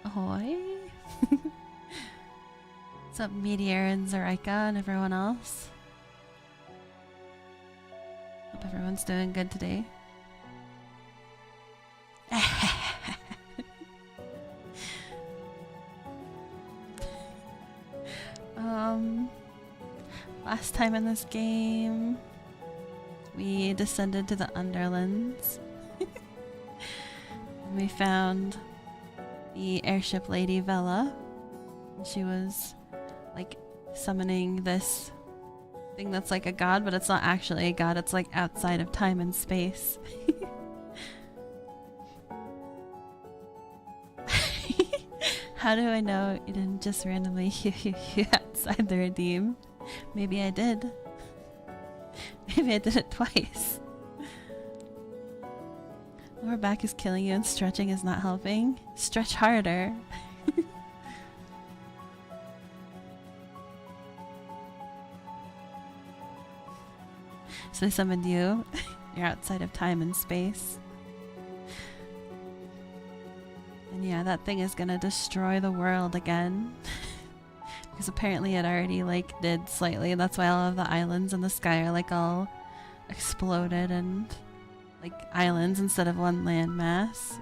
Ahoy! What's up, Meteor and Zarika and everyone else? Hope everyone's doing good today. Last time in this game, we descended to the Underlands. And we found the airship lady Vela. She was like summoning this thing that's like a god, but it's not actually a god, it's like outside of time and space. How do I know you didn't just randomly hew outside the redeem? Maybe I did. Maybe I did it twice. Lower back is killing you and stretching is not helping. Stretch harder. So they summoned you. You're outside of time and space. And yeah, that thing is gonna destroy the world again. Because apparently it already like did slightly. That's why all of the islands in the sky are like all exploded and like islands instead of one landmass.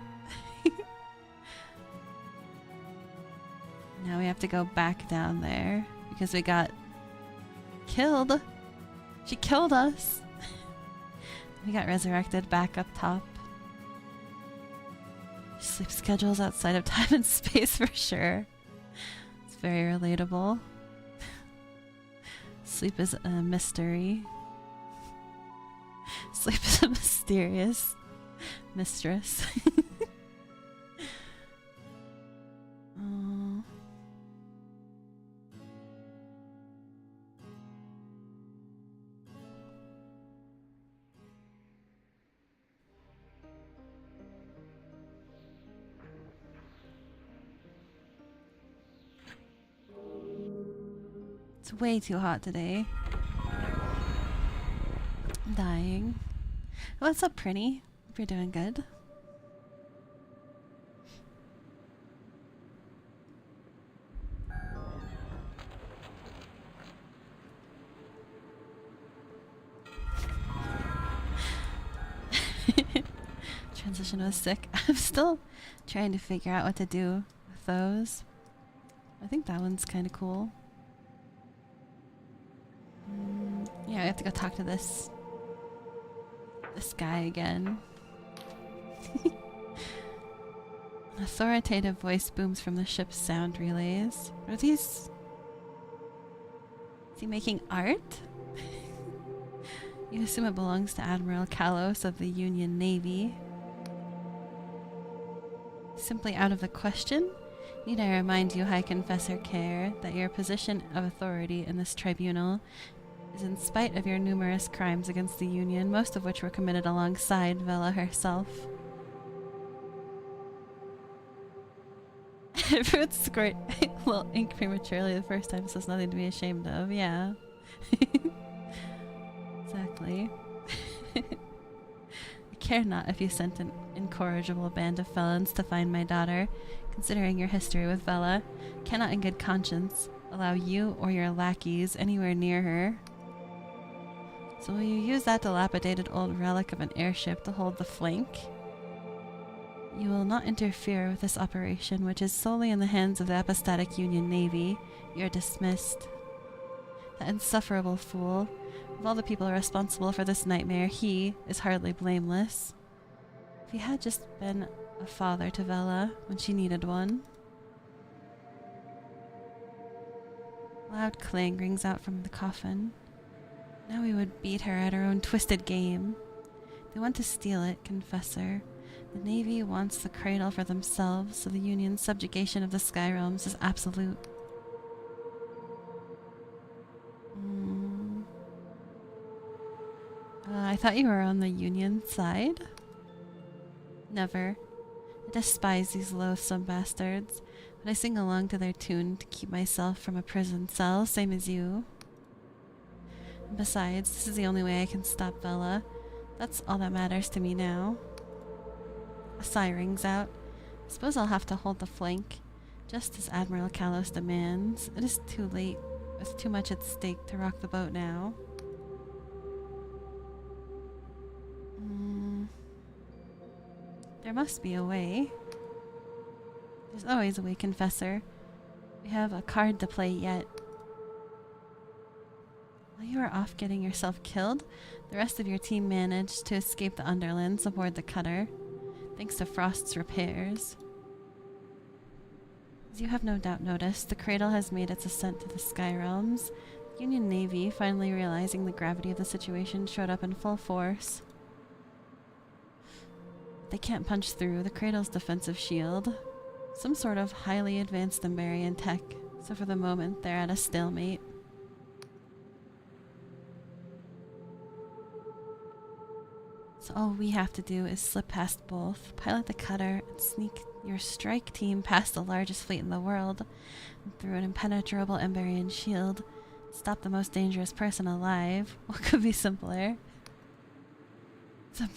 Now we have to go back down there because we got killed. She killed us. We got resurrected back up top. Sleep schedules outside of time and space for sure. It's very relatable. Sleep is a mystery. Sleep is a mysterious mistress. Oh. It's way too hot today. I'm dying. What's up, Prinny? Hope you're doing good. Transition was sick. I'm still trying to figure out what to do with those. I think that one's kind of cool. Yeah, we have to go talk to this guy again. An authoritative voice booms from the ship's sound relays. Are these... Is he making art? You assume it belongs to Admiral Kalos of the Union Navy. Simply out of the question? Need I remind you, High Confessor Care, that your position of authority in this tribunal is in spite of your numerous crimes against the Union, most of which were committed alongside Vela herself. Fruit squirt a little ink prematurely the first time, so it's nothing to be ashamed of. Yeah. Exactly. I care not if you sent an incorrigible band of felons to find my daughter. Considering your history with Vela, cannot in good conscience allow you or your lackeys anywhere near her. So will you use that dilapidated old relic of an airship to hold the flank? You will not interfere with this operation, which is solely in the hands of the Apostatic Union Navy. You are dismissed. That insufferable fool. Of all the people responsible for this nightmare, he is hardly blameless. If he had just been a father to Vela when she needed one. Loud clang rings out from the coffin. Now we would beat her at her own twisted game. They want to steal it, Confessor. The Navy wants the cradle for themselves, so the Union's subjugation of the Sky Realms is absolute. I thought you were on the Union side? Never. I despise these loathsome bastards, but I sing along to their tune to keep myself from a prison cell, same as you. And besides, this is the only way I can stop Vela. That's all that matters to me now. A sigh rings out. Suppose I'll have to hold the flank, just as Admiral Kalos demands. It is too late, with too much at stake to rock the boat now. There must be a way. There's always a way, Confessor. We have a card to play yet. While you were off getting yourself killed, the rest of your team managed to escape the underlands aboard the cutter, thanks to Frost's repairs. As you have no doubt noticed, the Cradle has made its ascent to the Sky Realms. The Union Navy, finally realizing the gravity of the situation, showed up in full force. They can't punch through the Cradle's defensive shield. Some sort of highly advanced Emberian tech, so for the moment they're at a stalemate. So all we have to do is slip past both, pilot the cutter, and sneak your strike team past the largest fleet in the world, and through an impenetrable Emberian shield, stop the most dangerous person alive. What could be simpler? It's a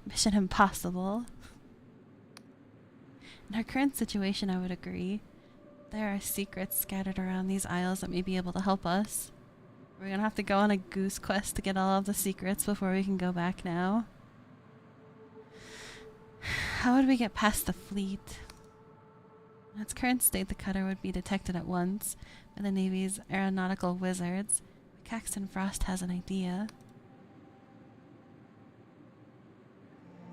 mission impossible. In our current situation, I would agree. There are secrets scattered around these isles that may be able to help us. We're gonna have to go on a goose quest to get all of the secrets before we can go back now. How would we get past the fleet? In its current state, the cutter would be detected at once by the Navy's aeronautical wizards, but Caxton Frost has an idea.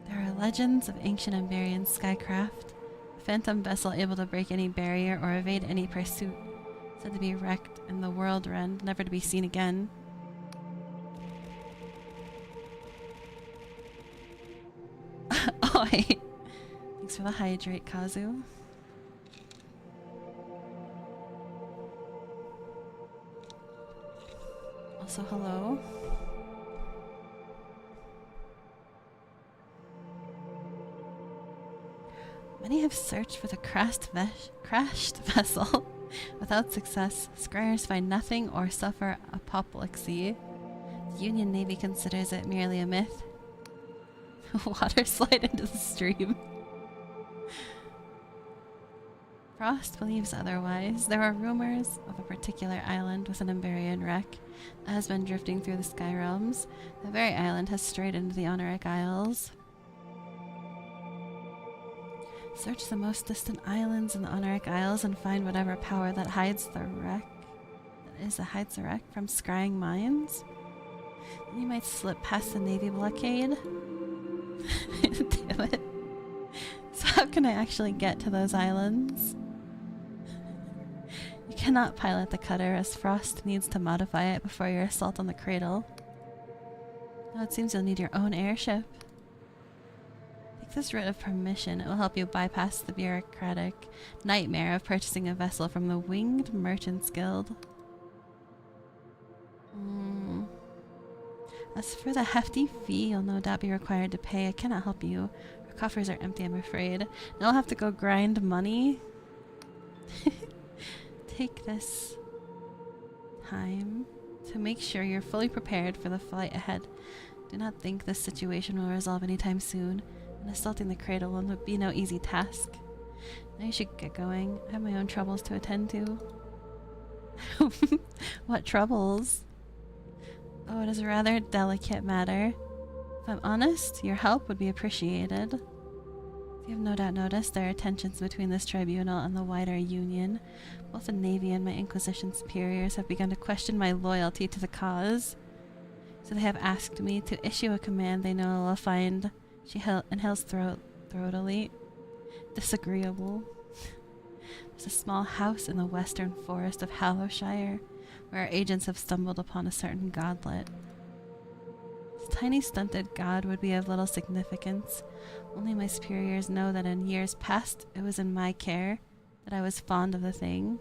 There are legends of ancient Emberian skycraft, a phantom vessel able to break any barrier or evade any pursuit, said to be wrecked in the world rend, never to be seen again. Oi! Thanks for the hydrate, Kazu. Also, hello. Many have searched for the crashed vessel. Without success, scryers find nothing or suffer apoplexy. The Union Navy considers it merely a myth. Water slide into the stream. Frost believes otherwise. There are rumors of a particular island with an Emberian wreck that has been drifting through the Sky Realms. The very island has strayed into the Honoric Isles. Search the most distant islands in the Honoric Isles and find whatever power that hides the wreck. That hides the wreck from scrying mines. Then you might slip past the Navy blockade. Damn it. So how can I actually get to those islands? You cannot pilot the cutter, as Frost needs to modify it before your assault on the Cradle. Now it seems you'll need your own airship. Take this writ of permission. It will help you bypass the bureaucratic nightmare of purchasing a vessel from the Winged Merchants Guild. As for the hefty fee you'll no doubt be required to pay, I cannot help you. Our coffers are empty, I'm afraid. Now I'll have to go grind money. Take this time to make sure you're fully prepared for the flight ahead. Do not think this situation will resolve anytime soon, and assaulting the Cradle will be no easy task. Now you should get going. I have my own troubles to attend to. What troubles? Oh, it is a rather delicate matter. If I'm honest, your help would be appreciated. As you have no doubt noticed, there are tensions between this tribunal and the wider Union. Both the Navy and my Inquisition superiors have begun to question my loyalty to the cause. So they have asked me to issue a command they know will find, she inhales throatily, disagreeable. There's a small house in the western forest of Hallowshire, where our agents have stumbled upon a certain godlet. This tiny stunted god would be of little significance. Only my superiors know that in years past it was in my care, that I was fond of the thing.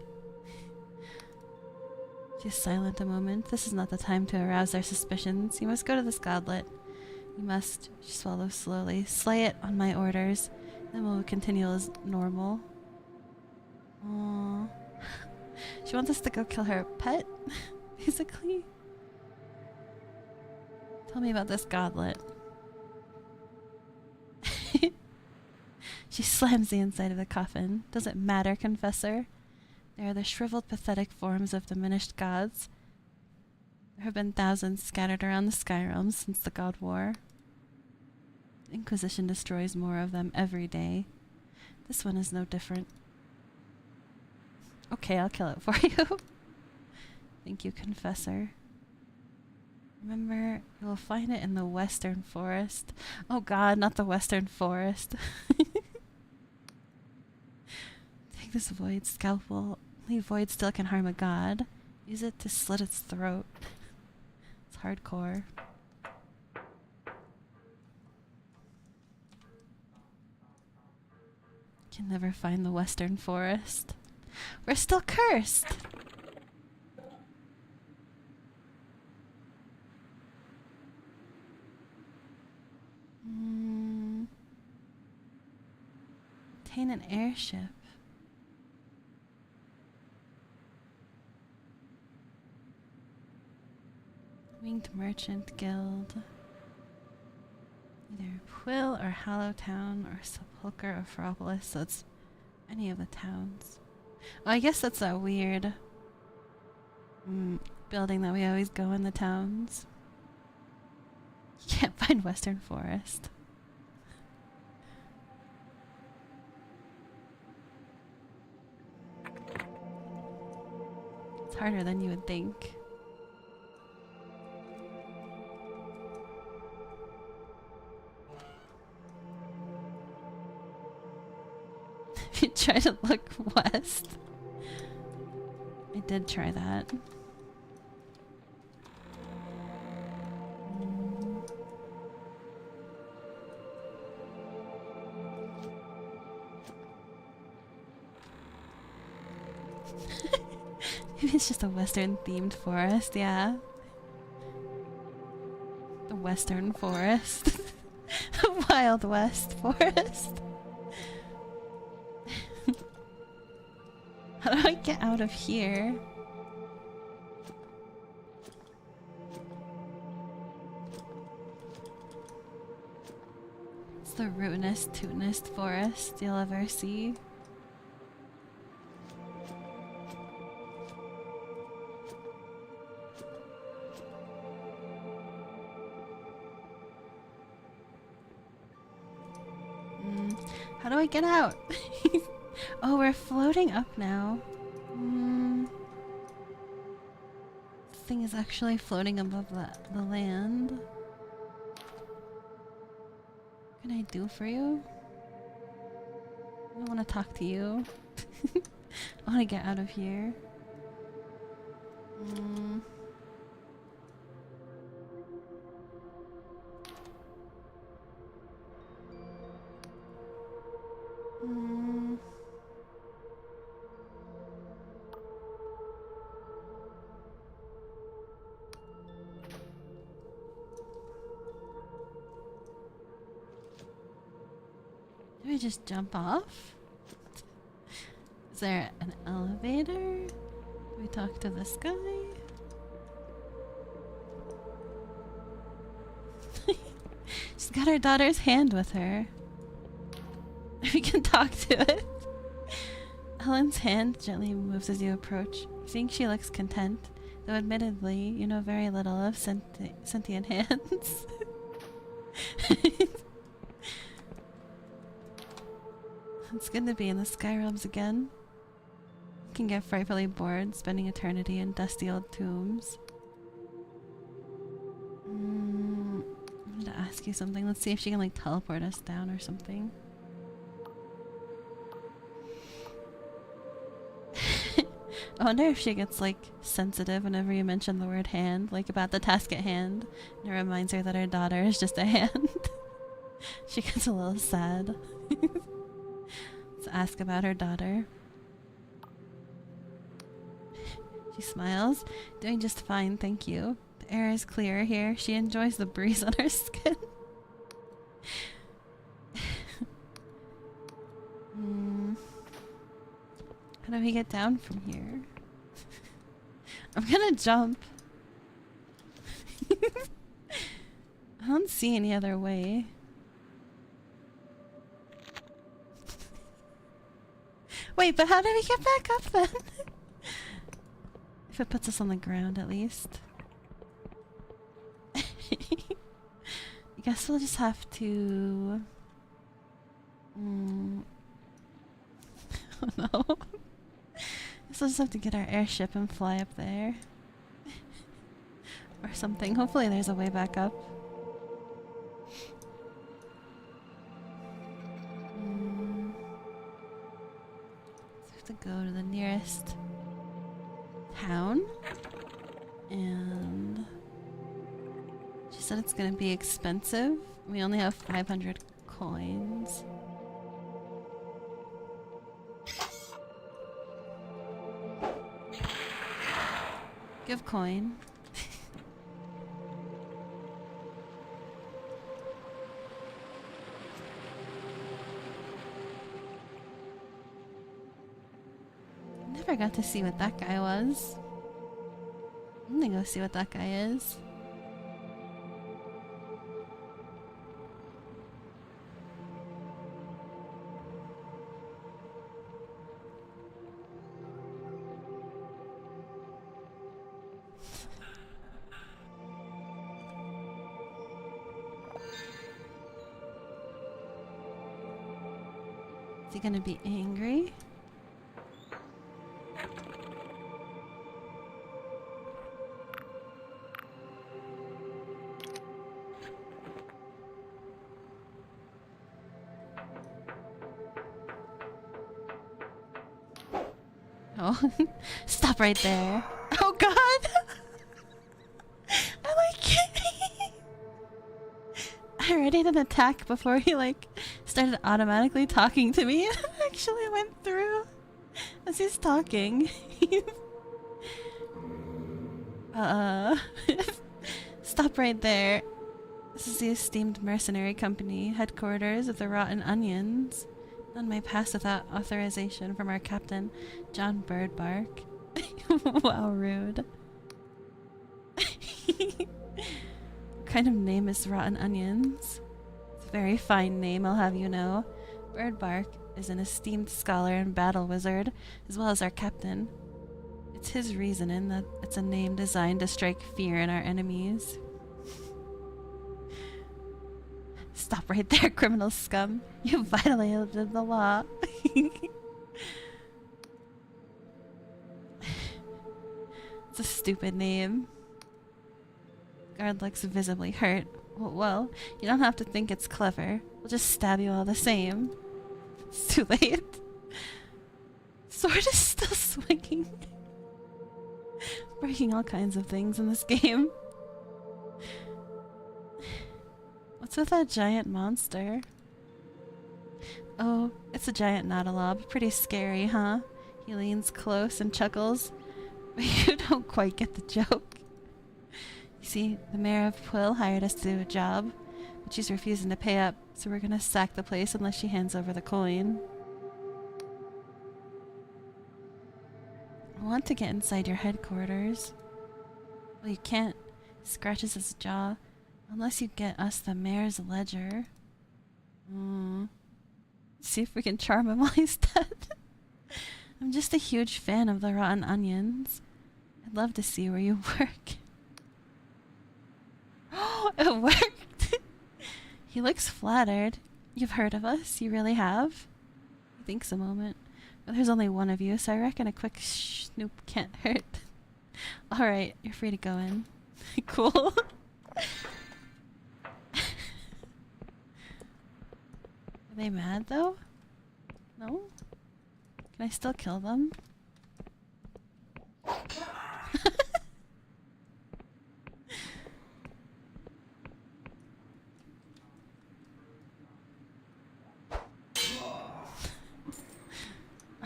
She is silent a moment. This is not the time to arouse their suspicions. You must go to this godlet. You must, she swallows slowly, slay it on my orders. Then we'll continue as normal. Aww. She wants us to go kill her pet, basically. Tell me about this godlet. She slams the inside of the coffin. Does it matter, Confessor? They are the shriveled, pathetic forms of diminished gods. There have been thousands scattered around the sky realms since the God War. The Inquisition destroys more of them every day. This one is no different. Okay, I'll kill it for you. Thank you, Confessor. Remember, you will find it in the Western Forest. Oh god, not the Western Forest. Take this void scalpel. Only void still can harm a god. Use it to slit its throat. It's hardcore. Can never find the Western Forest. We're still cursed! Obtain an airship. Winged Merchant Guild. Either Quill or Hallowtown or Sepulchre or Ferropolis, so it's any of the towns. Oh, I guess that's that weird building that we always go in the towns. You can't find Western Forest. It's harder than you would think. If you try to look west. I did try that. Maybe it's just a Western themed forest, yeah. The Western Forest. The Wild West Forest. How do I get out of here? It's the rootinest, tootinest forest you'll ever see. How do I get out? Oh, we're floating up now. This thing is actually floating above the land. What can I do for you? I don't want to talk to you. I want to get out of here. Do we just jump off? Is there an elevator? Do we talk to this guy? She's got her daughter's hand with her. We can talk to it. Helen's hand gently moves as you approach. You think she looks content, though admittedly you know very little of sentient hands. It's good to be in the Sky Realms again. You can get frightfully bored spending eternity in dusty old tombs. I'm gonna ask you something. Let's see if she can like teleport us down or something. I wonder if she gets like sensitive whenever you mention the word hand, like about the task at hand. And it reminds her that her daughter is just a hand. She gets a little sad. Let's ask about her daughter. She smiles. Doing just fine, thank you. The air is clear here. She enjoys the breeze on her skin. How do we get down from here? I'm gonna jump. I don't see any other way. Wait, but how did we get back up then? If it puts us on the ground, at least. I guess we'll just have to... Oh no. Guess we'll just have to get our airship and fly up there. Or something. Hopefully there's a way back up. So we have to go to the nearest town. And she said it's gonna be expensive. We only have 500 coins. Give coin. Never got to see what that guy was. I'm gonna go see what that guy is. Is he gonna be angry? Oh, stop right there. Oh god! I like it! I readied an attack before he like started automatically talking to me. It actually went through as he's talking. Stop right there. This is the esteemed mercenary company, headquarters of the Rotten Onions. None may pass without authorization from our captain, John Birdbark. Wow, rude. What kind of name is Rotten Onions? It's a very fine name, I'll have you know. Birdbark is an esteemed scholar and battle wizard, as well as our captain. It's his reasoning that it's a name designed to strike fear in our enemies. Stop right there, criminal scum. You violated the law. It's a stupid name. Guard looks visibly hurt. Well, you don't have to think it's clever. We'll just stab you all the same. It's too late. Sword is still swinging. Breaking all kinds of things in this game. What's with that giant monster? Oh, it's a giant Nautilob. Pretty scary, huh? He leans close and chuckles. But you don't quite get the joke. You see, the mayor of Quill hired us to do a job, but she's refusing to pay up, so we're gonna sack the place unless she hands over the coin. I want to get inside your headquarters. Well, you can't. He scratches his jaw. Unless you get us the mayor's ledger. See if we can charm him while he's dead. I'm just a huge fan of the Rotten Onions. I'd love to see where you work. Oh, it worked! He looks flattered. You've heard of us? You really have? He thinks a moment. Well, there's only one of you, so I reckon a quick snoop can't hurt. Alright, you're free to go in. Cool. Are they mad though? No? Can I still kill them?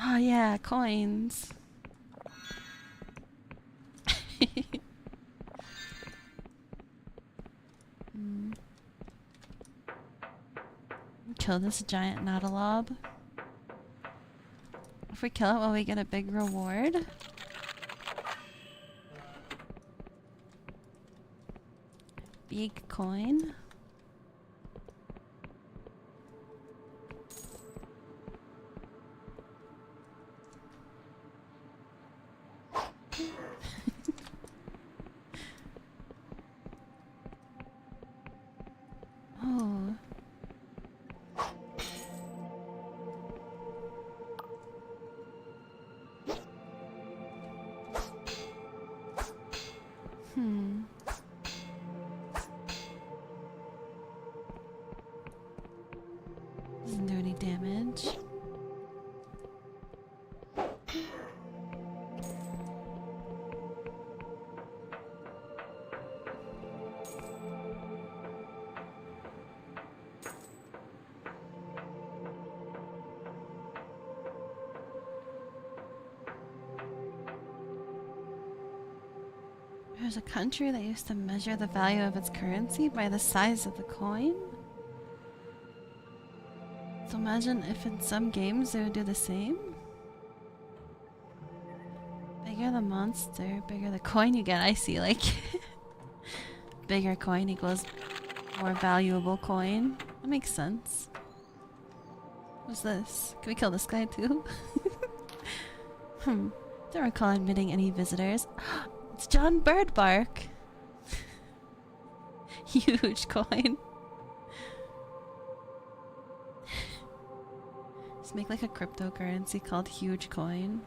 Oh yeah, coins. Kill this giant Nautilob. If we kill it, will we get a big reward? Big coin. There's a country that used to measure the value of its currency by the size of the coin? So imagine if in some games they would do the same? Bigger the monster, bigger the coin you get. I see, like... bigger coin equals more valuable coin. That makes sense. What's this? Can we kill this guy too? Don't recall admitting any visitors. It's John Birdbark! Huge coin. Just make like a cryptocurrency called Huge Coin.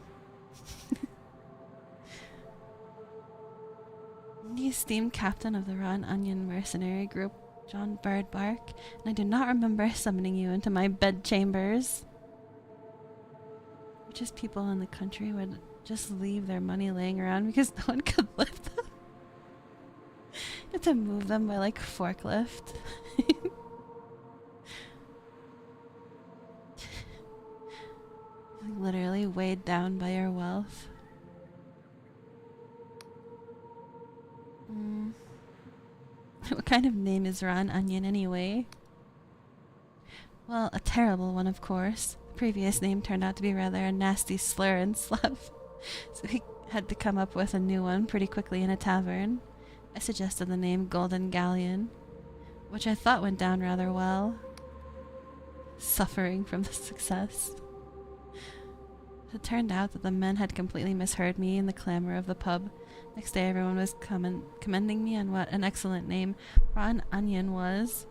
The esteemed captain of the Raw Onion mercenary group, John Birdbark, and I do not remember summoning you into my bedchambers. Just people in the country would just leave their money laying around because no one could lift them. You have to move them by like forklift. Literally weighed down by your wealth. What kind of name is Raw Onion anyway? Well, a terrible one, of course. The previous name turned out to be rather a nasty slur and slough, so he had to come up with a new one pretty quickly in a tavern. I suggested the name Golden Galleon, which I thought went down rather well. Suffering from the success. It turned out that the men had completely misheard me in the clamor of the pub. Next day everyone was commending me on what an excellent name Raw Onion was.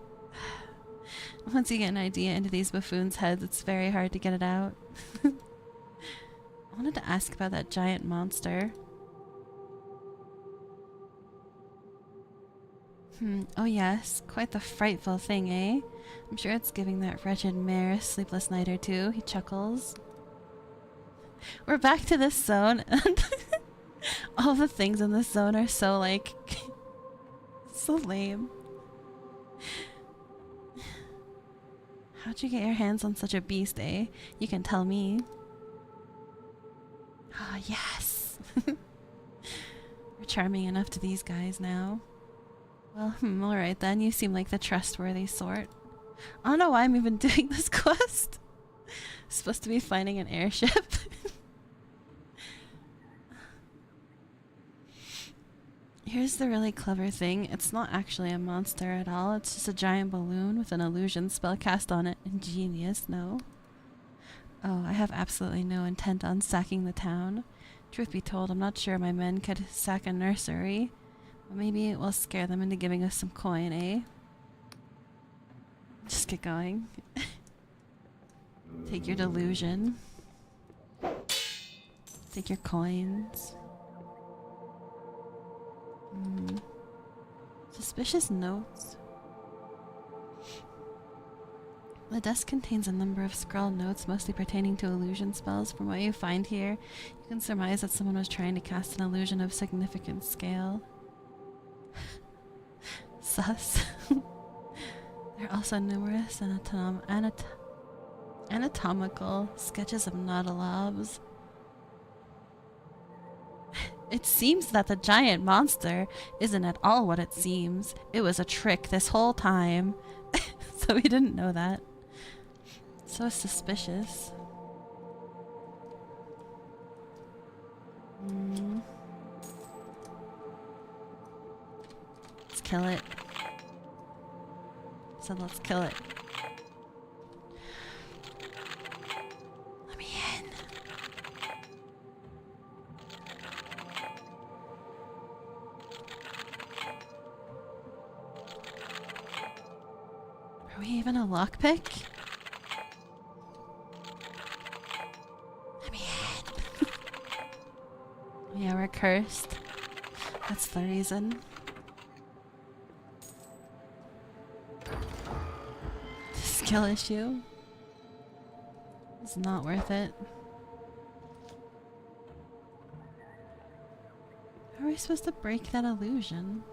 Once you get an idea into these buffoons' heads, it's very hard to get it out. I wanted to ask about that giant monster. Oh yes, quite the frightful thing, eh? I'm sure it's giving that wretched mare a sleepless night or two, he chuckles. We're back to this zone, and all the things in this zone are so, like, so lame. How'd you get your hands on such a beast, eh? You can tell me. Ah, yes! We're charming enough to these guys now. Well, alright then, you seem like the trustworthy sort. I don't know why I'm even doing this quest. Supposed to be finding an airship. Here's the really clever thing. It's not actually a monster at all. It's just a giant balloon with an illusion spell cast on it. Ingenious, no? Oh, I have absolutely no intent on sacking the town. Truth be told, I'm not sure my men could sack a nursery. But maybe it will scare them into giving us some coin, eh? Just get going. Take your delusion. Take your coins. Suspicious notes. The desk contains a number of scrawled notes, mostly pertaining to illusion spells. From what you find here, you can surmise that someone was trying to cast an illusion of significant scale. Sus. There are also numerous anatomical sketches of nautilobs. It seems that the giant monster isn't at all what it seems. It was a trick this whole time. So we didn't know that. So suspicious. Let's kill it. So let's kill it. Let me in. Are we even a lockpick? Let me in. Yeah, we're cursed. That's the reason. Skill issue. It's not worth it. How are we supposed to break that illusion?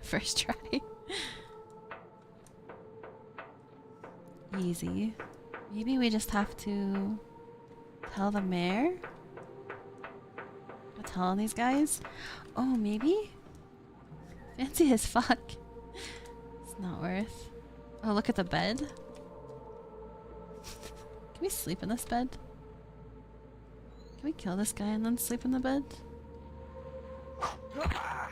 First try. easy. Maybe we just have to tell the mayor? Go tell these guys? Oh, maybe? Fancy as fuck. It's not worth. Oh, look at the bed. Can we sleep in this bed? Can we kill this guy and then sleep in the bed? I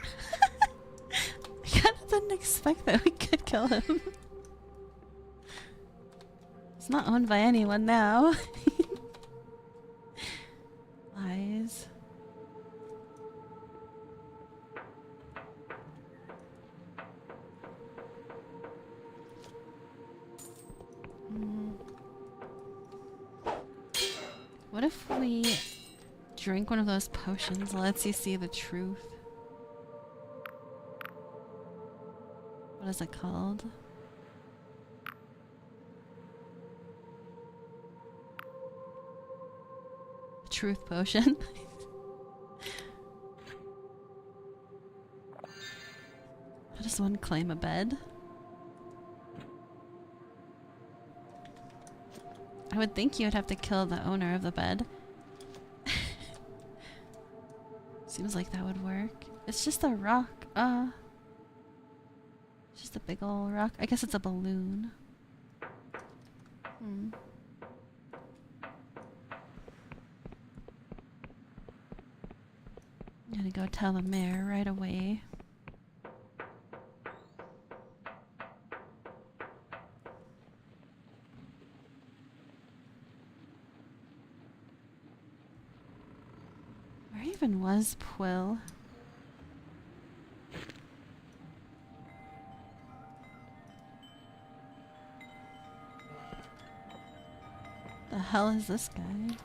kinda didn't expect that we could kill him. It's not owned by anyone now. Lies. What if we drink one of those potions that lets you see the truth? What is it called? The truth potion. How does one claim a bed? I would think you would have to kill the owner of the bed. Seems like that would work. It's just a rock. It's just a big ol' rock. I guess it's a balloon. Hmm. I'm gonna go tell the mayor right away. Where even was Quill? The hell is this guy?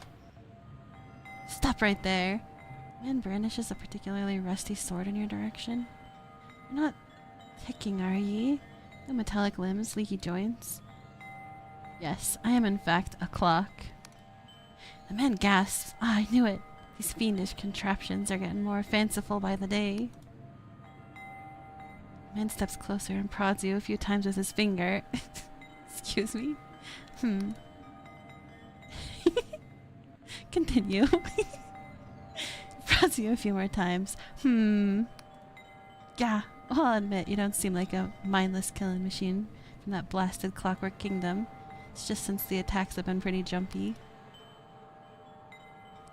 Stop right there. Man brandishes a particularly rusty sword in your direction. You're not ticking, are ye? No metallic limbs, leaky joints. Yes, I am in fact a clock. The man gasps. Ah, I knew it. These fiendish contraptions are getting more fanciful by the day. The man steps closer and prods you a few times with his finger. Excuse me? Continue. Prods you a few more times. Yeah, well, I'll admit you don't seem like a mindless killing machine from that blasted Clockwork Kingdom. It's just since the attacks have been pretty jumpy.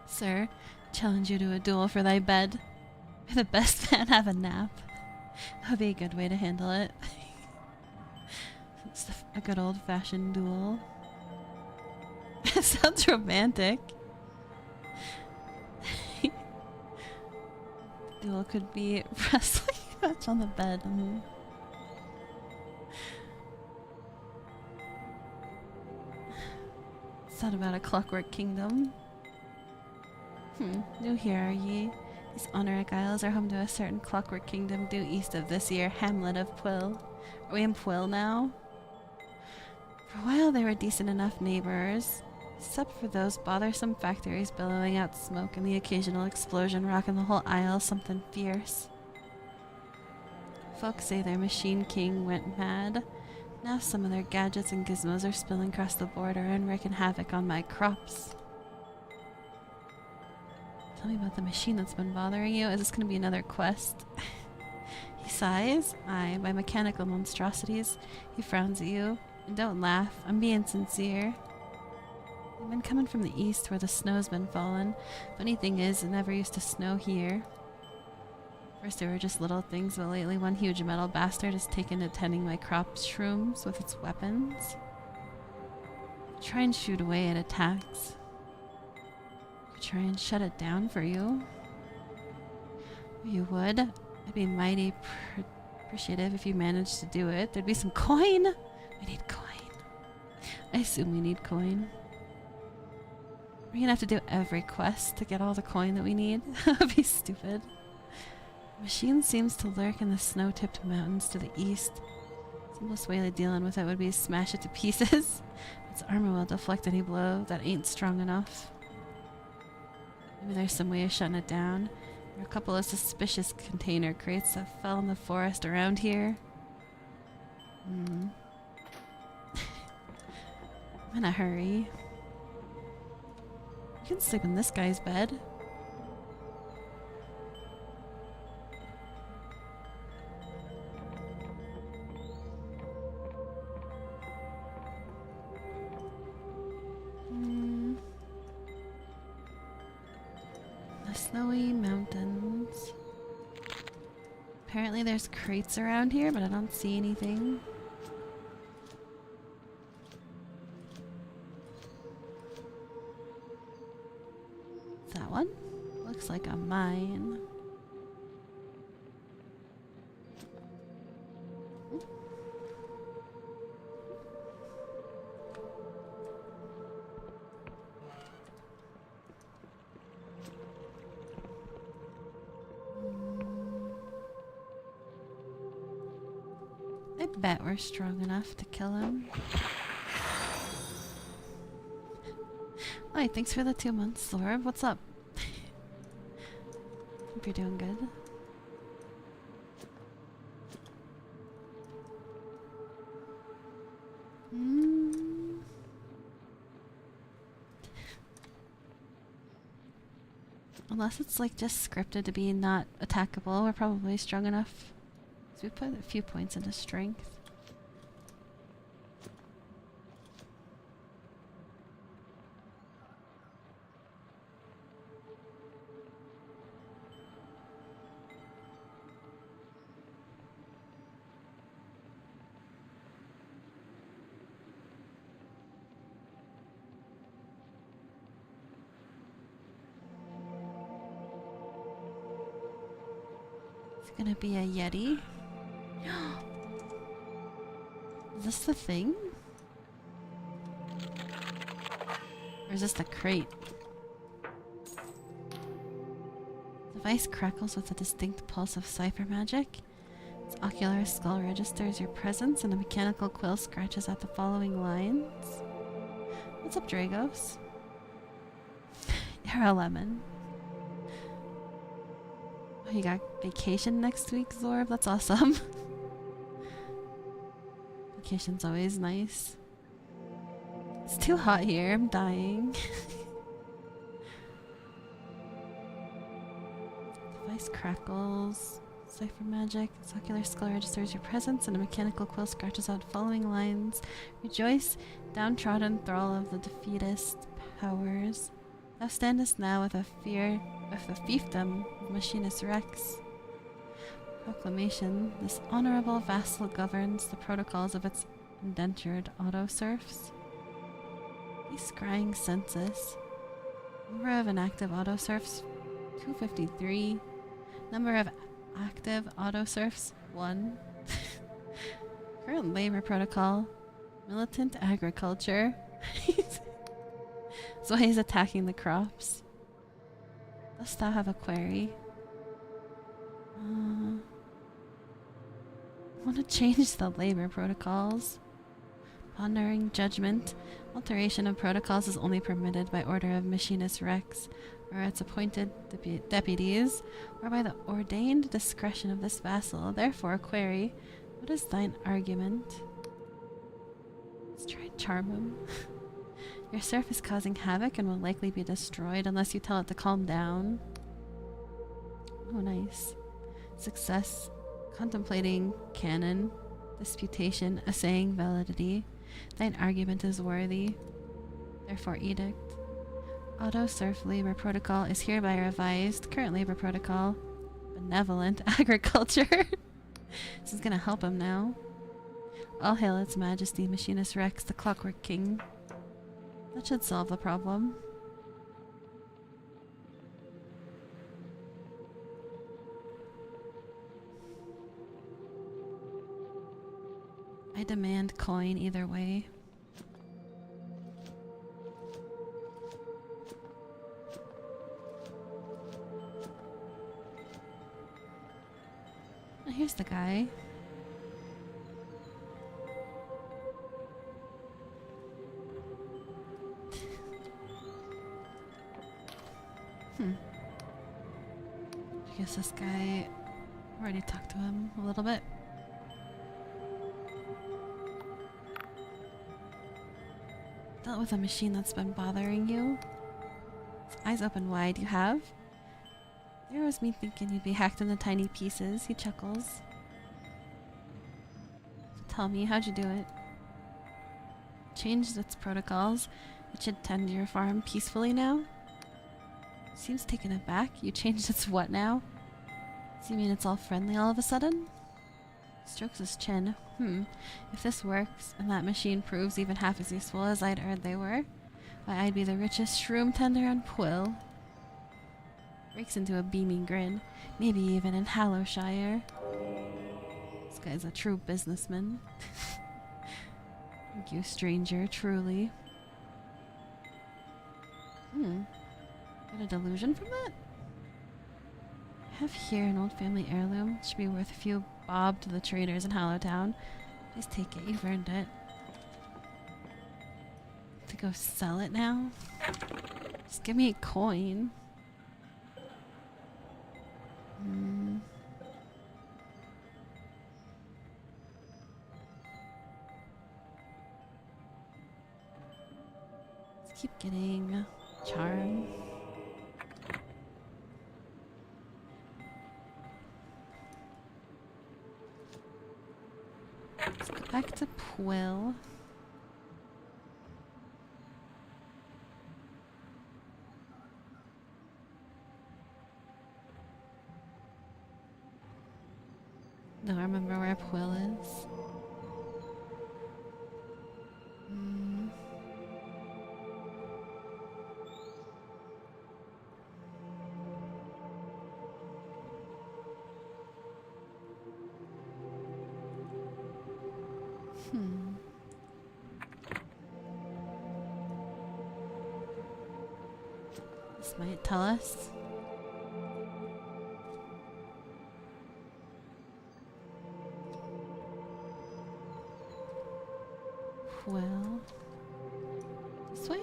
Sir, challenge you to a duel for thy bed. May the best man have a nap. That would be a good way to handle it. It's a good old-fashioned duel. It sounds romantic. Duel could be wrestling match on the bed. It's not about a Clockwork Kingdom. New here, are ye? These Honoric Isles are home to a certain Clockwork Kingdom due east of this here hamlet of Pwill. Are we in Pwill now? For a while they were decent enough neighbors, except for those bothersome factories billowing out smoke and the occasional explosion rocking the whole isle something fierce. Folks say their machine king went mad. Now some of their gadgets and gizmos are spilling across the border and wreaking havoc on my crops. Tell me about the machine that's been bothering you. Is this going to be another quest? He sighs. Aye, by mechanical monstrosities. He frowns at you. And don't laugh. I'm being sincere. I've been coming from the east where the snow's been falling. Funny thing is, it never used to snow here. First there were just little things, but lately one huge metal bastard has taken to tending my crop shrooms with its weapons. I try and shoot away at attacks. Try and shut it down for you. You would? I'd be mighty appreciative if you managed to do it. There'd be some coin! We need coin. I assume we need coin. We're gonna have to do every quest to get all the coin that we need. That would be stupid. The machine seems to lurk in the snow-tipped mountains to the east. The simplest way of dealing with it would be to smash it to pieces. Its armor will deflect any blow that ain't strong enough. Maybe there's some way of shutting it down. There are a couple of suspicious container crates that fell in the forest around here. I'm in a hurry. You can sleep in this guy's bed. The snowy mountains. Apparently there's crates around here, but I don't see anything. That one? Looks like a mine. I bet we're strong enough to kill him. Hi, thanks for the 2 months, Lorb. What's up? Hope you're doing good. Unless it's like just scripted to be not attackable, we're probably strong enough. So we put a few points into strength. It's gonna be a Yeti. Is this the thing? Or is this the crate? The device crackles with a distinct pulse of cipher magic. Its ocular skull registers your presence, and a mechanical quill scratches at the following lines. What's up, Dragos? You're a lemon. Oh, you got vacation next week, Zorb? That's awesome. Vacation's always nice. It's too hot here. I'm dying. Device crackles. Cipher magic. Circular skull registers your presence, and a mechanical quill scratches out following lines. Rejoice, downtrodden thrall of the defeatist powers. Thou standest now with a fear of the fiefdom of Machinus Rex. Proclamation. This honorable vassal governs the protocols of its indentured auto-serfs. The scrying census. Number of inactive auto-serfs, 253. Number of active auto-serfs, 1. Current labor protocol. Militant agriculture. So he's attacking the crops. Dost thou have a query? I want to change the labor protocols. Pondering judgment. Alteration of protocols is only permitted by order of Machinus Rex, or its appointed deputies, or by the ordained discretion of this vassal. Therefore, query, what is thine argument? Let's try and charm him. Your serf is causing havoc and will likely be destroyed unless you tell it to calm down. Oh, nice. Success. Contemplating canon. Disputation. Assaying validity. Thine argument is worthy. Therefore, edict. Auto-serf labor protocol is hereby revised. Current labor protocol. Benevolent agriculture. This is gonna help him now. All hail its majesty, Machinus Rex, the Clockwork King. That should solve the problem. I demand coin either way. Oh, here's the guy. I guess this guy... already talked to him a little bit. Dealt with a machine that's been bothering you? His eyes open wide. You have? There was me thinking you'd be hacked into tiny pieces. He chuckles. So tell me, how'd you do it? Changed its protocols. It should tend to your farm peacefully now? Seems taken aback. You changed its what now? So you mean it's all friendly all of a sudden? Strokes his chin. If this works, and that machine proves even half as useful as I'd heard they were, why, I'd be the richest shroom tender on Quill. Breaks into a beaming grin. Maybe even in Hallowshire. This guy's a true businessman. Thank you, stranger, truly. Got a delusion from that? I have here an old family heirloom. Should be worth a few bob to the traders in Hallowtown. Please take it, you've earned it. To go sell it now? Just give me a coin. Let's keep getting charm. Let's go back to Quill. Don't remember where Quill is. This might tell us. Well, this way?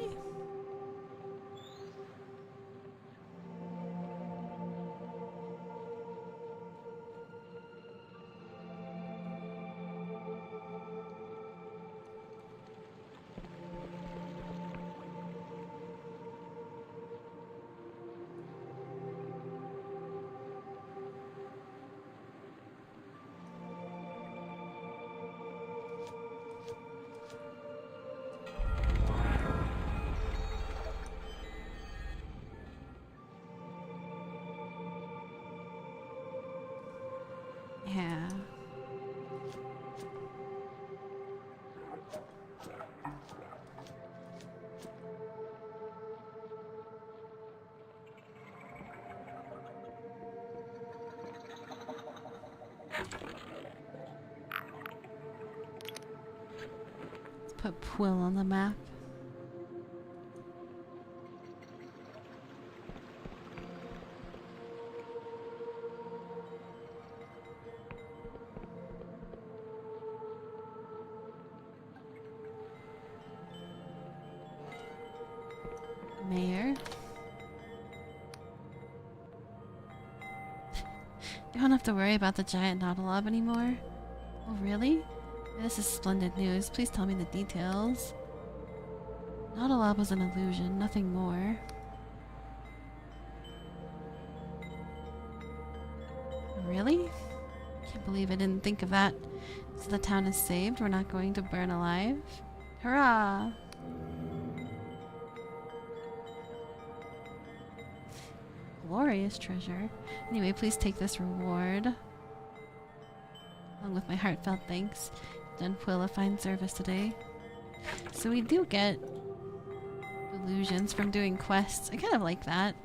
Yeah. Let's put Quill on the map. Mayor. You don't have to worry about the giant Nautilob anymore. Oh, really? This is splendid news. Please tell me the details. Nautilob was an illusion, nothing more. Really? Can't believe I didn't think of that. So the town is saved. We're not going to burn alive. Hurrah! Glorious treasure. Anyway, please take this reward. Along with my heartfelt thanks. Done Quill a fine service today. So we do get illusions from doing quests. I kind of like that.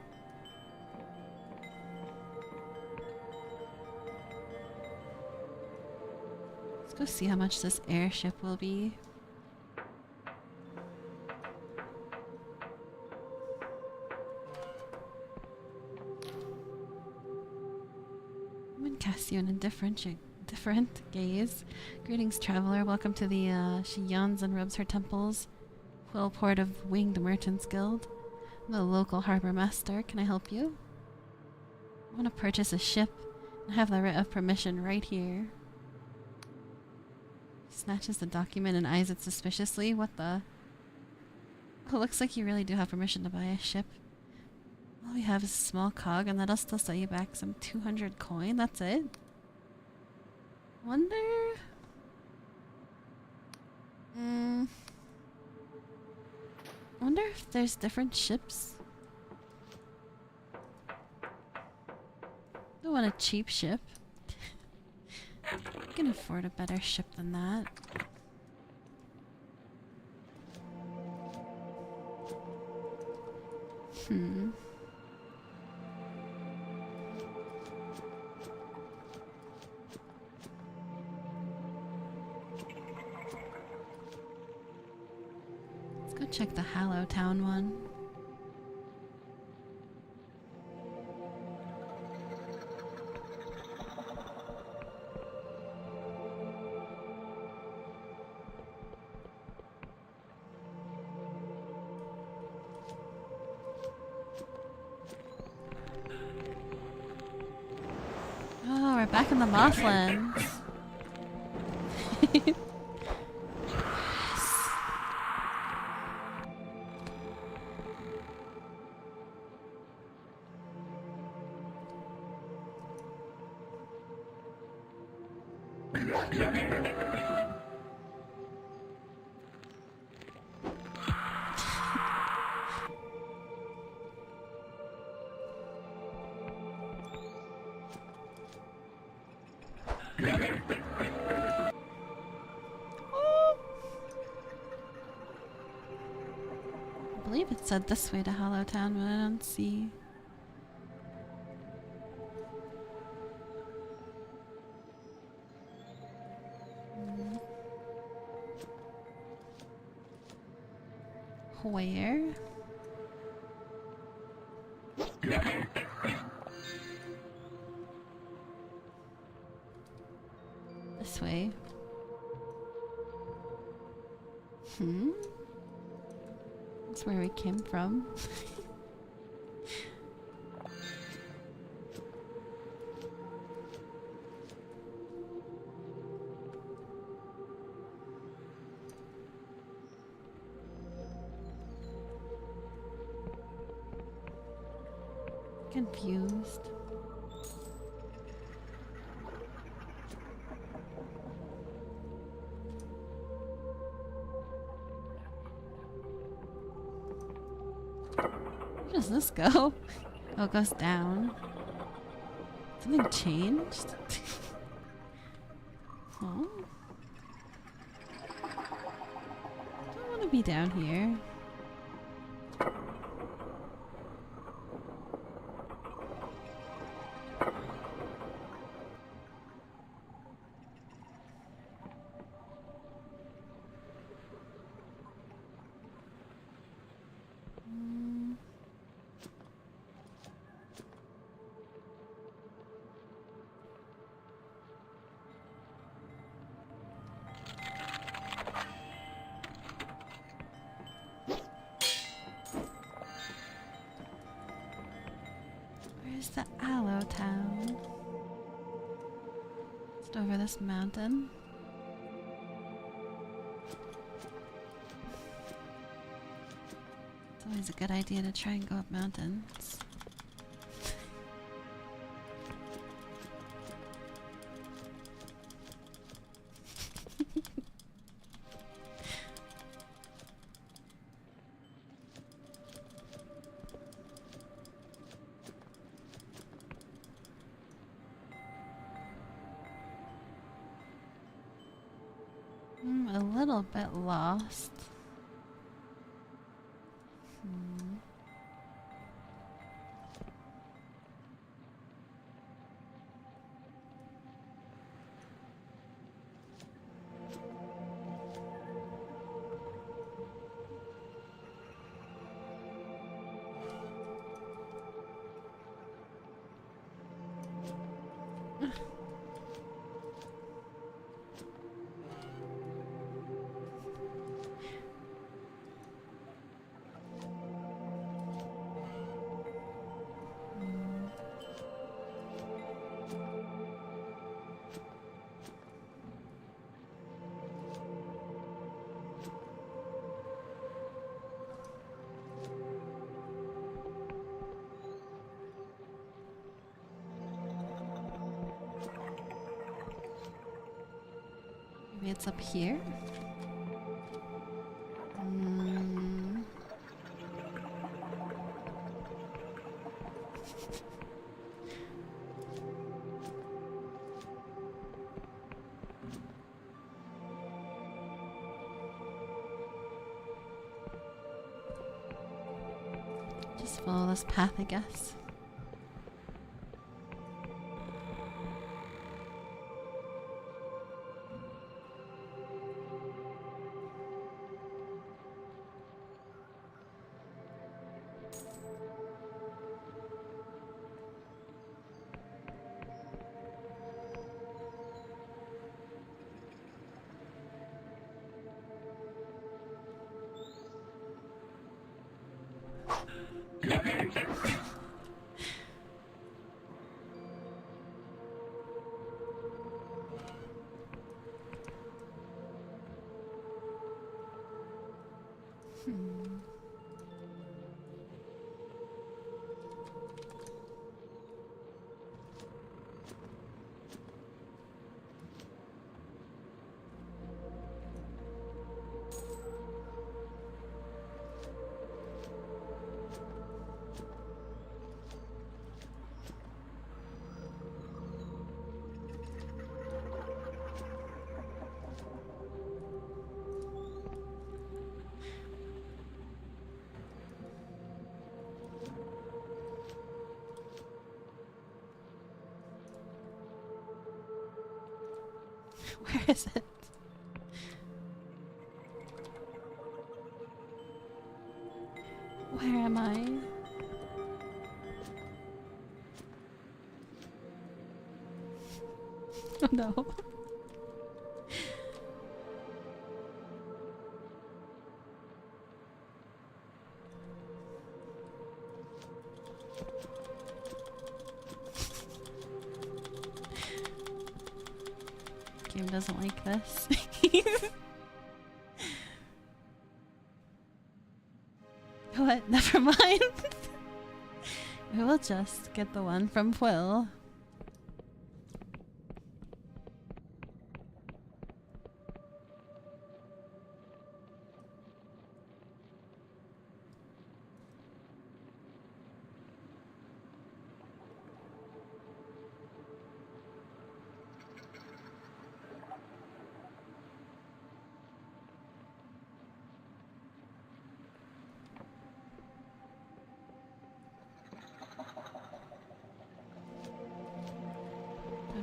Let's go see how much this airship will be. Cast you an indifferent gaze. Greetings, traveler. Welcome to the she yawns and rubs her temples. Quill port of Winged Merchants Guild. I'm the local harbor master. Can I help you? I want to purchase a ship and have the writ of permission right here. Snatches the document and eyes it suspiciously. What the? It looks like you really do have permission to buy a ship. All we have is a small cog, and that'll still set you back some 200 coin. That's it? Wonder... Wonder if there's different ships. I want a cheap ship. I can afford a better ship than that. Let's go check the Hallow Town one. Oh, we're back in the Mothlands. I believe it said this way to Hollow Town, but I don't see. Where? This way. That's where we came from. Confused. Where does this go? Oh, it goes down. Something changed? Oh. Don't want to be down here. Where's the Aloe Town? Just over this mountain. It's always a good idea to try and go up mountains. I'm a little bit lost. Maybe it's up here? Mm. Just follow this path, I guess. Where is it? Where am I? Oh no. Game doesn't like this. What? Never mind. We will just get the one from Will.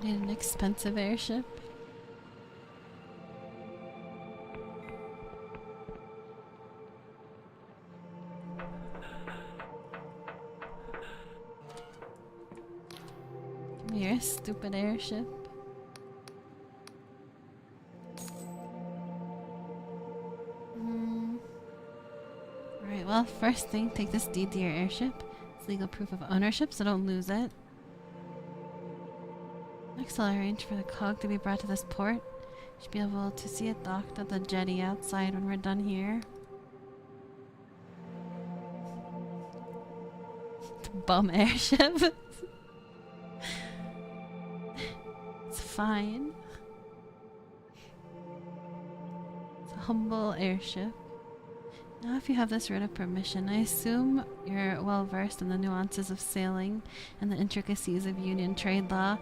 Need an expensive airship. Give me your stupid airship. Alright, well, first thing, take this deed to your airship. It's legal proof of ownership, so don't lose it. Next, I'll arrange for the cog to be brought to this port. You should be able to see it docked at the jetty outside when we're done here. Bum airship. It's fine. It's a humble airship. Now if you have this writ of permission, I assume you're well versed in the nuances of sailing and the intricacies of union trade law,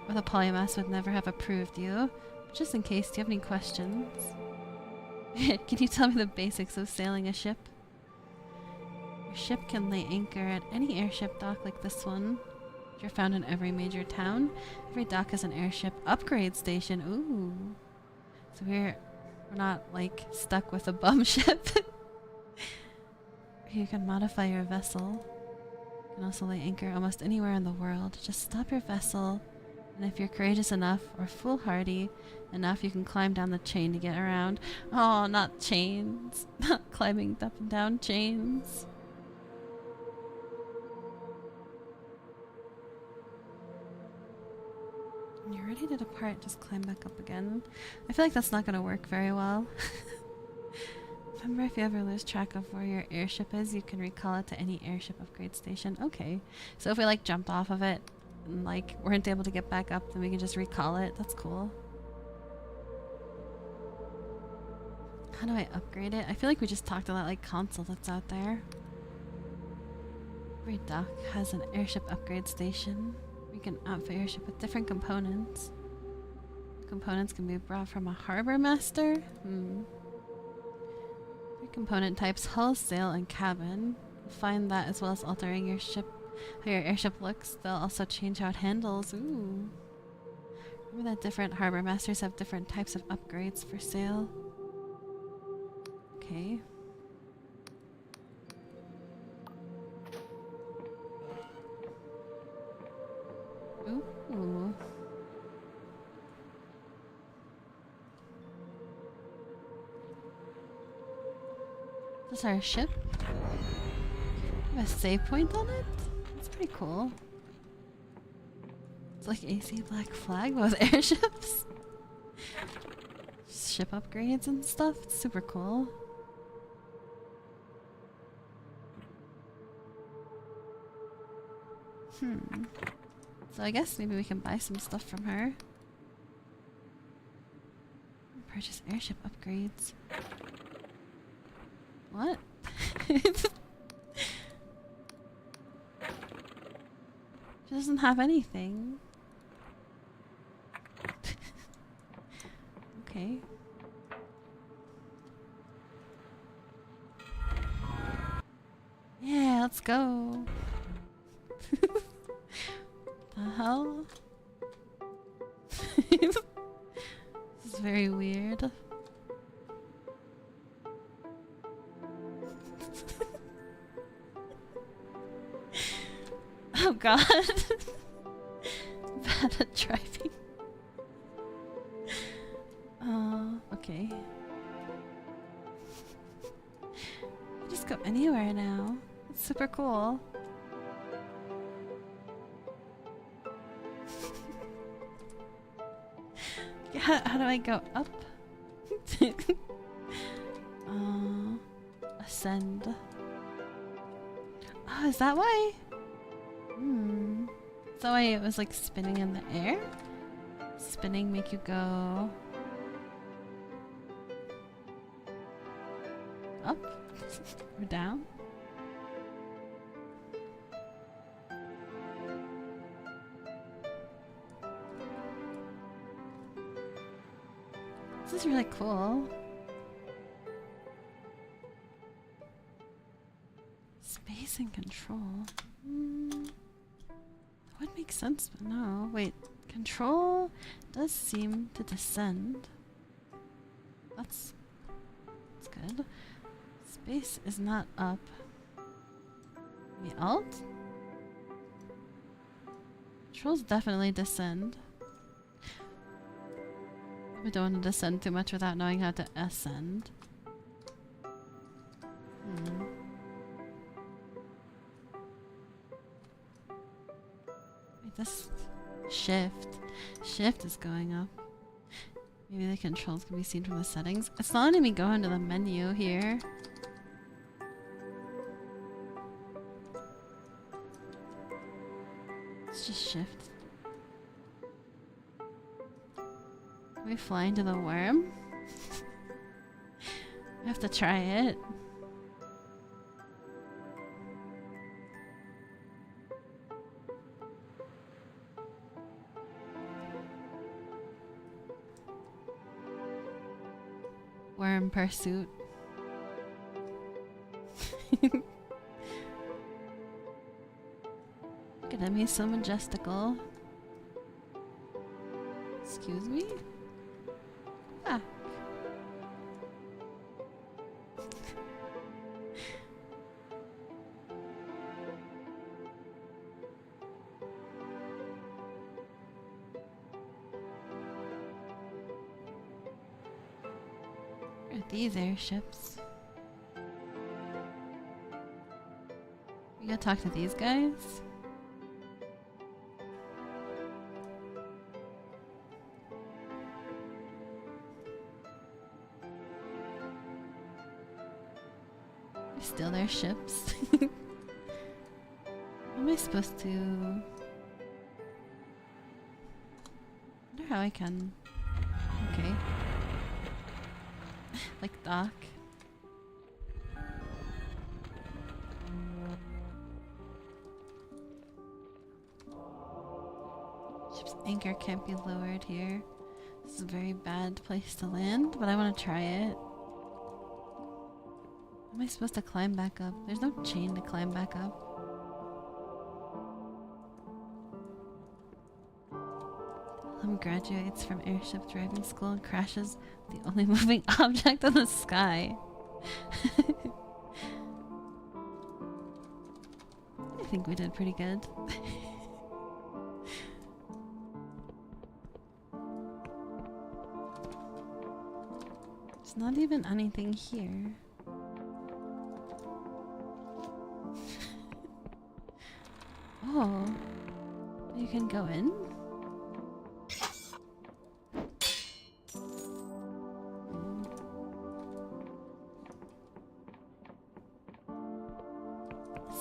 or the polymaths would never have approved you. But just in case, do you have any questions? Can you tell me the basics of sailing a ship? Your ship can lay anchor at any airship dock like this one. You're found in every major town. Every dock has an airship upgrade station. Ooh. So we're not like stuck with a bum ship. You can modify your vessel. You can also lay anchor almost anywhere in the world. Just stop your vessel, and if you're courageous enough or foolhardy enough, you can climb down the chain to get around. Oh, not chains. Not climbing up and down chains. When you're ready to depart, just climb back up again. I feel like that's not going to work very well. Remember, if you ever lose track of where your airship is, you can recall it to any airship upgrade station. Okay. So if we like jumped off of it and like weren't able to get back up, then we can just recall it. That's cool. How do I upgrade it? I feel like we just talked about like console that's out there. Every dock has an airship upgrade station. We can outfit your ship with different components. Components can be brought from a harbor master. Three component types: hull, sail, and cabin. Find that as well as altering your ship, how your airship looks. They'll also change how it handles. Ooh. Remember that different harbor masters have different types of upgrades for sale. Okay. Ooh. Is this our ship? We have a save point on it? That's pretty cool. It's like AC Black Flag with airships. Ship upgrades and stuff. It's super cool. So I guess maybe we can buy some stuff from her. Purchase airship upgrades. What? She doesn't have anything. Okay. Yeah, let's go. The hell? This is very weird. Oh god. Bad at driving. Okay. You just go anywhere now. It's super cool. How do I go up? Ascend. Oh, is that why? Is that why it was like spinning in the air? Spinning make you go up or down? This is really cool. Space and control. That would make sense, but no. Wait, control does seem to descend. That's good. Space is not up. Maybe alt? Controls definitely descend. We don't want to descend too much without knowing how to ascend. Wait, this shift is going up. Maybe the controls can be seen from the settings. It's not letting me go into the menu here. Let's just shift. Can we fly into the worm? I have to try it. Worm pursuit. Look at him, he's so majestical. Excuse me? Ah. Where are these airships? We gotta talk to these guys? Steal their ships. How am I supposed to? I wonder how I can. Okay. Like dock. Ship's anchor can't be lowered here. This is a very bad place to land, but I want to try it. Am I supposed to climb back up? There's no chain to climb back up. Graduates from airship driving school and crashes the only moving object in the sky. I think we did pretty good. There's not even anything here. Oh, you can go in?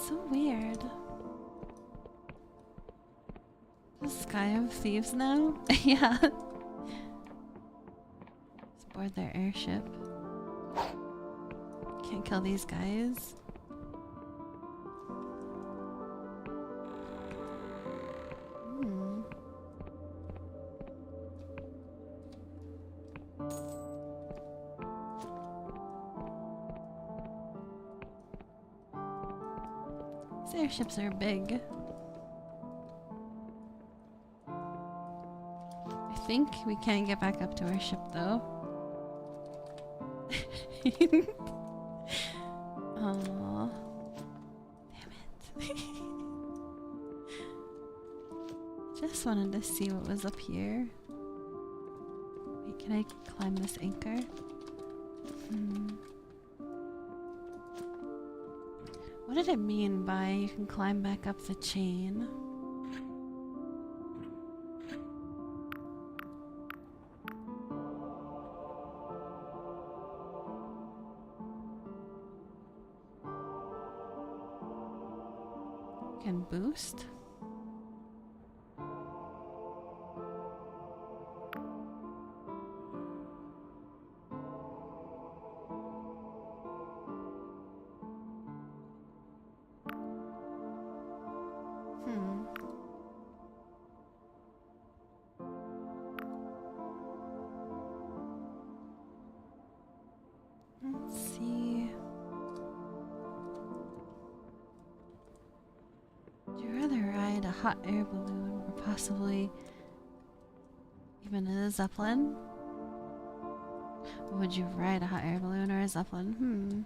So weird. The sky of thieves now? Yeah. Let's board their airship. Can't kill these guys. These airships are big. I think we can't get back up to our ship though. Oh, damn it. Just wanted to see what was up here. Wait, can I climb this anchor? What did it mean by you can climb back up the chain? Can boost? Let's see. Would you rather ride a hot air balloon or possibly even a zeppelin? Or would you ride a hot air balloon or a zeppelin?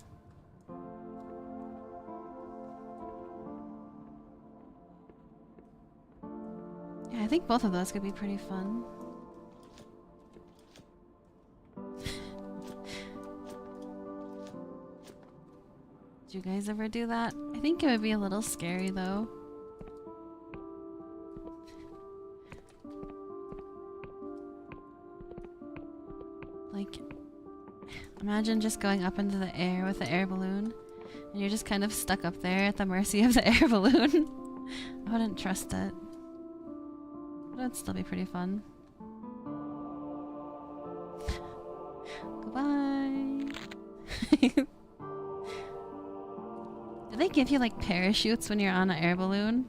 Yeah, I think both of those could be pretty fun. Did you guys ever do that? I think it would be a little scary though. Like, imagine just going up into the air with the air balloon and you're just kind of stuck up there at the mercy of the air balloon. I wouldn't trust it. But it'd still be pretty fun. Goodbye. Do they give you like parachutes when you're on an air balloon?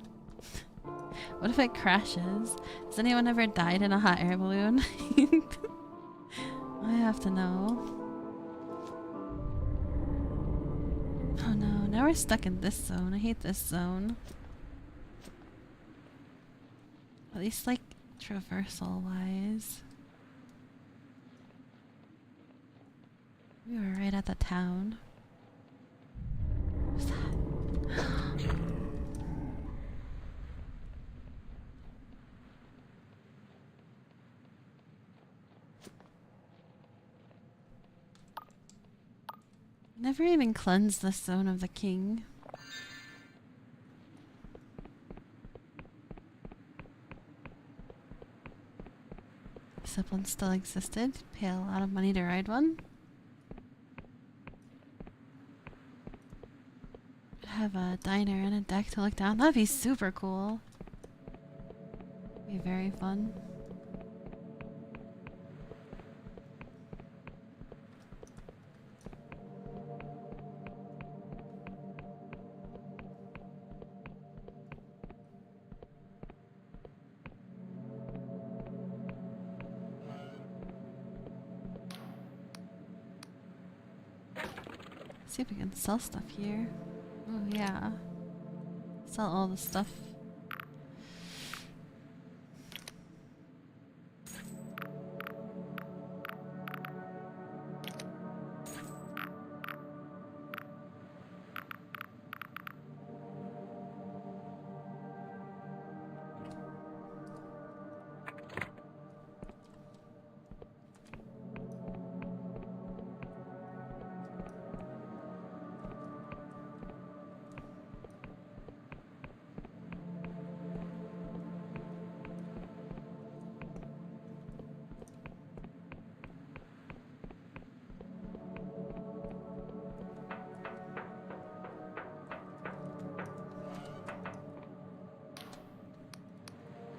What if it crashes? Has anyone ever died in a hot air balloon? I have to know. Oh no, now we're stuck in this zone. I hate this zone. At least like traversal wise. We were right at the town. What's that? Never even cleansed the zone of the king. Zeppelin still existed. Pay a lot of money to ride one. Have a diner and a deck to look down. That'd be super cool. Be very fun. See if we can sell stuff here. Oh yeah. Sell all the stuff.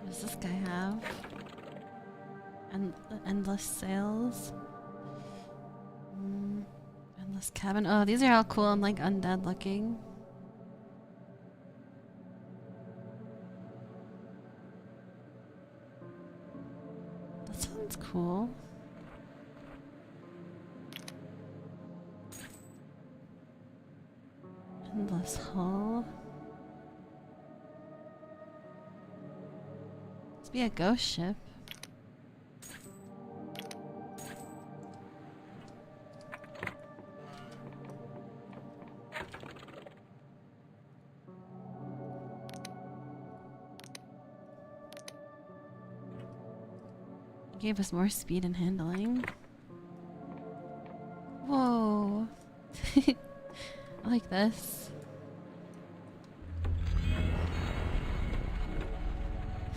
What does this guy have? And endless sails. Endless cabin. Oh, these are all cool and like undead looking. That sounds cool. Endless hull. Must be a ghost ship. Gave us more speed and handling. Whoa. I like this.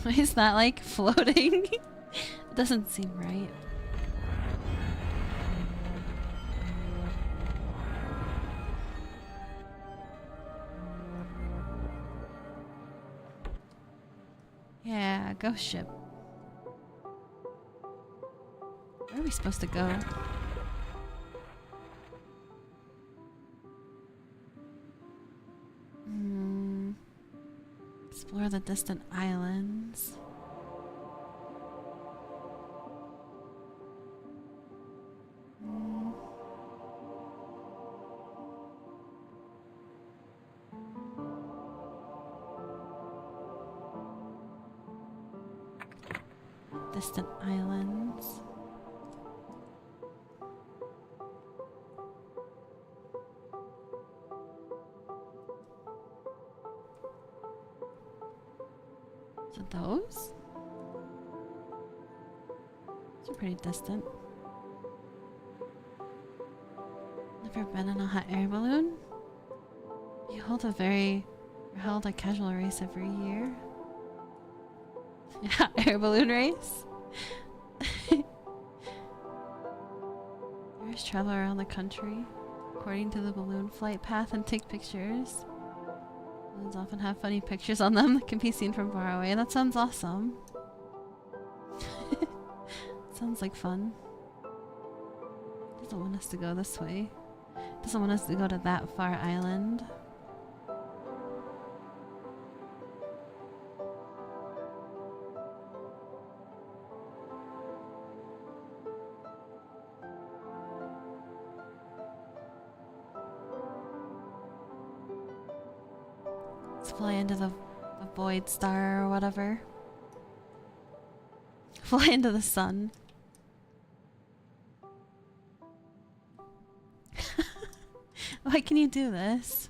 Why is that like floating? It doesn't seem right. Yeah, ghost ship. Where are we supposed to go? Explore the distant islands. Distant islands. Is it those? These are pretty distant. Never been in a hot air balloon? You hold a casual race every year. Yeah, air balloon race. Tourists travel around the country according to the balloon flight path and take pictures. Balloons often have funny pictures on them that can be seen from far away. That sounds awesome. Sounds like fun. Doesn't want us to go this way. Doesn't want us to go to that far island. Let's fly into the void star or whatever. Fly into the sun. Why can you do this?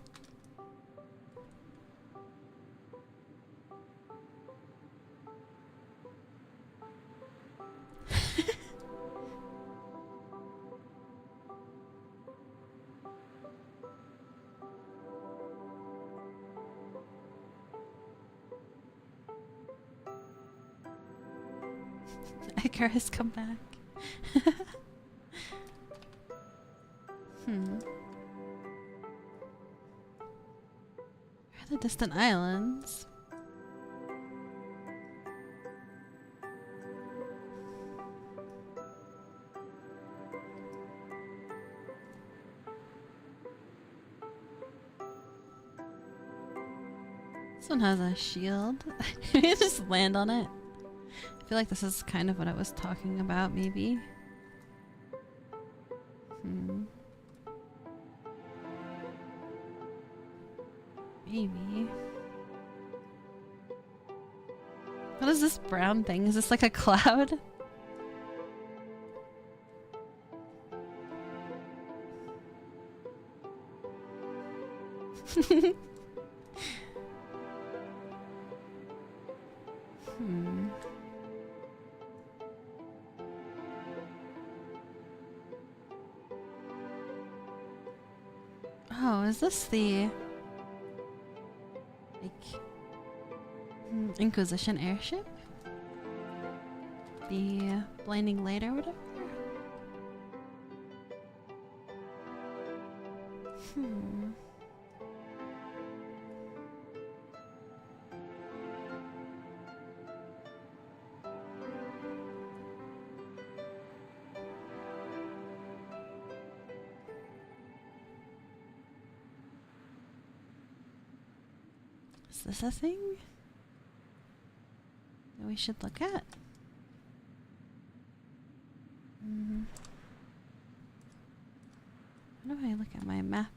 Icarus, come back. Where are the distant islands? This one has a shield. You just land on it. I feel like this is kind of what I was talking about, maybe. Maybe. What is this brown thing? Is this like a cloud? Hmm. Oh, is this the like Inquisition airship? The blinding light or whatever? Hmm. Is this a thing that we should look at? How do I look at my map?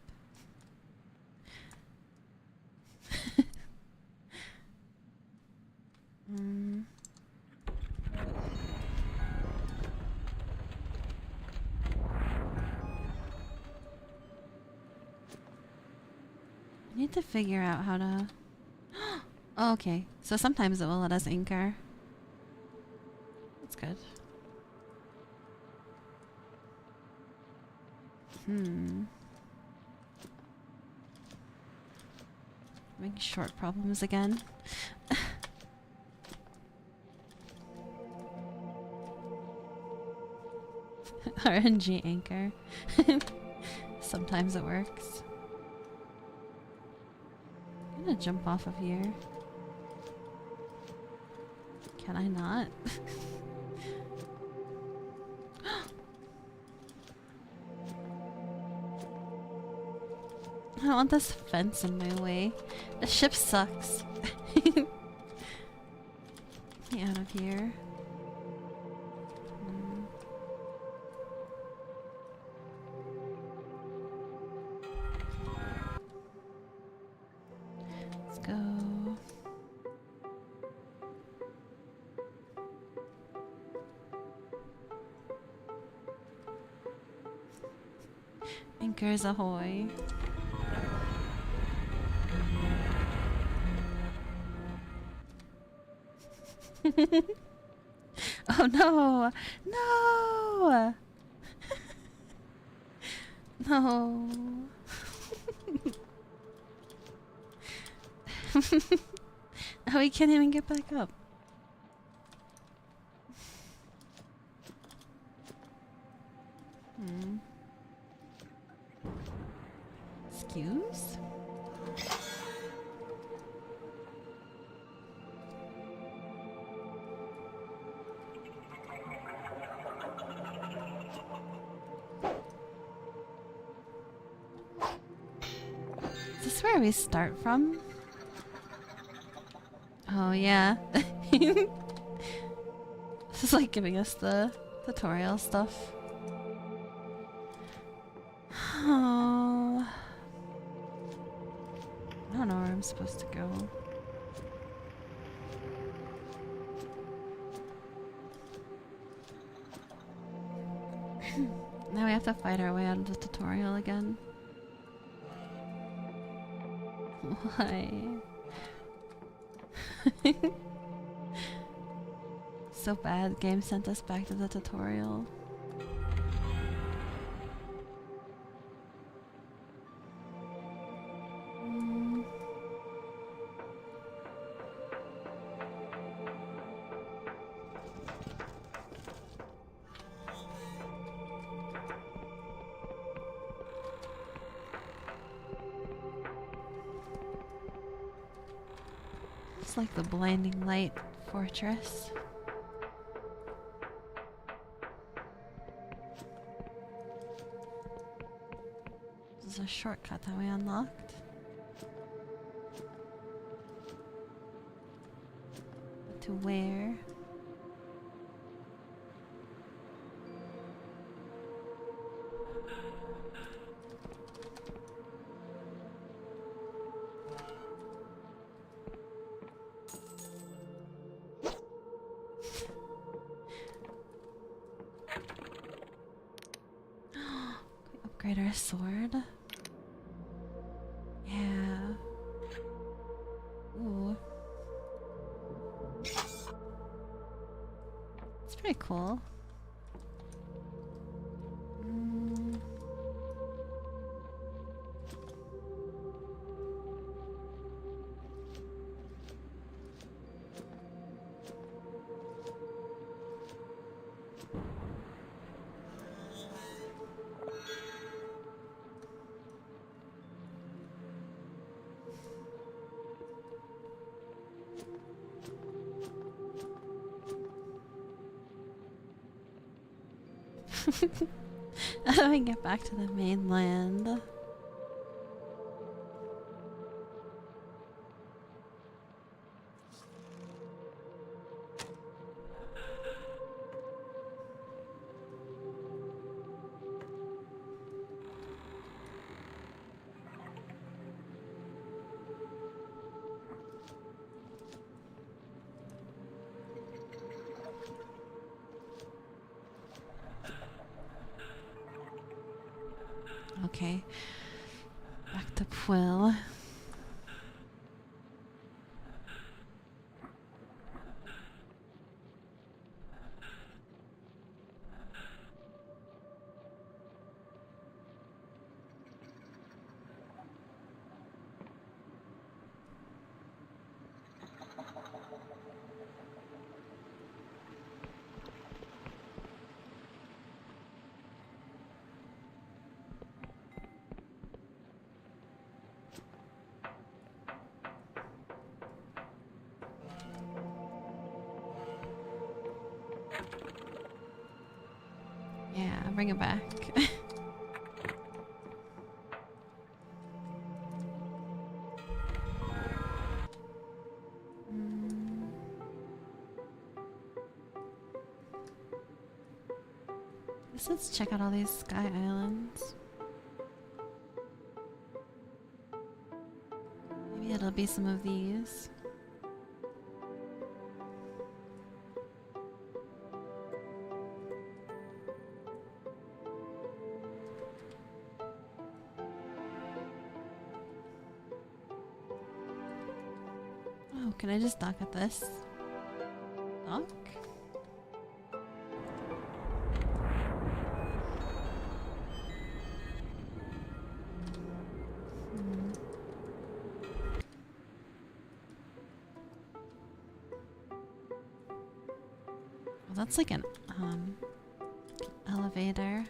I need to figure out how to... Oh, okay, so sometimes it will let us anchor. That's good. Having short problems again. RNG anchor. Sometimes it works. I'm gonna jump off of here. Can I not? I don't want this fence in my way. The ship sucks. Get me out of here. Let's go. Anchors ahoy. Oh no! No! No! Oh, we can't even get back up. Excuse? Is this where we start from? Oh yeah. This is like giving us the tutorial stuff. Oh. I don't know where I'm supposed to go. Now we have to fight our way out of the tutorial again. Why? So bad, game sent us back to the tutorial. It's like the blinding light fortress. This is a shortcut that we unlocked. But to where? Upgrade our sword. Yeah. Ooh. It's pretty cool. How do I get back to the mainland? Okay, back to Quill. Yeah, bring it back. Let's check out all these sky islands. Maybe it'll be some of these. Oh, can I just dock at this? Dock? Well, that's like an elevator.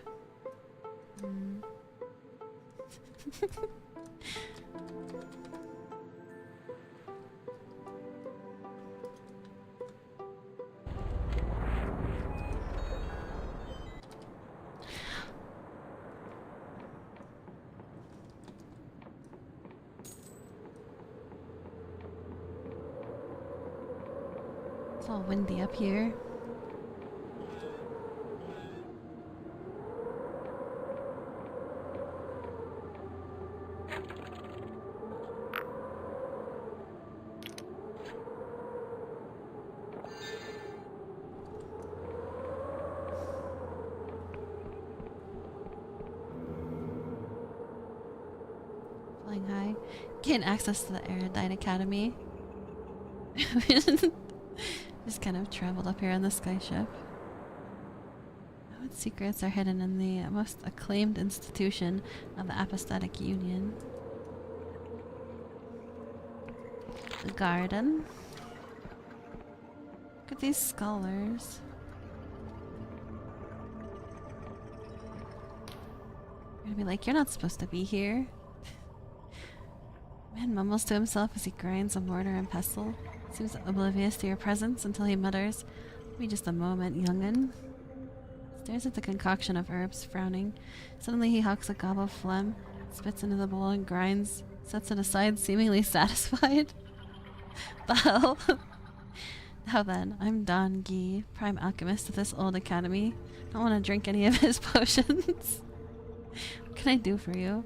It's all windy up here. Flying high. Gain access to the Erudite Academy. Just kind of traveled up here on the sky ship. What secrets are hidden in the most acclaimed institution of the Apostatic Union? The garden. Look at these scholars. You're gonna be like, you're not supposed to be here. Man mumbles to himself as he grinds a mortar and pestle. Seems oblivious to your presence until he mutters, "Give me just a moment, young'un." Stares at the concoction of herbs, frowning. Suddenly he hawks a gob of phlegm, spits into the bowl and grinds, sets it aside, seemingly satisfied. The hell? Now then, I'm Don Gee, prime alchemist of this old academy. Don't want to drink any of his potions. What can I do for you?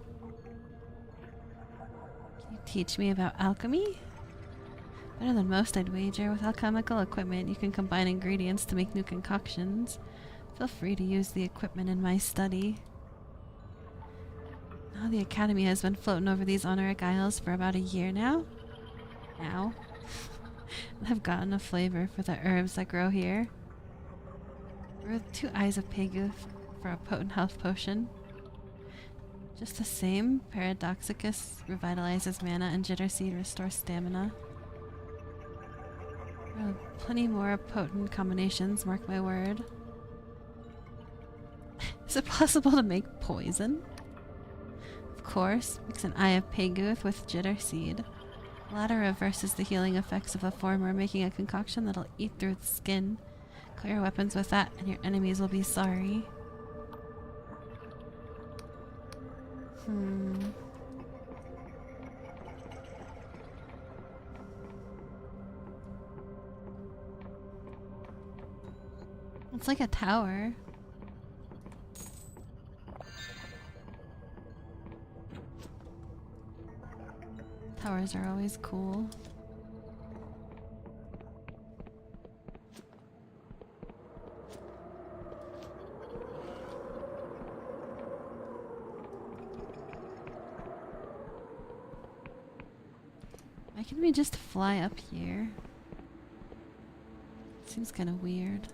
Can you teach me about alchemy? Better than most, I'd wager. With alchemical equipment, you can combine ingredients to make new concoctions. Feel free to use the equipment in my study. Oh, the Academy has been floating over these honoric isles for about a year now. I've gotten a flavor for the herbs that grow here. Worth 2 eyes of Pegu for a potent health potion. Just the same, Paradoxicus revitalizes mana and Jitter Seed restores stamina. Plenty more potent combinations, mark my word. Is it possible to make poison? Of course, mix an eye of Pegu with Jitter Seed. The latter reverses the healing effects of the former, making a concoction that'll eat through the skin. Clear your weapons with that, and your enemies will be sorry. It's like a tower. Towers are always cool. Why can we just fly up here? Seems kind of weird.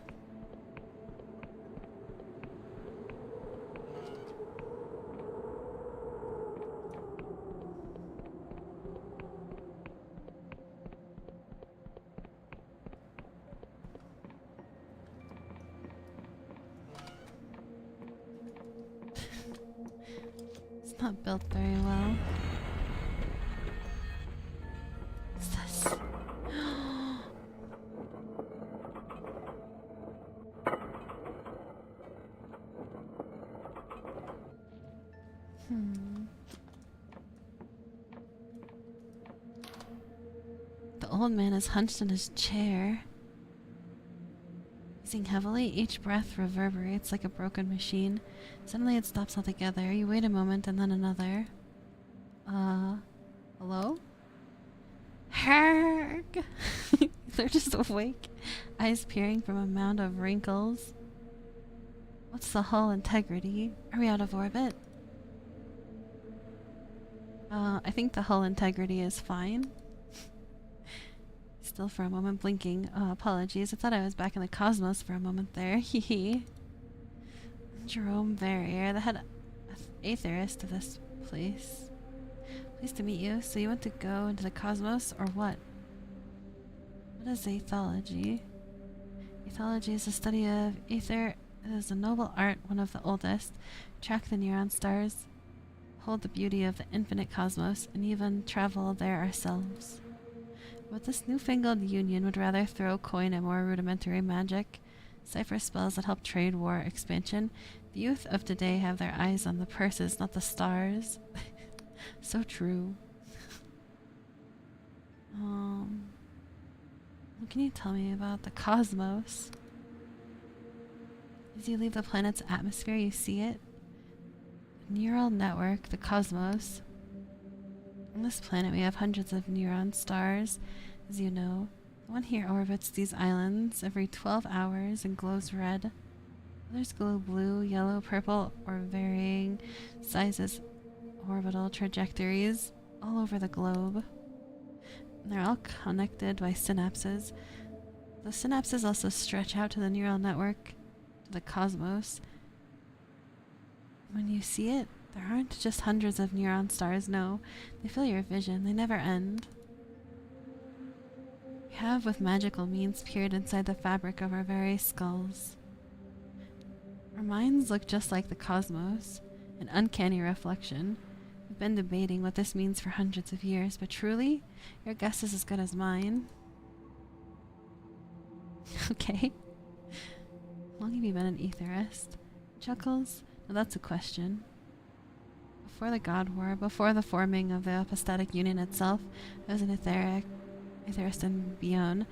It's not built very well. What's this? The old man is hunched in his chair. Breathing heavily, each breath reverberates like a broken machine. Suddenly it stops altogether. You wait a moment and then another. Hello? Herg! They're just awake, eyes peering from a mound of wrinkles. What's the hull integrity? Are we out of orbit? I think the hull integrity is fine. Still for a moment blinking. Apologies. I thought I was back in the cosmos for a moment there. Hehe. Jerome Verrier, the head aetherist of this place. Pleased to meet you. So you want to go into the cosmos, or what? What is ethology? Ethology is the study of ether. It is a noble art, one of the oldest. Track the neutron stars, hold the beauty of the infinite cosmos, and even travel there ourselves. But this newfangled union would rather throw coin at more rudimentary magic, cipher spells that help trade, war, expansion. The youth of today have their eyes on the purses, not the stars. So true. What can you tell me about the cosmos? As you leave the planet's atmosphere, you see it. Neural network, the cosmos. On this planet, we have hundreds of neutron stars, as you know. The one here orbits these islands every 12 hours and glows red. Others glow blue, yellow, purple, or varying sizes, orbital trajectories all over the globe. And they're all connected by synapses. The synapses also stretch out to the neural network, to the cosmos. When you see it, there aren't just hundreds of neutron stars, no. They fill your vision. They never end. We have, with magical means, peered inside the fabric of our very skulls. Our minds look just like the cosmos, an uncanny reflection. We've been debating what this means for hundreds of years, but truly, your guess is as good as mine. Okay. How long have you been an etherist? Chuckles? Now that's a question. Before the God War, before the forming of the apostatic union itself, I was an etherist in Bion.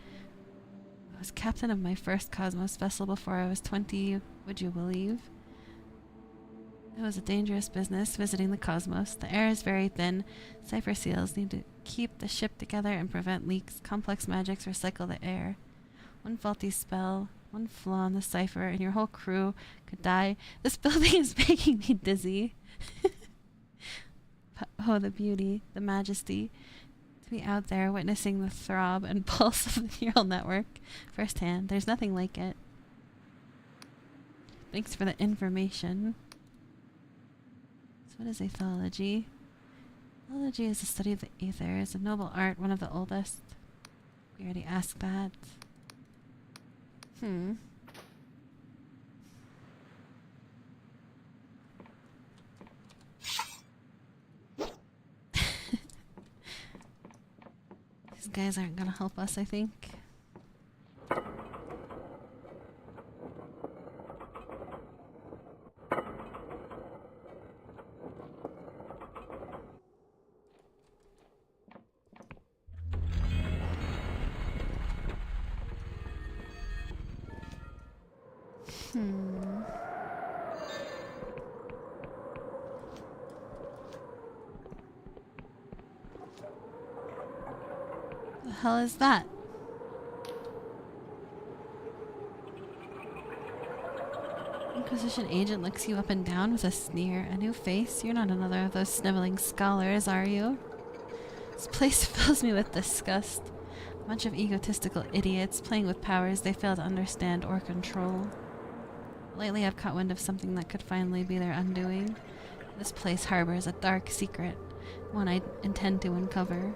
I was captain of my first cosmos vessel before I was 20, would you believe? It was a dangerous business visiting the cosmos. The air is very thin. Cipher seals need to keep the ship together and prevent leaks. Complex magics recycle the air. One faulty spell, one flaw in the cipher, and your whole crew could die. This building is making me dizzy. Oh, the beauty, the majesty. To be out there witnessing the throb and pulse of the neural network firsthand. There's nothing like it. Thanks for the information. So what is ethology? Ethology is the study of the ether. It's a noble art, one of the oldest. We already asked that. These guys aren't gonna help us, I think. The hell is that? Inquisition agent looks you up and down with a sneer. A new face? You're not another of those sniveling scholars, are you? This place fills me with disgust. A bunch of egotistical idiots playing with powers they fail to understand or control. Lately I've caught wind of something that could finally be their undoing. This place harbors a dark secret, one I intend to uncover.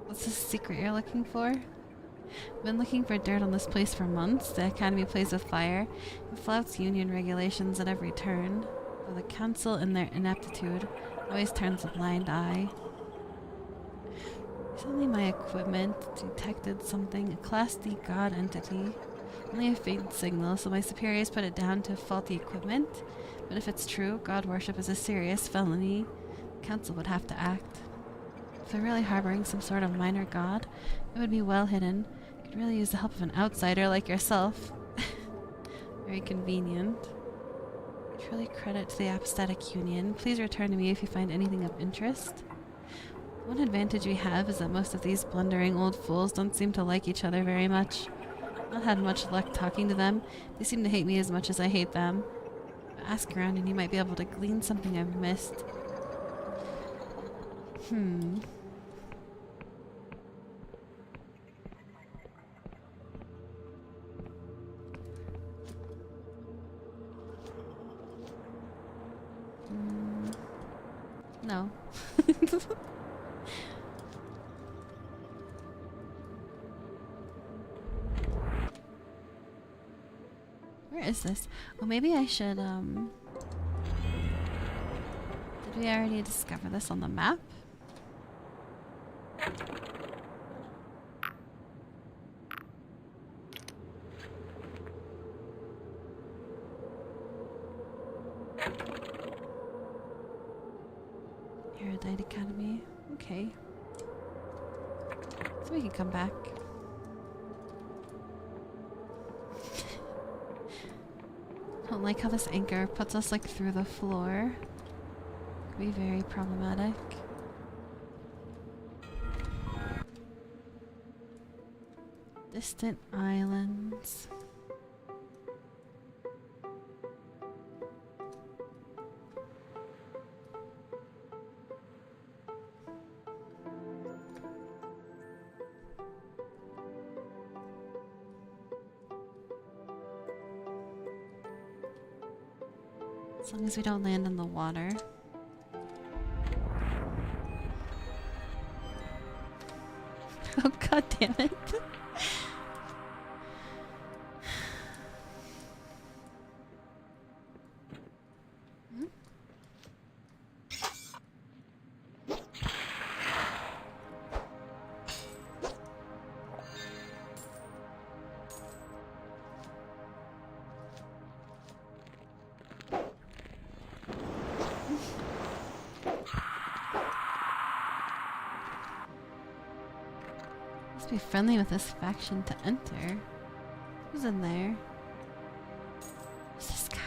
What's the secret you're looking for? I've been looking for dirt on this place for months. The Academy plays with fire. It flouts union regulations at every turn. Though the Council, in their ineptitude, always turns a blind eye. Recently my equipment detected something, a Class D god entity. Only a faint signal, so my superiors put it down to faulty equipment. But if it's true, god worship is a serious felony. The Council would have to act. If they're really harboring some sort of minor god, it would be well hidden. Could really use the help of an outsider like yourself. Very convenient. Truly credit to the Apostatic Union. Please return to me if you find anything of interest. One advantage we have is that most of these blundering old fools don't seem to like each other very much. I've not had much luck talking to them. They seem to hate me as much as I hate them. Ask around and you might be able to glean something I've missed. No. Where is this? Oh, maybe I should, Did we already discover this on the map? Erudite Academy. Okay. So we can come back. Don't like how this anchor puts us like through the floor. Could be very problematic. Distant islands. As long as we don't land in the water. Oh, god damn it. Must be friendly with this faction to enter. Who's in there? Who's this guy?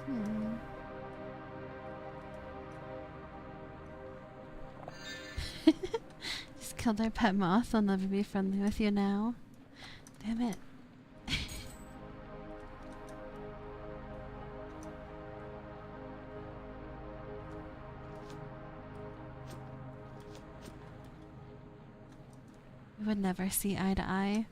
Hmm. Just killed our pet moth. I'll never be friendly with you now. Damn it. We would never see eye to eye.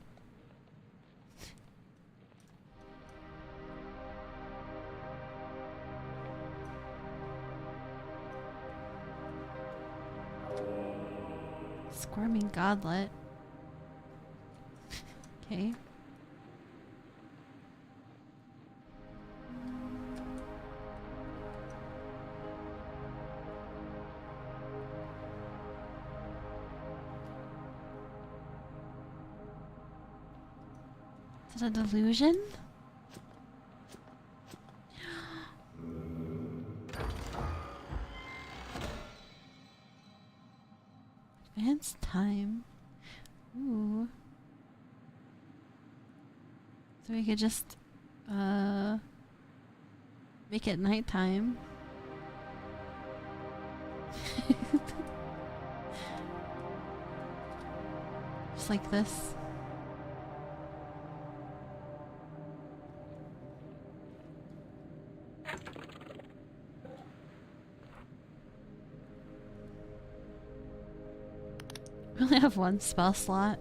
Squirming godlet. Okay. Is it a delusion? Advanced time. Ooh. So we could just make it nighttime. Just like this. We only have one spell slot.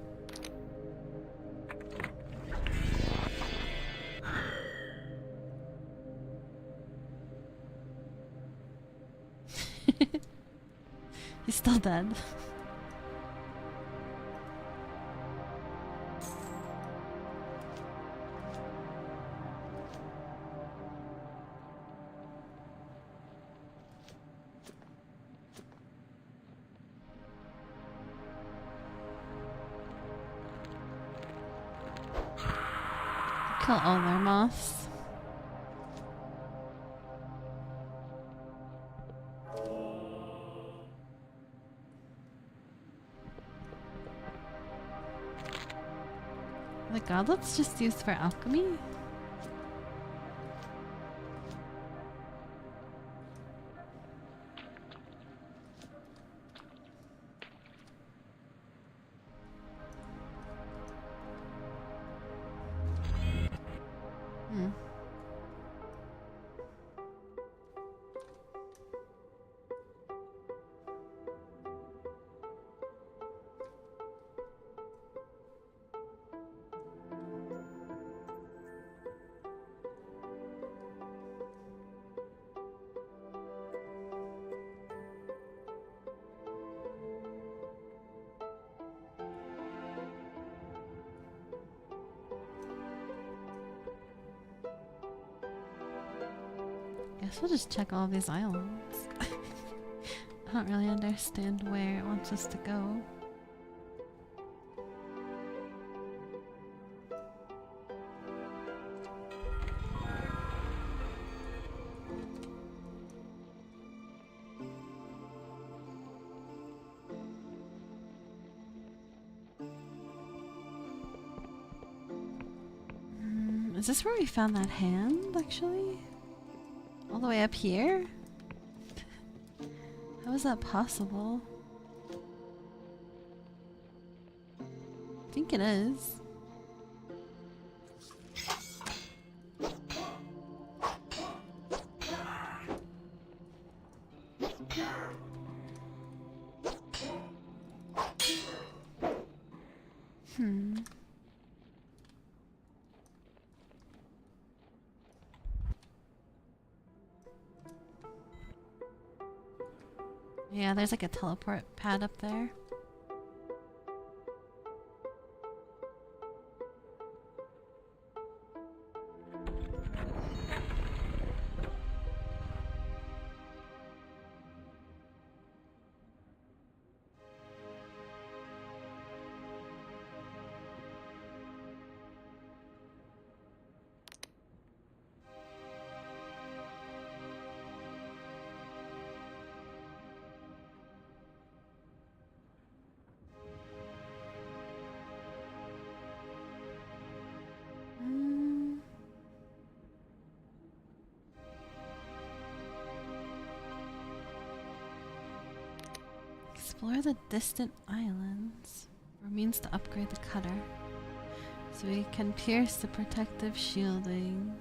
He's still dead. Kill all their moths. The goblet's just used for alchemy? Hmm. Guess we'll just check all these islands. I don't really understand where it wants us to go. Is this where we found that hand, actually? All the way up here? How is that possible? I think it is. Yeah, there's like a teleport pad up there. Explore the distant islands for means to upgrade the cutter. So we can pierce the protective shielding.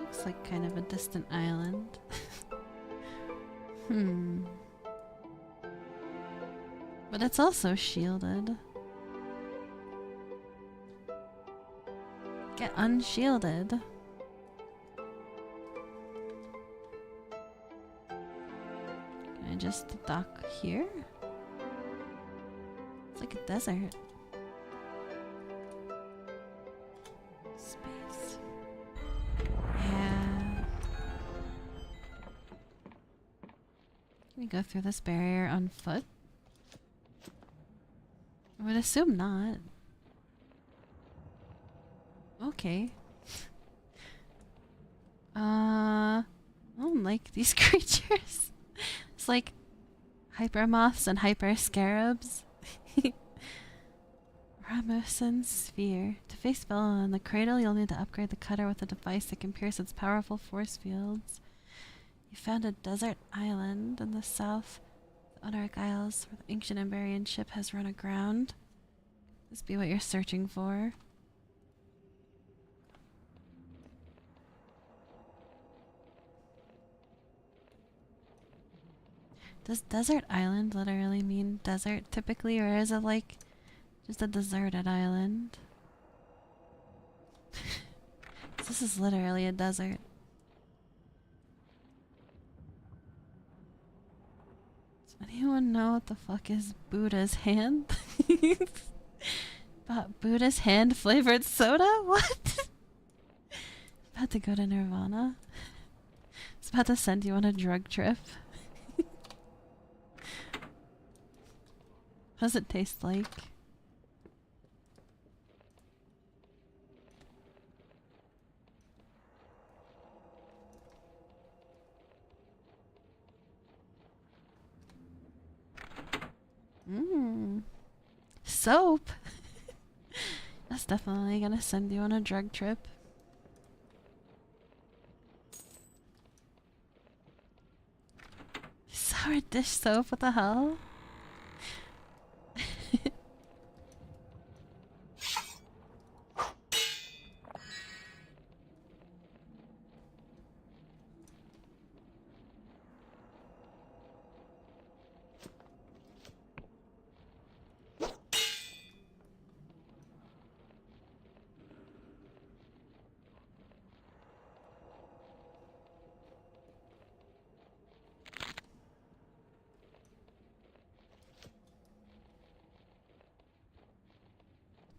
Looks like kind of a distant island. But it's also shielded. Get unshielded. Can I just dock here? It's like a desert. Space. Yeah. Can we go through this barrier on foot? I would assume not. Okay. I don't like these creatures. It's like hyper moths and hyper scarabs. Ramosan sphere. To face Bella in the cradle, you'll need to upgrade the cutter with a device that can pierce its powerful force fields. You found a desert island in the south, the Unark Isles, where the ancient Emberian ship has run aground. This be what you're searching for. Does desert island literally mean desert typically, or is it like just a deserted island? This is literally a desert. Does anyone know what the fuck is Buddha's hand? Bought Buddha's hand flavored soda? What? About to go to Nirvana. It's about to send you on a drug trip. What does it taste like? Soap? That's definitely gonna send you on a drug trip. Sour dish soap, what the hell?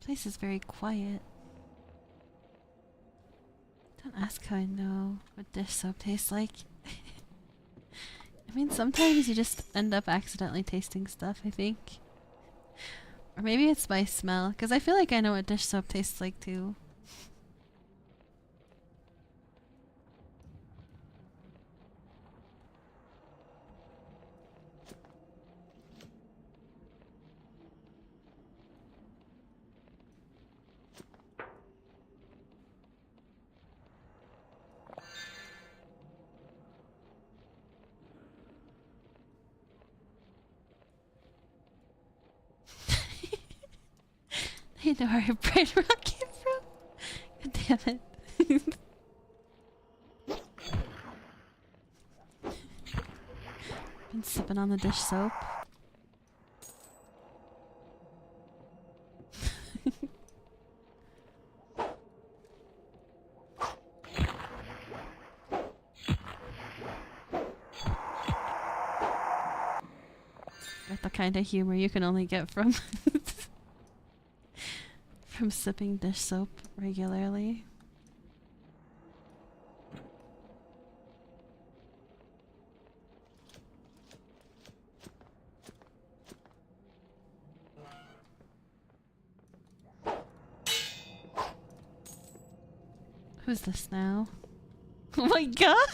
Place is very quiet. Don't ask how I know what dish soap tastes like. I mean, sometimes you just end up accidentally tasting stuff, I think. Or maybe it's by smell, because I feel like I know what dish soap tastes like too. I know where your brain rock came from. God damn it. Been sipping on the dish soap. Got the kind of humor you can only get from from sipping dish soap regularly. Who's this now? Oh my god!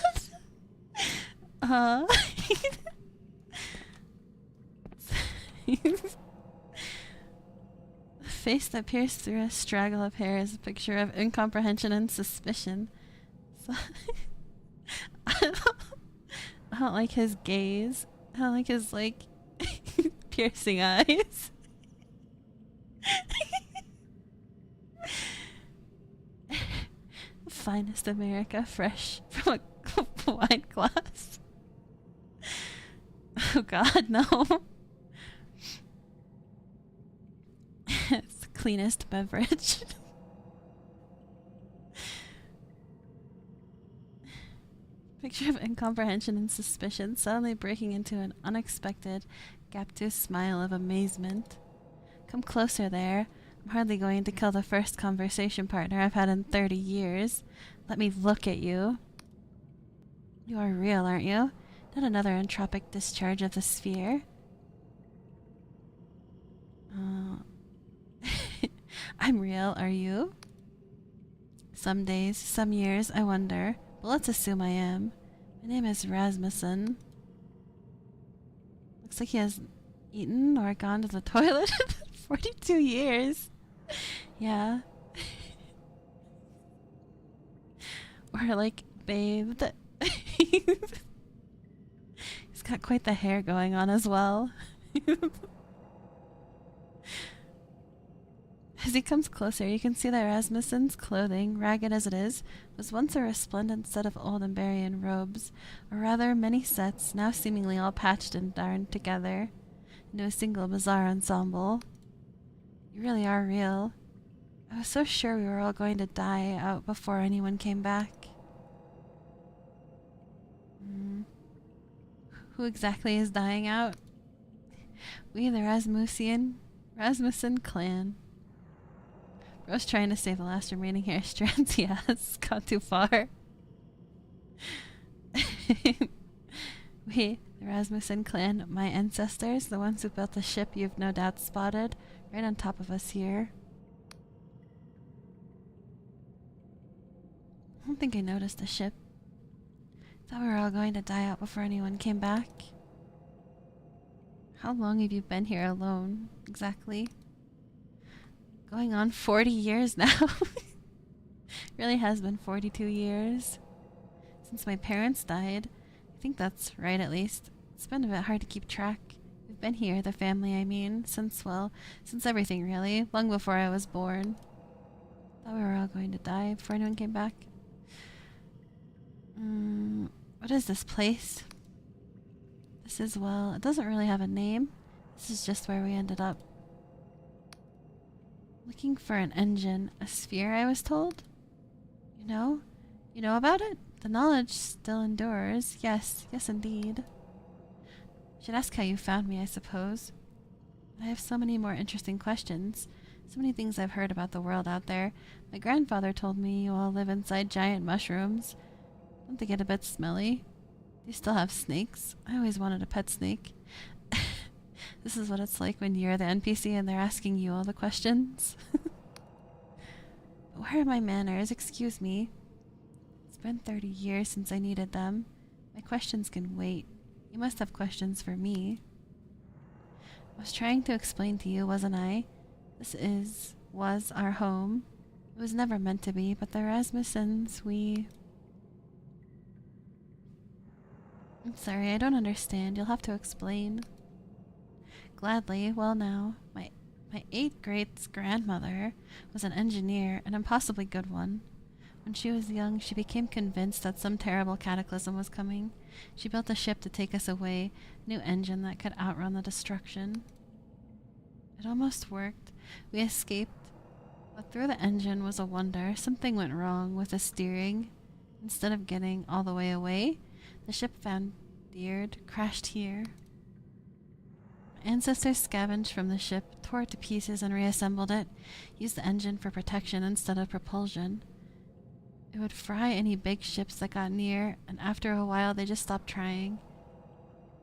The face that pierced through a straggle of hair is a picture of incomprehension and suspicion. So I don't like his gaze. I don't like his, like, piercing eyes. Finest America, fresh from a wine glass. Oh god, no. It's the cleanest beverage. Picture of incomprehension and suspicion, suddenly breaking into an unexpected, gap-toothed smile of amazement. Come closer there. I'm hardly going to kill the first conversation partner I've had in 30 years. Let me look at you. You are real, aren't you? Not another entropic discharge of the sphere. I'm real, are you? Some days, some years, I wonder. But let's assume I am. My name is Rasmussen. Looks like he has eaten or gone to the toilet in 42 years. Yeah. Or like bathed. He's got quite the hair going on as well. As he comes closer, you can see that Rasmussen's clothing, ragged as it is, was once a resplendent set of old Emberian robes, or rather many sets, now seemingly all patched and darned together into a single bizarre ensemble. You really are real. I was so sure we were all going to die out before anyone came back. Who exactly is dying out? We, the Rasmussen clan. Bro's trying to save the last remaining hair strands he has. Gone too far. We, the Rasmussen clan, my ancestors, the ones who built the ship you've no doubt spotted, right on top of us here. I don't think I noticed the ship. Thought we were all going to die out before anyone came back. How long have you been here alone, exactly? Going on 40 years now. Really has been 42 years. Since my parents died. I think that's right, at least. It's been a bit hard to keep track. We've been here, the family, I mean, since everything, really. Long before I was born. Thought we were all going to die before anyone came back. What is this place? This is, well, it doesn't really have a name. This is just where we ended up. Looking for an engine. A sphere, I was told? You know? You know about it? The knowledge still endures. Yes, yes indeed. Should ask how you found me, I suppose. I have so many more interesting questions. So many things I've heard about the world out there. My grandfather told me you all live inside giant mushrooms. Don't they get a bit smelly? Do you still have snakes? I always wanted a pet snake. This is what it's like when you're the NPC and they're asking you all the questions. But where are my manners? Excuse me. It's been 30 years since I needed them. My questions can wait. You must have questions for me. I was trying to explain to you, wasn't I? Was our home. It was never meant to be, but the Rasmussens, I'm sorry, I don't understand. You'll have to explain. Gladly. Well now, my 8th great-grandmother was an engineer, an impossibly good one. When she was young, she became convinced that some terrible cataclysm was coming. She built a ship to take us away, a new engine that could outrun the destruction. It almost worked. We escaped, but through the engine was a wonder. Something went wrong with the steering. Instead of getting all the way away, the ship foundered, crashed here. My ancestors scavenged from the ship, tore it to pieces, and reassembled it. Used the engine for protection instead of propulsion. It would fry any big ships that got near, and after a while they just stopped trying.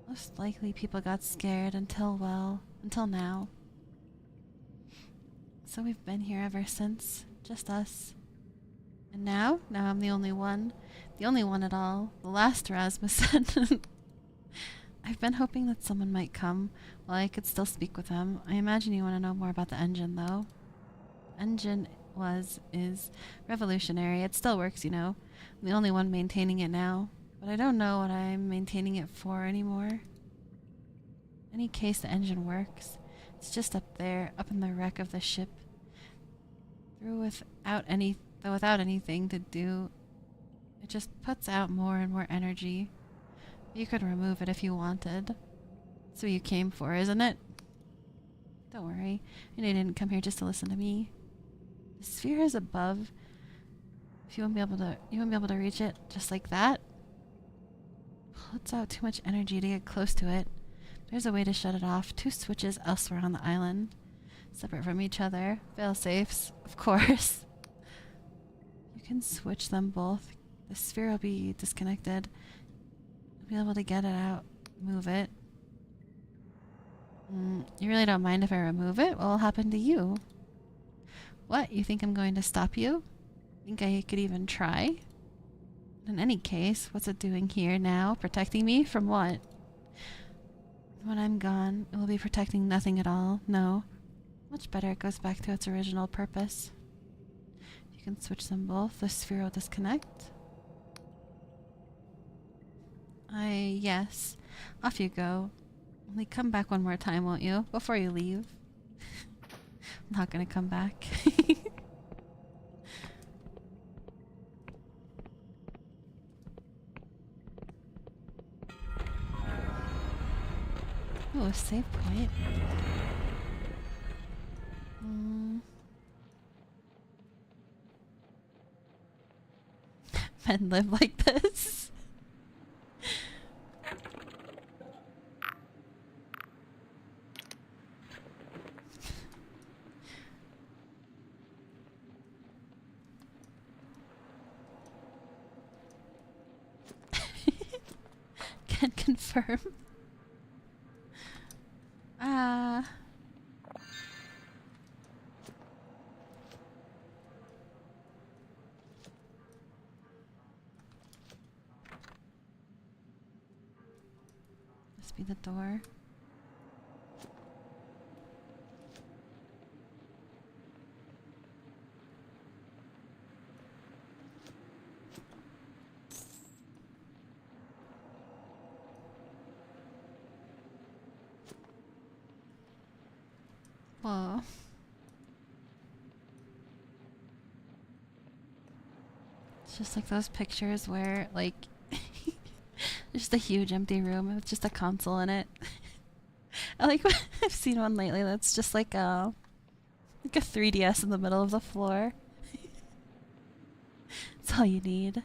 Most likely people got scared until now. So we've been here ever since. Just us. And now I'm the only one. The only one at all. The last Rasmussen. I've been hoping that someone might come while I could still speak with them. I imagine you want to know more about the engine, though. Engine is revolutionary. It still works, you know. I'm the only one maintaining it now. But I don't know what I'm maintaining it for anymore. In any case, the engine works. It's just up there, up in the wreck of the ship. Without anything to do, it just puts out more and more energy. You could remove it if you wanted. That's what you came for, isn't it? Don't worry. You didn't come here just to listen to me. The sphere is above. If you won't be able to reach it just like that. Puts out too much energy to get close to it. There's a way to shut it off. 2 switches elsewhere on the island. Separate from each other. Fail-safes, of course. You can switch them both. The sphere will be disconnected. You'll be able to get it out. Move it. You really don't mind if I remove it? What will happen to you? What? You think I'm going to stop you? Think I could even try? In any case, what's it doing here now? Protecting me from what? When I'm gone, it will be protecting nothing at all. No. Much better it goes back to its original purpose. You can switch them both. The sphere will disconnect. Yes. Off you go. Only come back one more time, won't you? Before you leave. I'm not gonna come back. Ooh, a save point. Men live like this. Can confirm. Must be the door. Whoa. It's just like those pictures where, like, just a huge empty room with just a console in it. I like I've seen one lately that's just like a 3DS in the middle of the floor. That's all you need.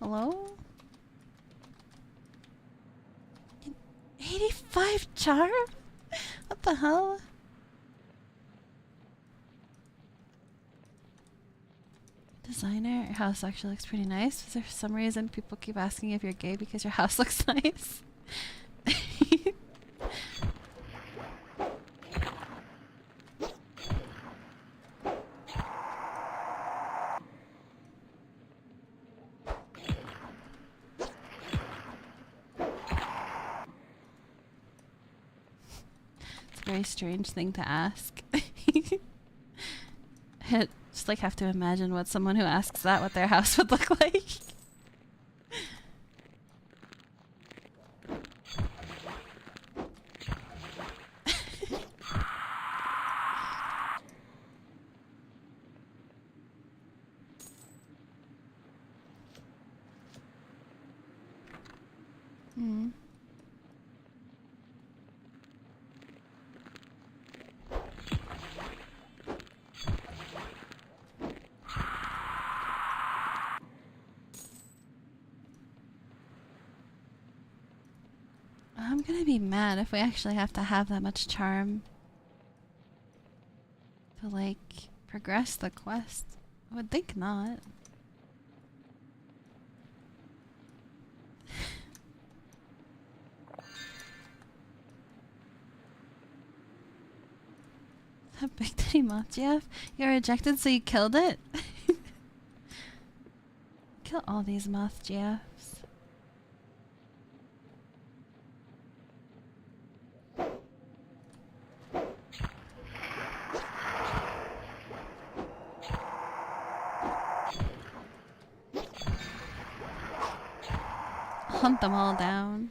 Hello? 85 charm? What the hell? Designer, your house actually looks pretty nice. Is there some reason people keep asking if you're gay because your house looks nice? Very strange thing to ask. I just like have to imagine what someone who asks that, what their house would look like. gonna be mad if we actually have to have that much charm to, like, progress the quest. I would think not. That big titty moth, Jeff? You got rejected, so you killed it? Kill all these moth Jeffs. Hunt them all down.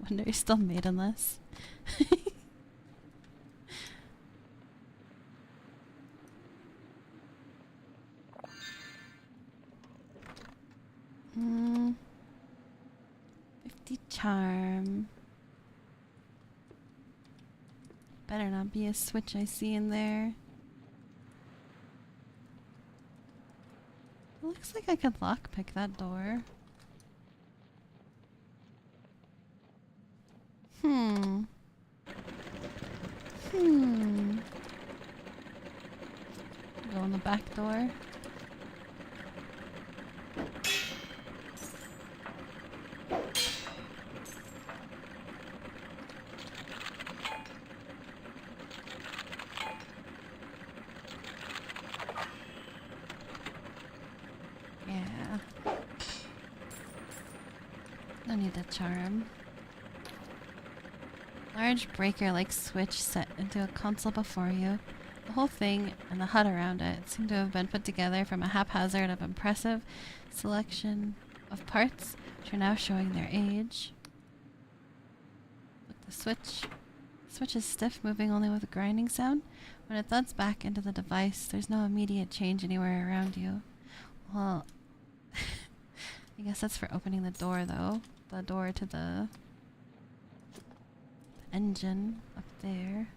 Wonder he's still maidenless. Hmm. 50 charm. Better not be a switch I see in there. It looks like I could lockpick that door. Hmm. Go in the back door. Yeah. No need to charm. Large breaker-like switch set into a console before you. The whole thing and the hut around it seem to have been put together from a haphazard of impressive selection of parts, which are now showing their age. Look, the switch. The switch is stiff, moving only with a grinding sound. When it thuds back into the device, there's no immediate change anywhere around you. Well, I guess that's for opening the door, though. The door to the engine up there.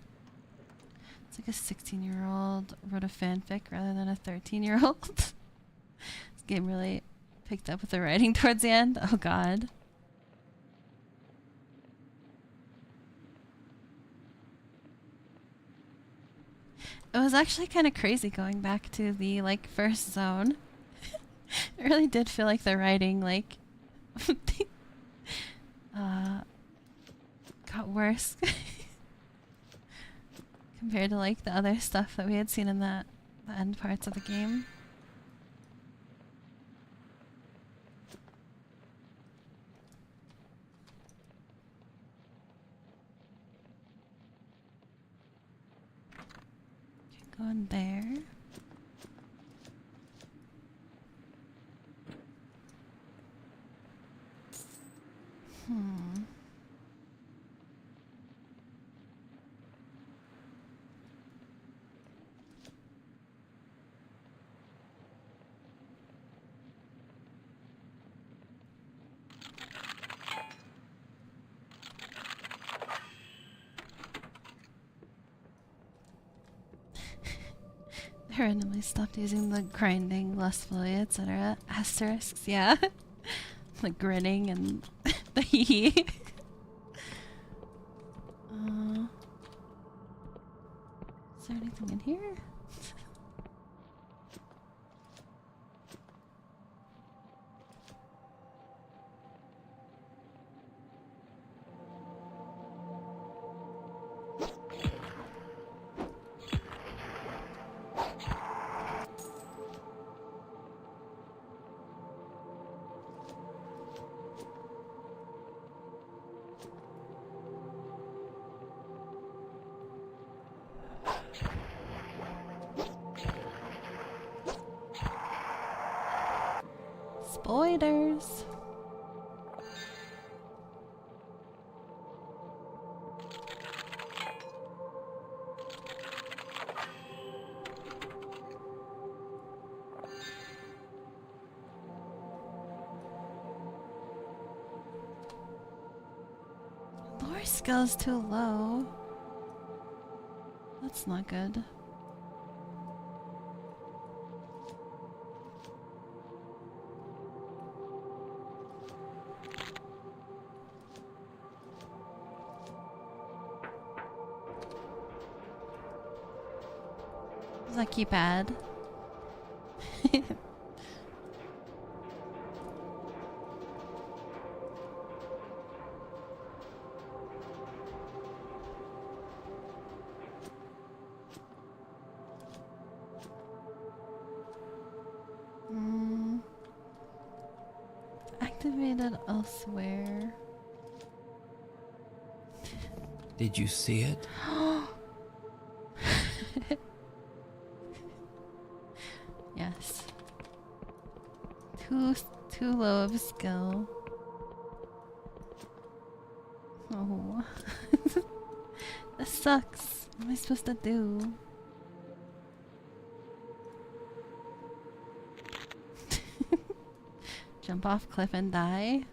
It's like a 16-year-old wrote a fanfic rather than a 13-year-old. This game really picked up with the writing towards the end. Oh god. It was actually kind of crazy going back to the, like, first zone. It really did feel like the writing, like, got worse compared to, like, the other stuff that we had seen in the end parts of the game. Go in there. I randomly stopped using the grinding lustfully, etc. Asterisks, yeah. Like grinning and the hee. Is there anything in here? Spoilers. Lore skill's too low. That's not good. Is that keypad? Activated elsewhere. Did you see it? Yes. Too low of skill. Oh. This sucks. What am I supposed to do? Jump off cliff and die?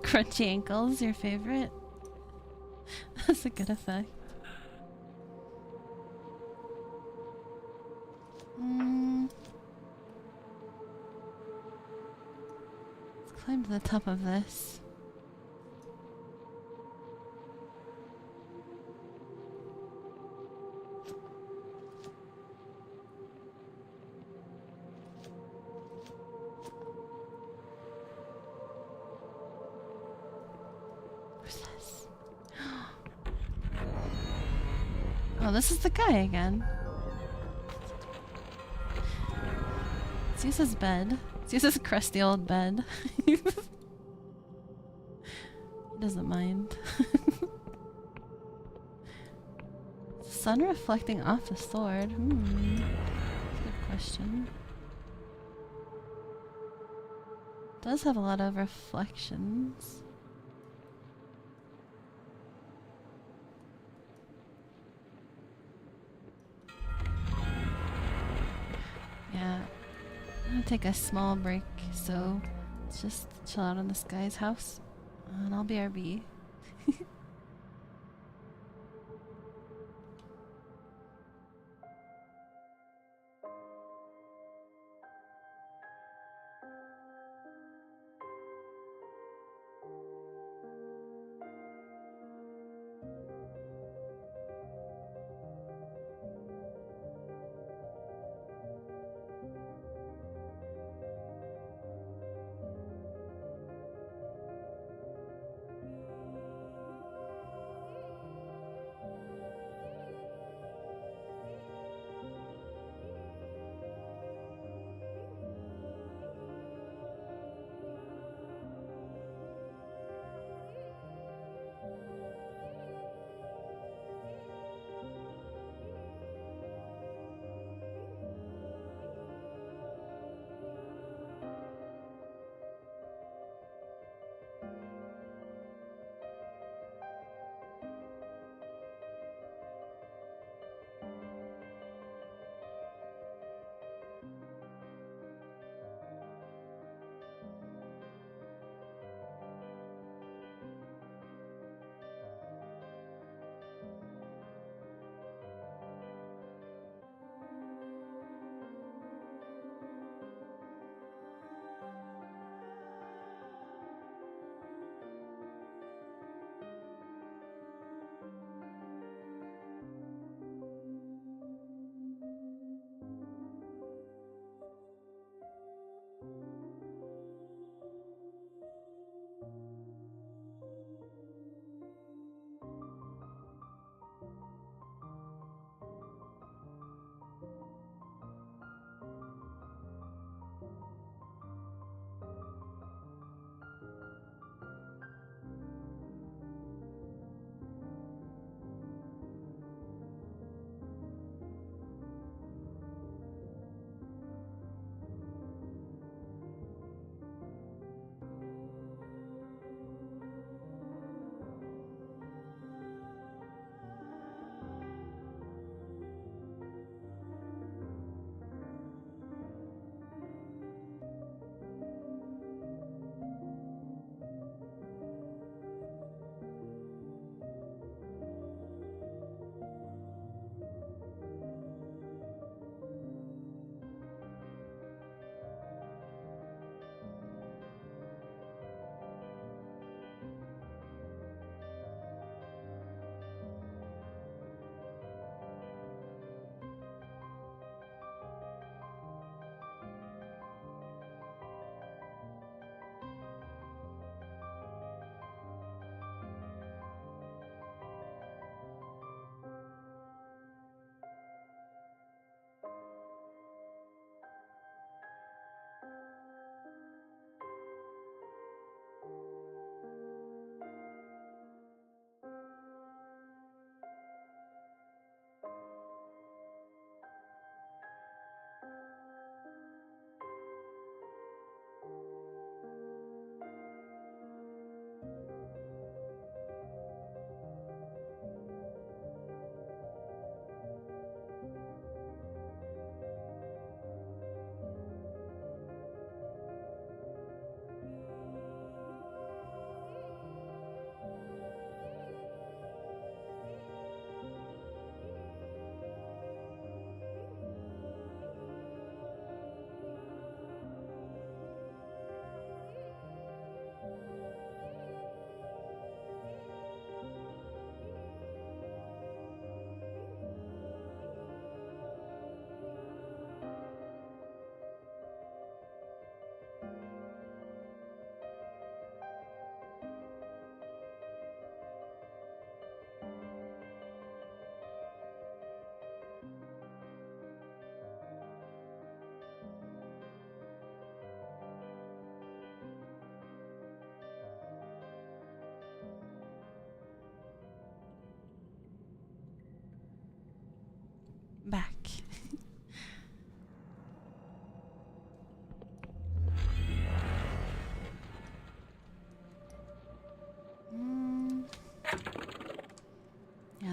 Crunchy ankles, your favorite? That's a good effect. Let's climb to the top of this. Oh, this is the guy again. Let's use his bed. Let's use his crusty old bed. He doesn't mind. Sun reflecting off the sword. That's a good question. Does have a lot of reflections. Yeah, I'm gonna take a small break, so let's just chill out in this guy's house, and I'll BRB.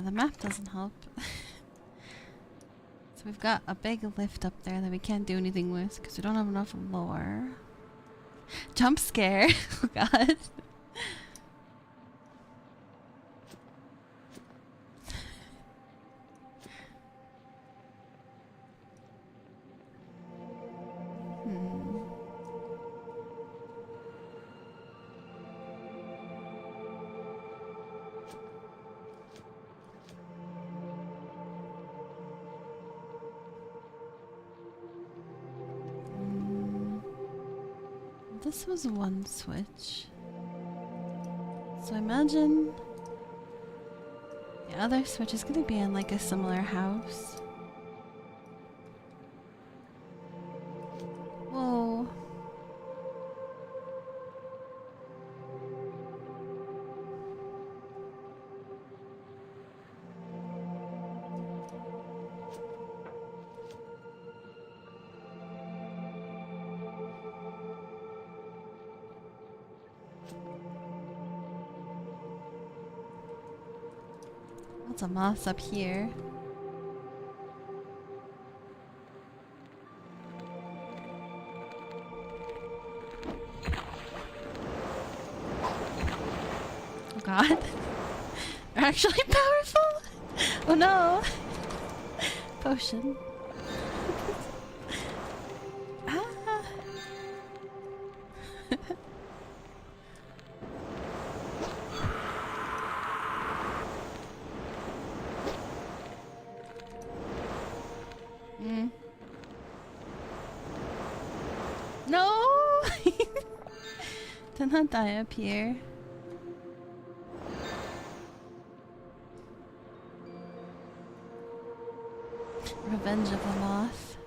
the map doesn't help. So we've got a big lift up there that we can't do anything with because we don't have enough lore. Jump scare! Oh god. This was one switch. So imagine the other switch is gonna be in like a similar house. Whoa. Lots of moths up here. Oh god. They're actually powerful! Oh no! Potion. Ah. No! Did not die up here. Revenge of the Moth.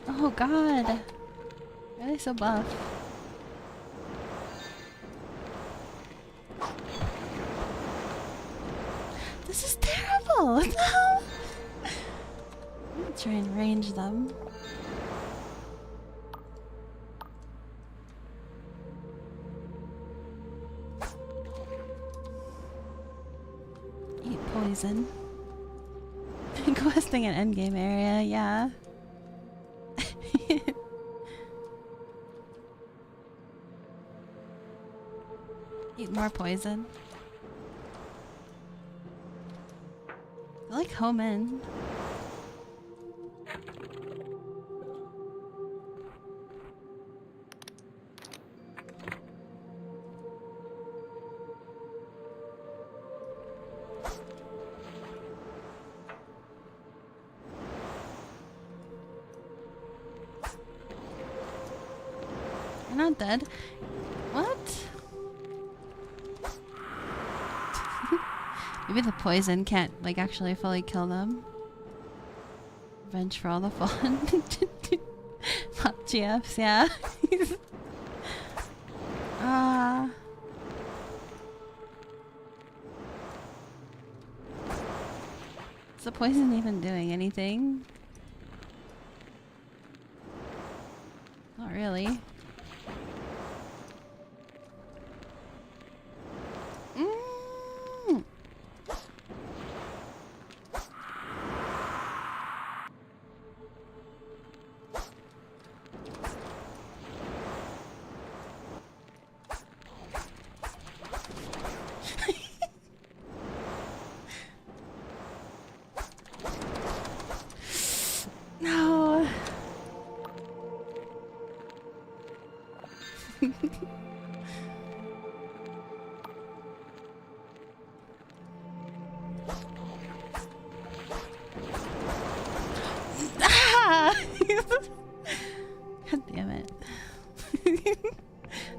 Oh god. Why are they so buff? This is terrible! What the hell? I'm gonna try and range them. Eat poison. Questing an endgame area, yeah. Eat more poison. I like home in. You're not dead. What? Maybe the poison can't, like, actually fully kill them. Revenge for all the fallen. Not GFs, yeah. Is the poison even doing anything? Not really. No. Ah! God damn it.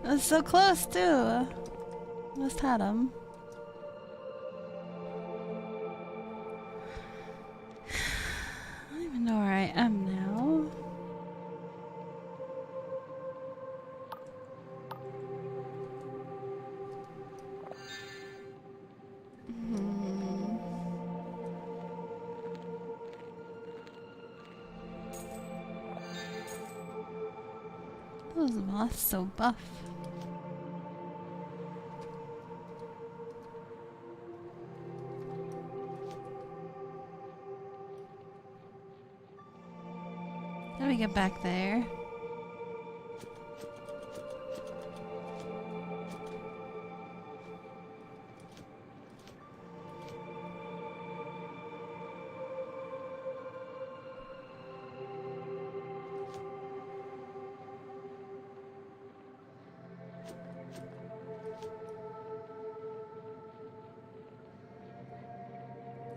That was so close too. Almost had him. I don't even know where I am now. How is Moth so buff? How do we get back there?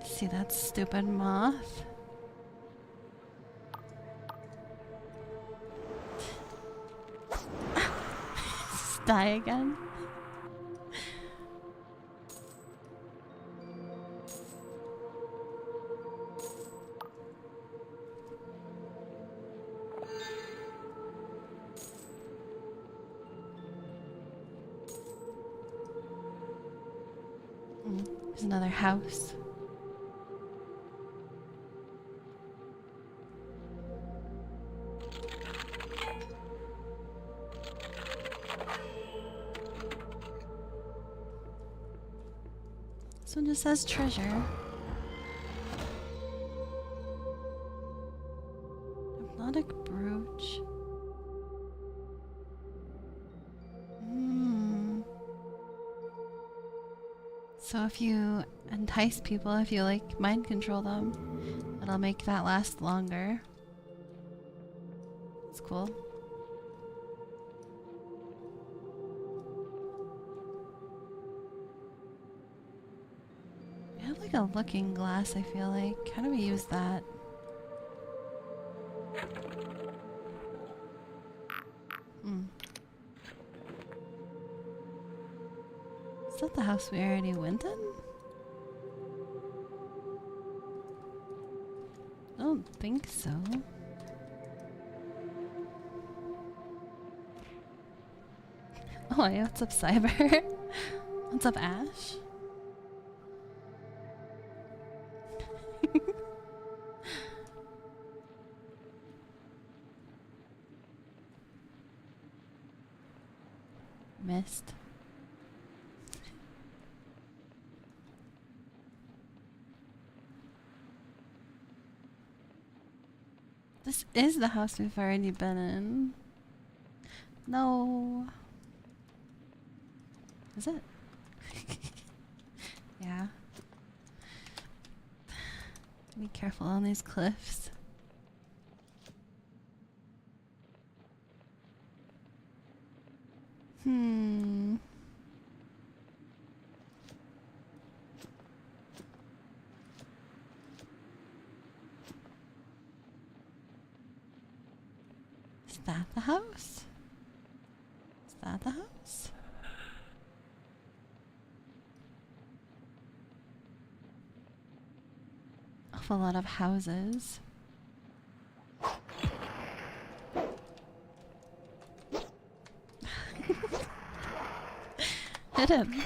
See that stupid moth? Just die again? There's another house. This one just says treasure. Hypnotic brooch. So if you entice people, if you like mind control them, it'll make that last longer. It's cool. We have like a looking glass, I feel like. How do we use that? Is that the house we already went in? I don't think so. Oh, hey, what's up, Cyber? What's up, Ash? Missed. This is the house we've already been in. No. Is it? Yeah. Be careful on these cliffs. Is that the house? Is that the house? Awful lot of houses. Hit him.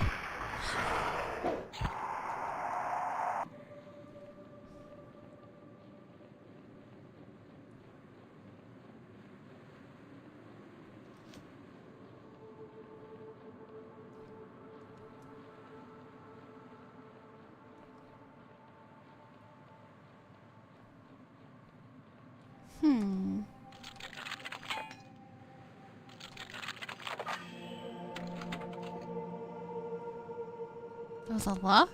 That was a lock?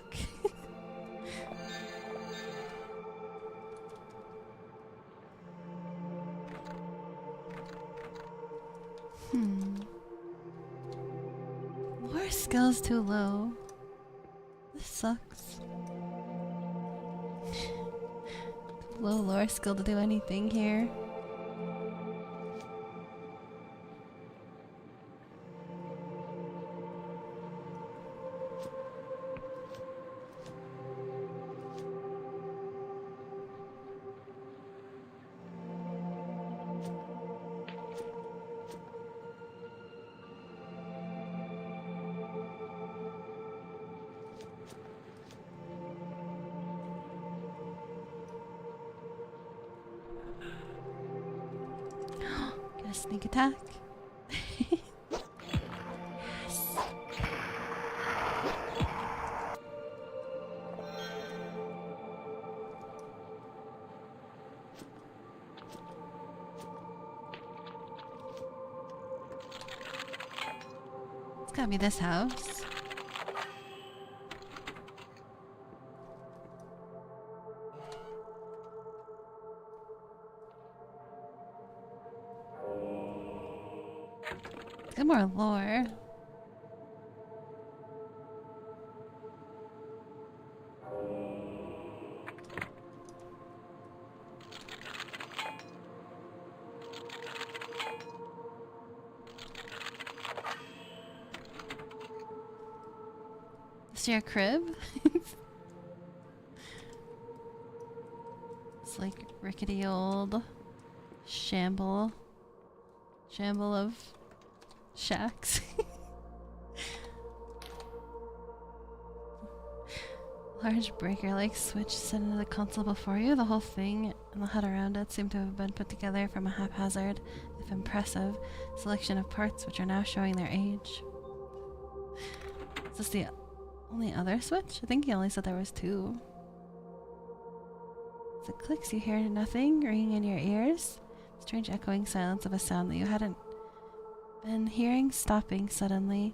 Lore skill's too low. This sucks. Low lore skill to do anything here. Sneak attack. Yes. It's gotta be this house. Get more lore. Is your crib? It's like rickety old shamble of shacks. Large breaker-like switch set into the console before you. The whole thing and the hut around it seem to have been put together from a haphazard, if impressive, selection of parts which are now showing their age. Is this the only other switch? I think he only said there was 2. As it clicks, you hear nothing ringing in your ears. Strange echoing silence of a sound that you hadn't been hearing stopping suddenly.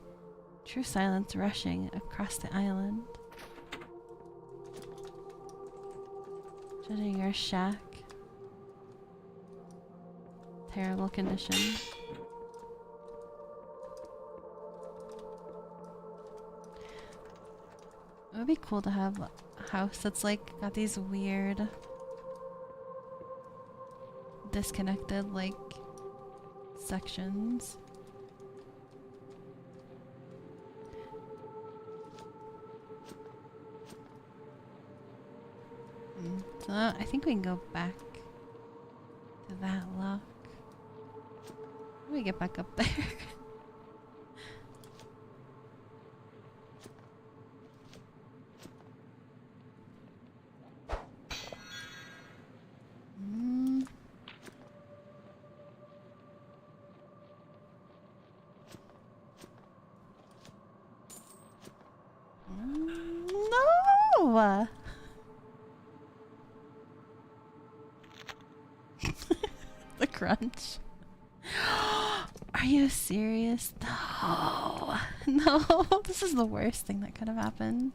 True silence rushing across the island. Judging your shack. Terrible condition. It would be cool to have a house that's like got these weird disconnected like sections. So I think we can go back to that lock. Let me get back up there. No! The crunch. Are you serious? No. No. This is the worst thing that could have happened.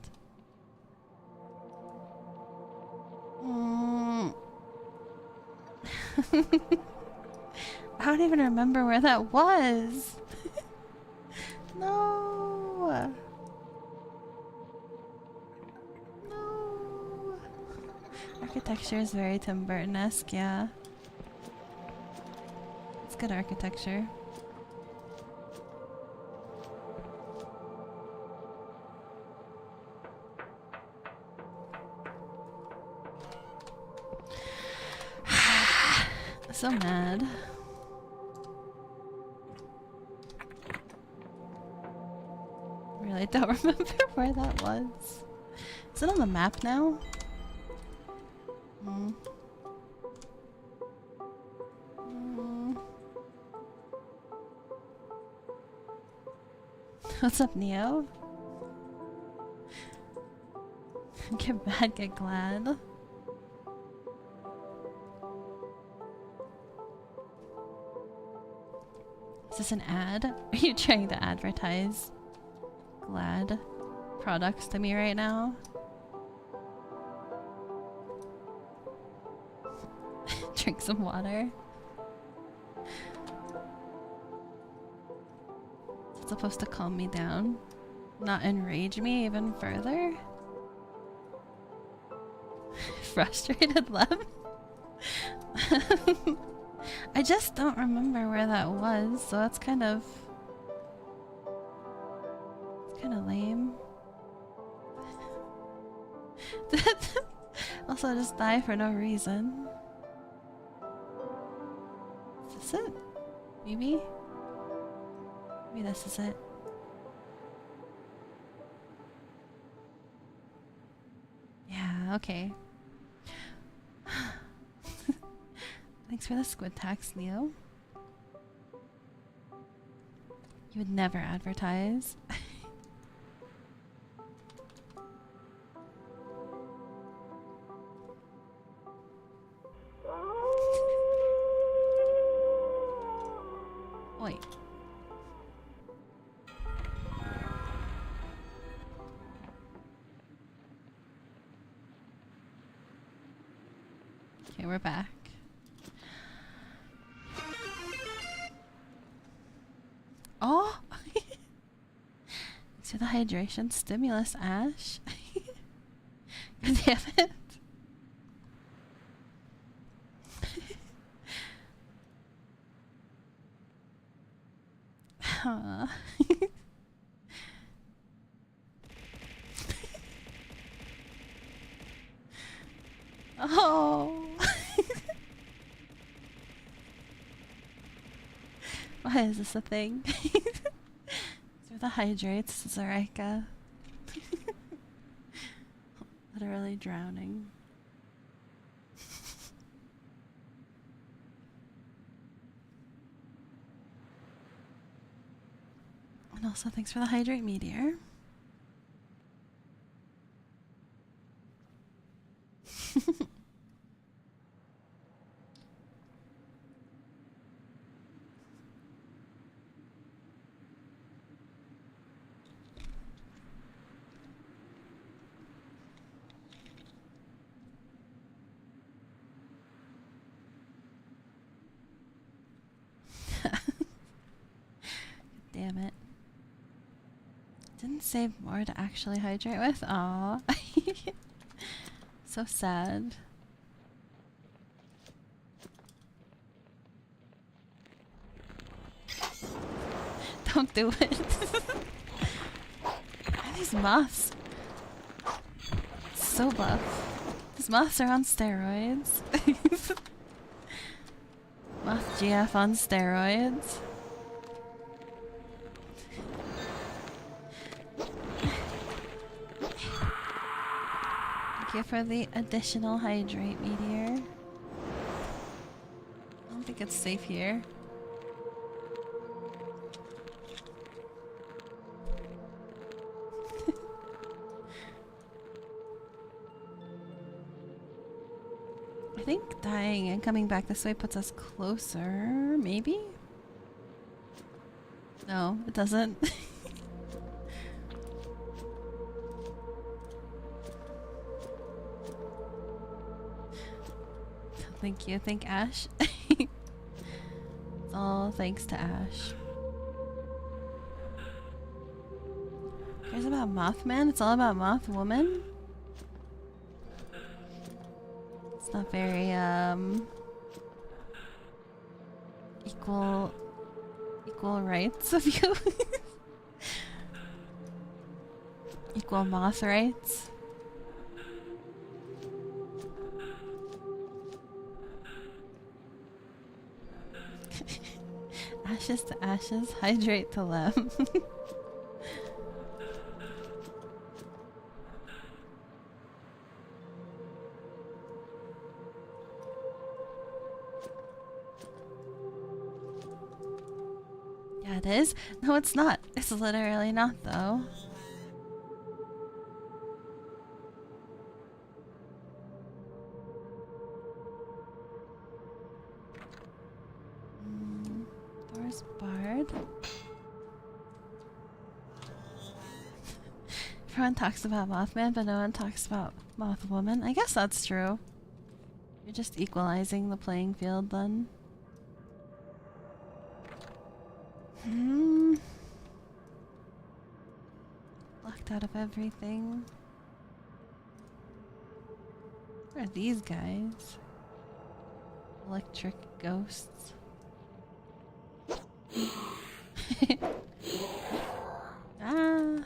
I don't even remember where that was. No. No. Architecture is very Tim Burton-esque, yeah. It's good architecture. So mad. Really don't remember where that was. Is it on the map now? What's up, Neo? Get mad, get glad. Is this an ad? Are you trying to advertise glad products to me right now? Drink some water. It's supposed to calm me down, not enrage me even further. Frustrated love. I just don't remember where that was, so that's kind of lame. Also, I just die for no reason. Is this it? Maybe? Maybe this is it. Yeah, okay. Thanks for the squid tax, Leo. You would never advertise. Wait. Okay, we're back. Oh! Thanks for the hydration stimulus, Ash. God damn it. Huh. Oh. Why is this a thing? Through the hydrates, Zareka. Literally drowning. And also thanks for the hydrate meteor. Damn it. Didn't save more to actually hydrate with? Aw. So sad. Don't do it. These moths. So buff. These moths are on steroids. Moth GF on steroids. Thank you for the additional hydrate meteor. I don't think it's safe here. I think dying and coming back this way puts us closer, maybe? No, it doesn't. Thank you. Thank Ash. It's all thanks to Ash. Who cares about Mothman? It's all about Mothwoman? It's not very, equal rights of you. Equal moth rights. Ashes to ashes, hydrate to lem. Yeah, it is. No, it's not. It's literally not, though. Door's barred. Everyone talks about Mothman, but no one talks about Mothwoman. I guess that's true. You're just equalizing the playing field, then. Locked out of everything. What are these guys? Electric ghosts. Ah.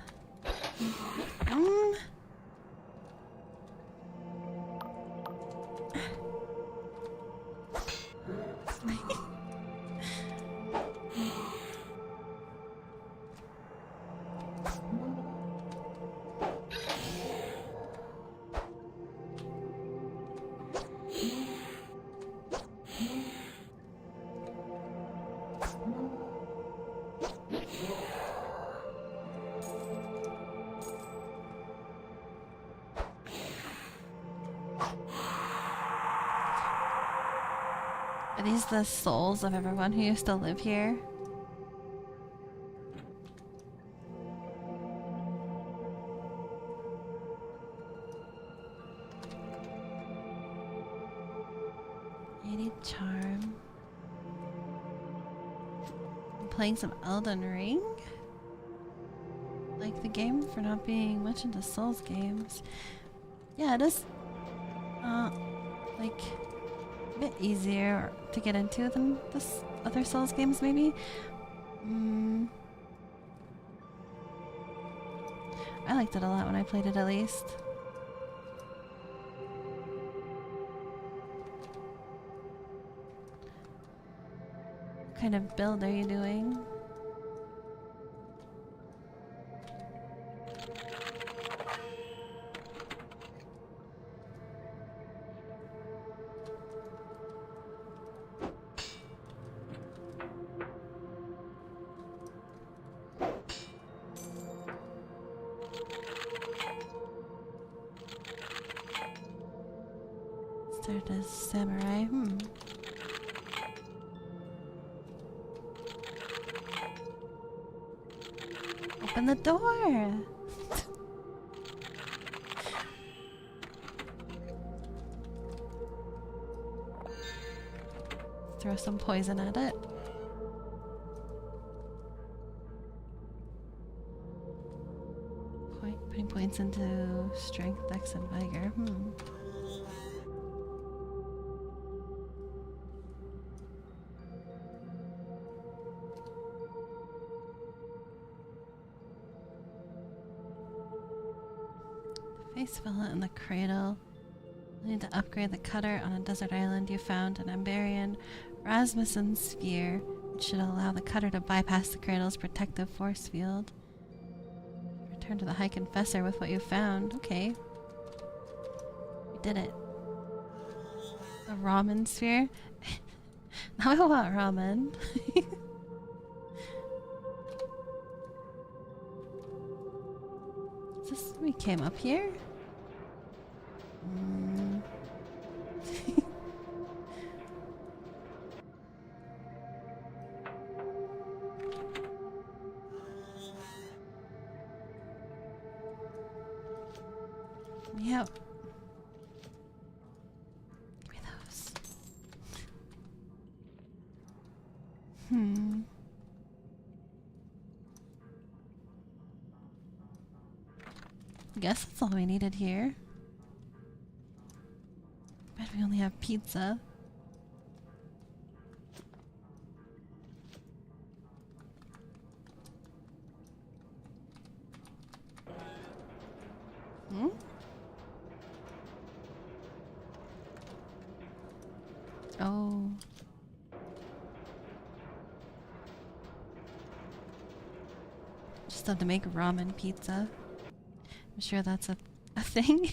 Are these the souls of everyone who used to live here? Charm. I'm playing some Elden Ring. Like the game for not being much into Souls games. Yeah, it is like a bit easier to get into than this other Souls games maybe. I liked it a lot when I played it at least. What kind of build are you doing? Start as samurai. Open the door! Throw some poison at it. Putting points into strength, dex, and vigor. Face fella in the cradle. You need to upgrade the cutter on a desert island. You found an Amberian Rasmussen sphere, which should allow the cutter to bypass the cradle's protective force field. Return to the High Confessor with what you found. Okay. We did it. A ramen sphere? Now I want ramen. Is this we came up here? Yep. Give me those. I guess that's all we needed here. Bet we only have pizza. Oh. Just have to make ramen pizza. I'm sure that's a thing.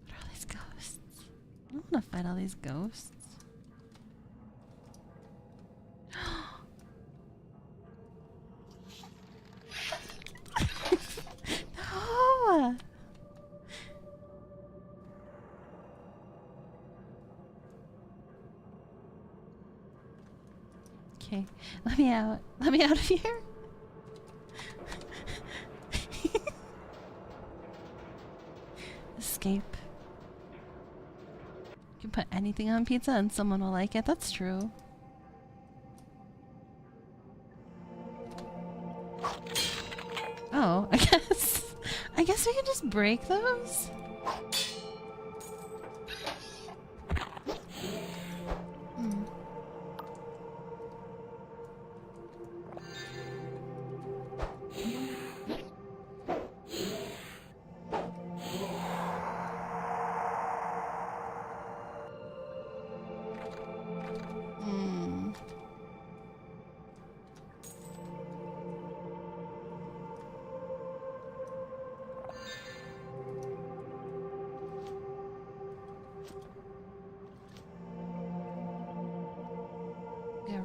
What are all these ghosts? I don't want to fight all these ghosts. No! Okay, let me out. Let me out of here. Escape. You can put anything on pizza and someone will like it. That's true. Oh, I guess we can just break those.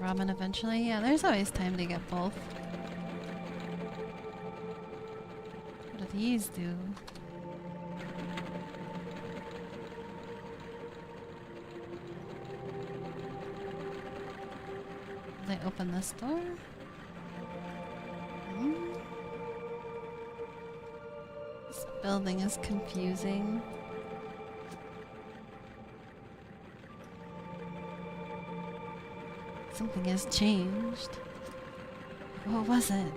ramen eventually. Yeah, there's always time to get both. What do these do? Did I open this door? Hmm? This building is confusing. Something has changed. What was it?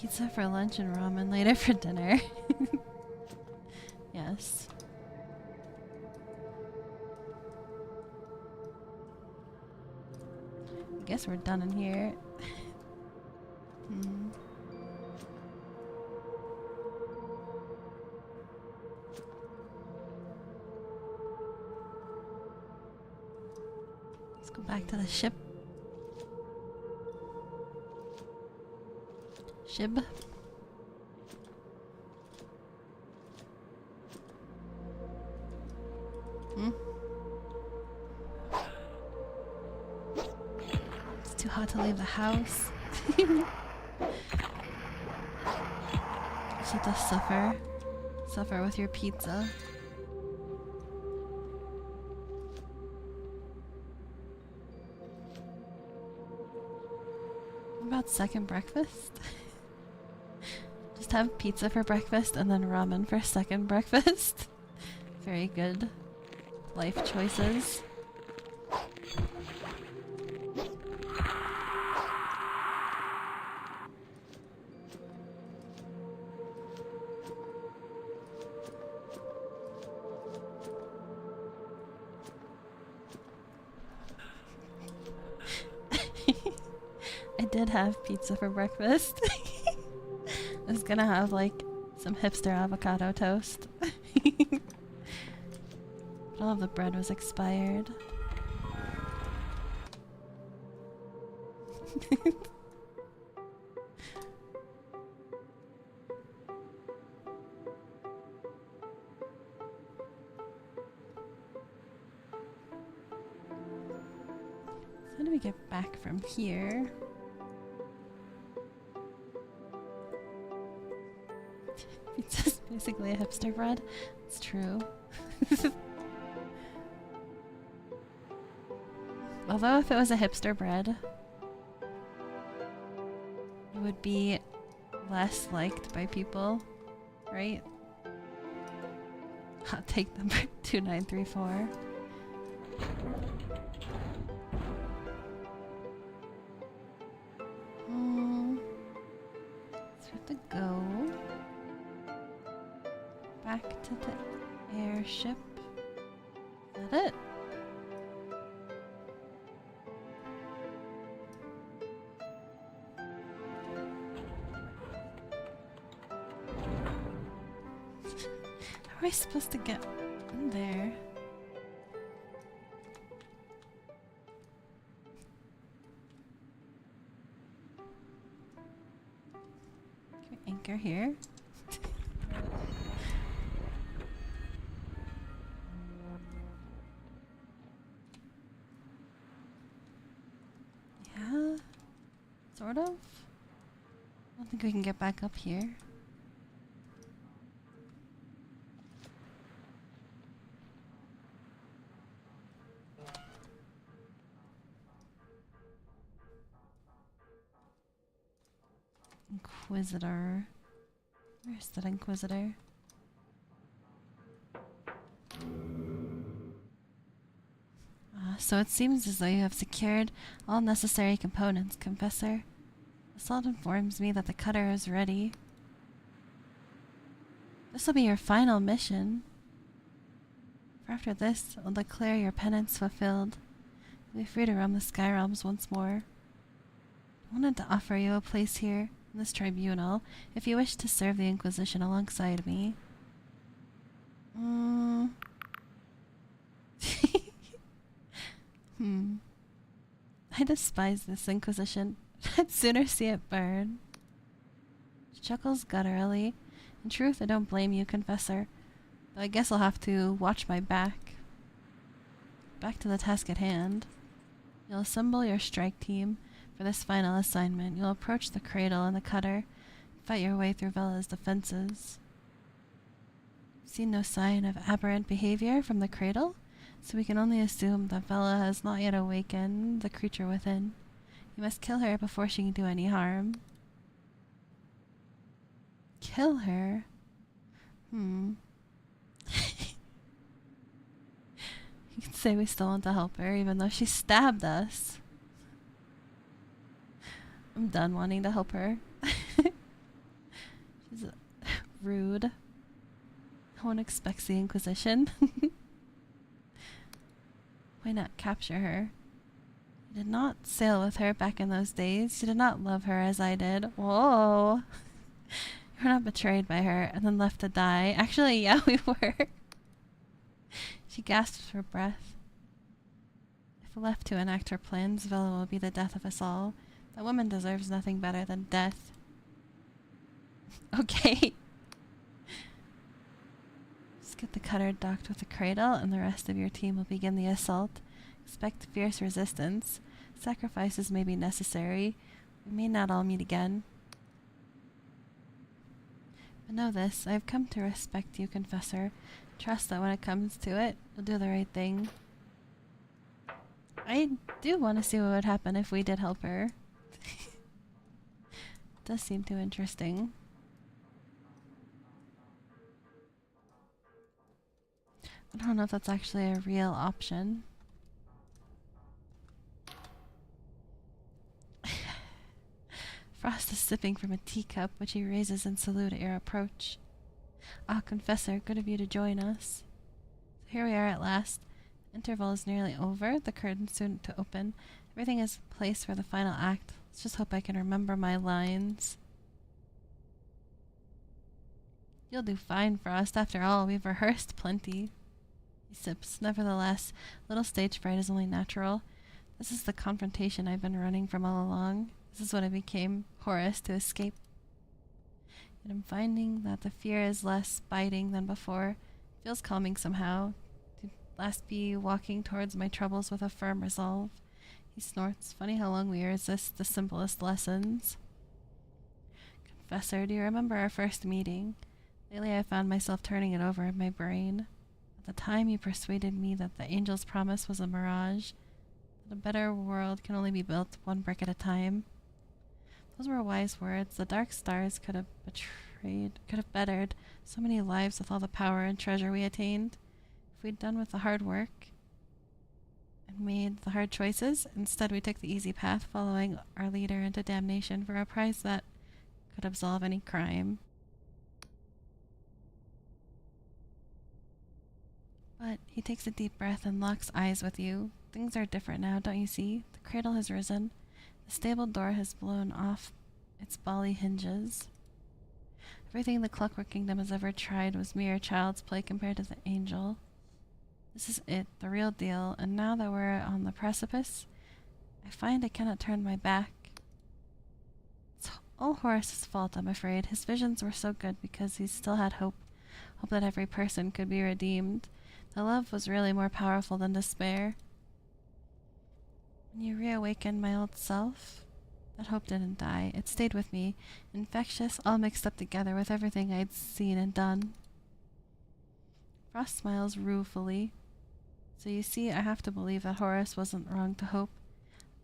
Pizza for lunch and ramen later for dinner. Yes. I guess we're done in here. Hmm. Let's go back to the ship. Shib. Hmm. It's too hot to leave the house. Just to suffer. Suffer with your pizza. What about second breakfast? Just have pizza for breakfast and then ramen for second breakfast. Very good life choices. I did have pizza for breakfast. I was gonna have like some hipster avocado toast. But all of the bread was expired. How do we get back from here? Pizza's basically a hipster bread. It's true. Although if it was a hipster bread, it would be less liked by people, right? Hot take number 2934. So we have to go back to the airship. Is that it? How am I supposed to get in there? Can we anchor here? Yeah, sort of. I don't think we can get back up here. Inquisitor. Where's that Inquisitor? So it seems as though you have secured all necessary components, Confessor. Assault informs me that the cutter is ready. This will be your final mission. For after this, I'll declare your penance fulfilled. You'll be free to roam the sky realms once more. I wanted to offer you a place here in this tribunal if you wish to serve the Inquisition alongside me. I despise this Inquisition. I'd sooner see it burn. She chuckles gutturally In truth, I don't blame you, Confessor. Though I guess I'll have to watch my back. Back to the task at hand. You'll assemble your strike team for this final assignment. You'll approach the cradle and the cutter, fight your way through Vella's defenses. Seen no sign of aberrant behavior from the cradle, so we can only assume that Vella has not yet awakened the creature within. You must kill her before she can do any harm. Kill her? You can say we still want to help her, even though she stabbed us. I'm done wanting to help her. She's rude. No one expects the Inquisition. Why not capture her? You did not sail with her back in those days. You did not love her as I did. Whoa. You were not betrayed by her and then left to die. Actually, yeah, we were. She gasped for breath. If left to enact her plans, Vela will be the death of us all. That woman deserves nothing better than death. Okay. Just get the cutter docked with the cradle, and the rest of your team will begin the assault. Expect fierce resistance. Sacrifices may be necessary. We may not all meet again. But know this, I have come to respect you, Confessor. Trust that when it comes to it, you'll do the right thing. I do want to see what would happen if we did help her. Does seem too interesting. I don't know if that's actually a real option. Frost is sipping from a teacup, which he raises in salute at your approach. Ah, Confessor, good of you to join us. So here we are at last. The interval is nearly over, the curtain soon to open. Everything is placed for the final act. Let's just hope I can remember my lines. You'll do fine, Frost. After all, we've rehearsed plenty. He sips. Nevertheless, little stage fright is only natural. This is the confrontation I've been running from all along. This is what I became Horus to escape. Yet I'm finding that the fear is less biting than before. It feels calming somehow. To last be walking towards my troubles with a firm resolve. He snorts. Funny how long we resist the simplest lessons. Confessor, do you remember our first meeting? Lately I found myself turning it over in my brain. At the time you persuaded me that the angel's promise was a mirage. That a better world can only be built one brick at a time. Those were wise words. The dark stars could have bettered so many lives with all the power and treasure we attained. If we'd done with the hard work and made the hard choices, instead we took the easy path, following our leader into damnation for a prize that could absolve any crime. But he takes a deep breath and locks eyes with you. Things are different now, don't you see? The cradle has risen. The stable door has blown off its bally hinges. Everything the Clockwork Kingdom has ever tried was mere child's play compared to the angel. This is it, the real deal, and now that we're on the precipice, I find I cannot turn my back. It's all Horus's fault, I'm afraid. His visions were so good because he still had hope. Hope that every person could be redeemed. The love was really more powerful than despair. When you reawakened my old self, that hope didn't die. It stayed with me, infectious, all mixed up together with everything I'd seen and done. Frost smiles ruefully. So you see, I have to believe that Horus wasn't wrong to hope.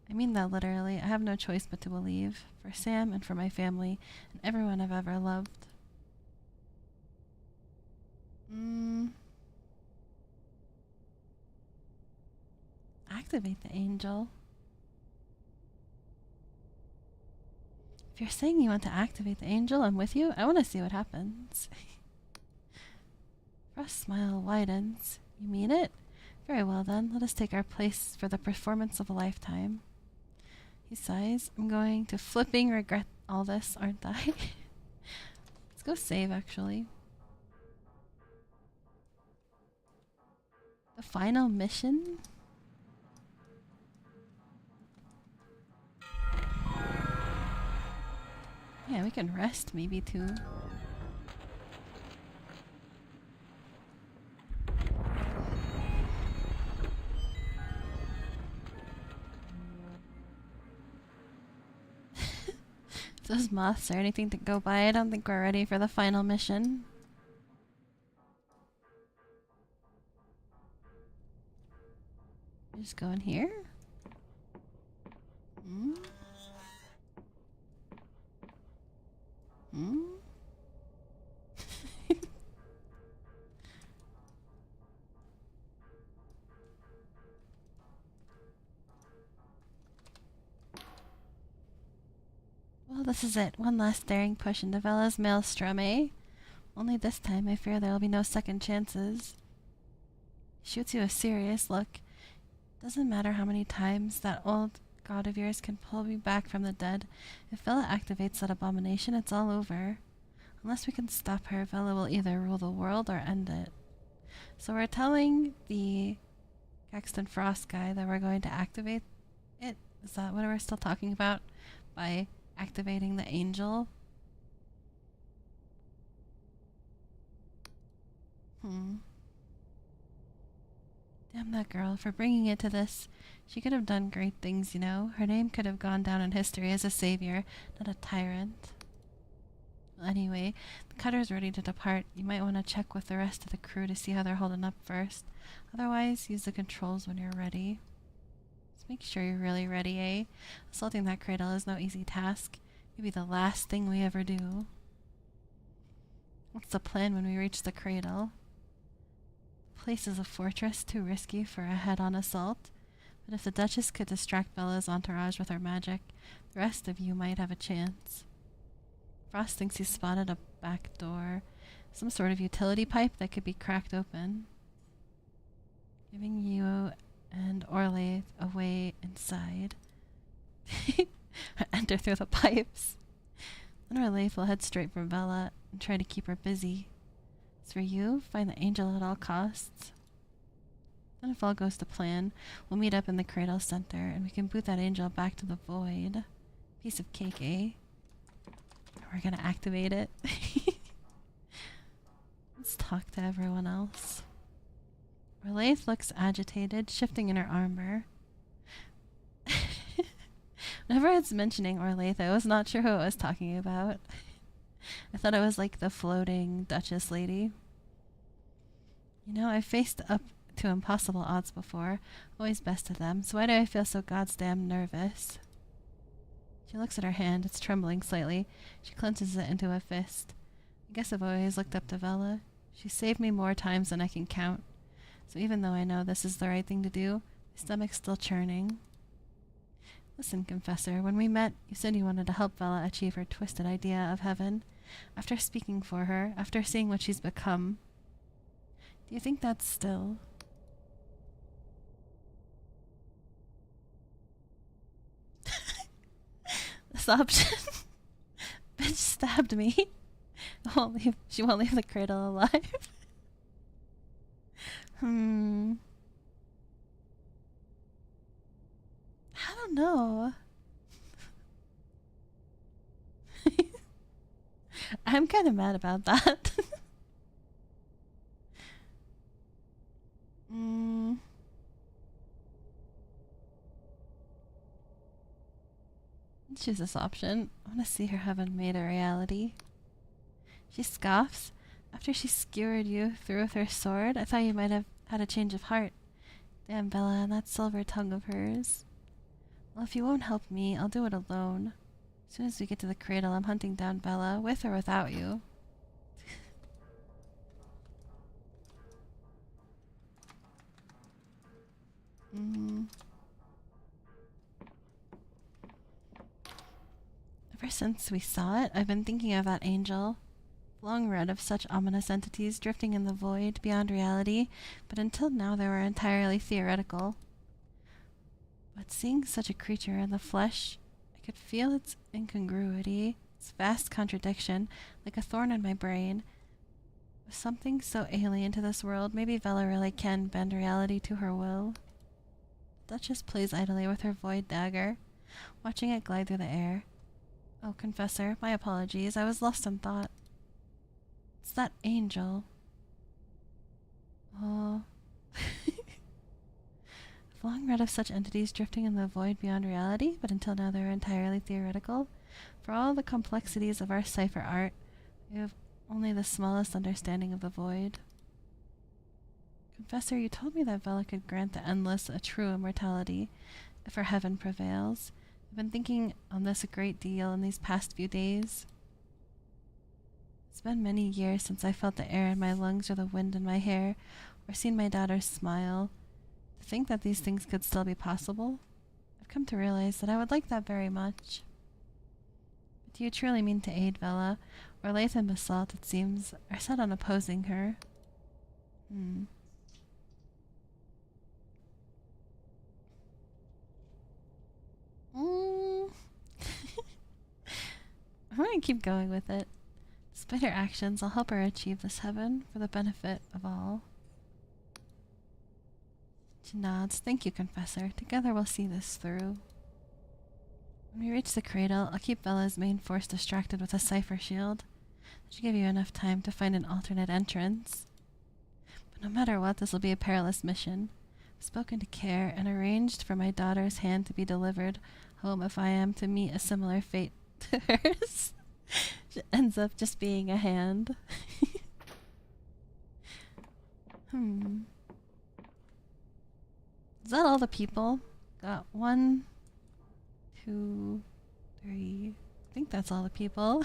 I mean that literally. I have no choice but to believe. For Sam and for my family, and everyone I've ever loved. Activate the angel. If you're saying you want to activate the angel, I'm with you. I want to see what happens. Frost's smile widens. You mean it? Very well then, let us take our place for the performance of a lifetime. He sighs. I'm going to flipping regret all this, aren't I? Let's go save, actually. The final mission? Yeah, we can rest maybe too. Those moths are anything to go by. I don't think we're ready for the final mission. Just go in here. Hmm? Hmm? Well, this is it. One last daring push into Vella's maelstrom, eh? Only this time I fear there will be no second chances. Shoots you a serious look. Doesn't matter how many times that old god of yours can pull me back from the dead. If Vella activates that abomination, it's all over. Unless we can stop her, Vella will either rule the world or end it. So we're telling the Caxton Frost guy that we're going to activate it. Is that what we're still talking about? By activating the angel? Damn that girl for bringing it to this. She could have done great things, you know. Her name could have gone down in history as a savior, not a tyrant. Well, anyway, the cutter's ready to depart. You might want to check with the rest of the crew to see how they're holding up first. Otherwise, use the controls when you're ready. Just make sure you're really ready, eh? Assaulting that cradle is no easy task. Maybe the last thing we ever do. What's the plan when we reach the cradle? The place is a fortress, too risky for a head-on assault. But if the Duchess could distract Bella's entourage with her magic, the rest of you might have a chance. Frost thinks he's spotted a back door, some sort of utility pipe that could be cracked open, giving you and Orlaith a way inside. Enter through the pipes. Then Orlaith will head straight for Bella and try to keep her busy. As for you, find the angel at all costs. Then if all goes to plan, we'll meet up in the cradle center and we can boot that angel back to the void. Piece of cake, eh? We're gonna activate it. Let's talk to everyone else. Orlaith looks agitated, shifting in her armor. Whenever it's mentioning Orlaith, I was not sure who it was talking about. I thought it was like the floating Duchess lady. You know, I've faced up to impossible odds before, always bested them, so why do I feel so goddamn nervous? She looks at her hand, it's trembling slightly. She clenches it into a fist. I guess I've always looked up to Vella. She saved me more times than I can count. So even though I know this is the right thing to do, my stomach's still churning. Listen, Confessor, when we met, you said you wanted to help Vella achieve her twisted idea of heaven. After speaking for her, after seeing what she's become, do you think that's still... This option? Bitch stabbed me. She won't leave the cradle alive. I don't know. I'm kind of mad about that. Let's choose this option. I want to see her heaven made a reality. She scoffs. After she skewered you through with her sword, I thought you might have had a change of heart. Damn Bella and that silver tongue of hers. Well, if you won't help me, I'll do it alone. As soon as we get to the cradle, I'm hunting down Bella, with or without you. Ever since we saw it, I've been thinking of that angel. Long read of such ominous entities drifting in the void beyond reality, but until now they were entirely theoretical. But seeing such a creature in the flesh, I could feel its incongruity, its vast contradiction, like a thorn in my brain. With something so alien to this world, maybe Vella really can bend reality to her will. The Duchess plays idly with her void dagger, watching it glide through the air. Oh, Confessor, my apologies, I was lost in thought. It's that angel. Oh. I've long read of such entities drifting in the void beyond reality, but until now they were entirely theoretical. For all the complexities of our cipher art, we have only the smallest understanding of the void. Confessor, you told me that Vela could grant the endless a true immortality if her heaven prevails. I've been thinking on this a great deal in these past few days. It's been many years since I felt the air in my lungs or the wind in my hair, or seen my daughter smile. To think that these things could still be possible, I've come to realize that I would like that very much. But do you truly mean to aid Vela, or Lathe and Basalt, it seems, are set on opposing her? I'm gonna keep going with it. Despite her actions, I'll help her achieve this heaven for the benefit of all. She nods. Thank you, Confessor. Together we'll see this through. When we reach the cradle, I'll keep Vela's main force distracted with a cipher shield. That should give you enough time to find an alternate entrance. But no matter what, this will be a perilous mission. I've spoken to Care and arranged for my daughter's hand to be delivered home if I am to meet a similar fate to hers. She ends up just being a hand. Is that all the people? Got 1, 2, 3. I think that's all the people.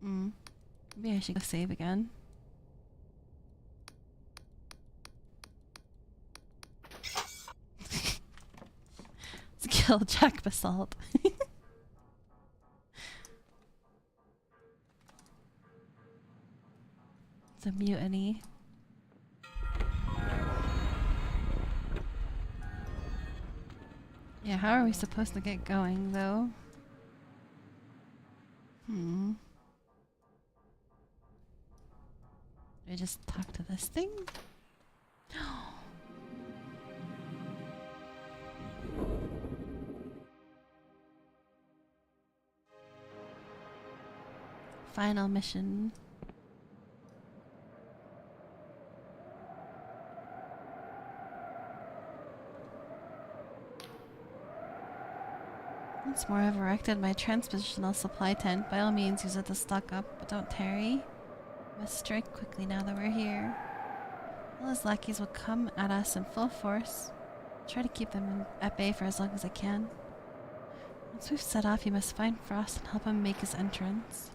Maybe I should go save again. Let's kill Jack Basalt. It's a mutiny. Yeah, how are we supposed to get going, though? Do I just talk to this thing? Final mission. Once more, I've erected my transpositional supply tent. By all means, use it to stock up, but don't tarry. Must strike quickly now that we're here. All his lackeys will come at us in full force. I'll try to keep them at bay for as long as I can. Once we've set off, you must find Frost and help him make his entrance.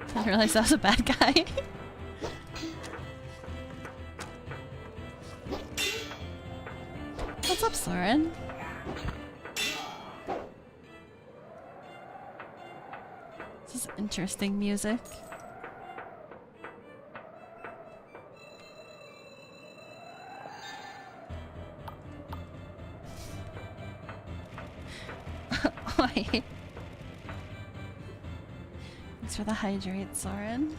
I didn't realize I was a bad guy. What's up, Soren? This is interesting music. Oi. Thanks for the hydrate, Soren.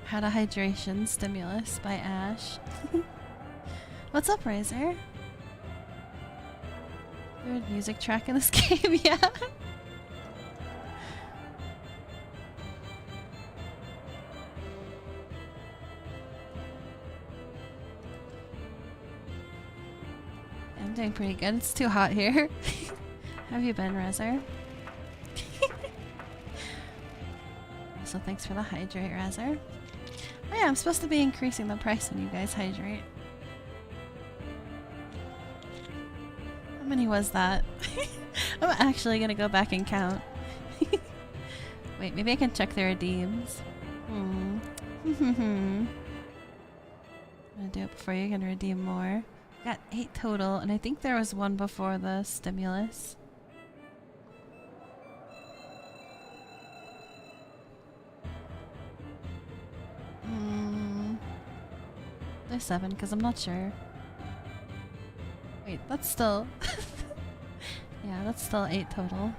Had a hydration stimulus by Ash. What's up, Razor? Third music track in this game, yeah. I'm doing pretty good. It's too hot here. How have you been, Razor? Also, thanks for the hydrate, Razor. Oh yeah, I'm supposed to be increasing the price when you guys hydrate. How many was that? I'm actually gonna go back and count. Wait, maybe I can check the redeems. I'm gonna do it before you can redeem more. Got 8 total, and I think there was one before the stimulus. There's 7, because I'm not sure. Wait, that's still... yeah, that's still 8 total.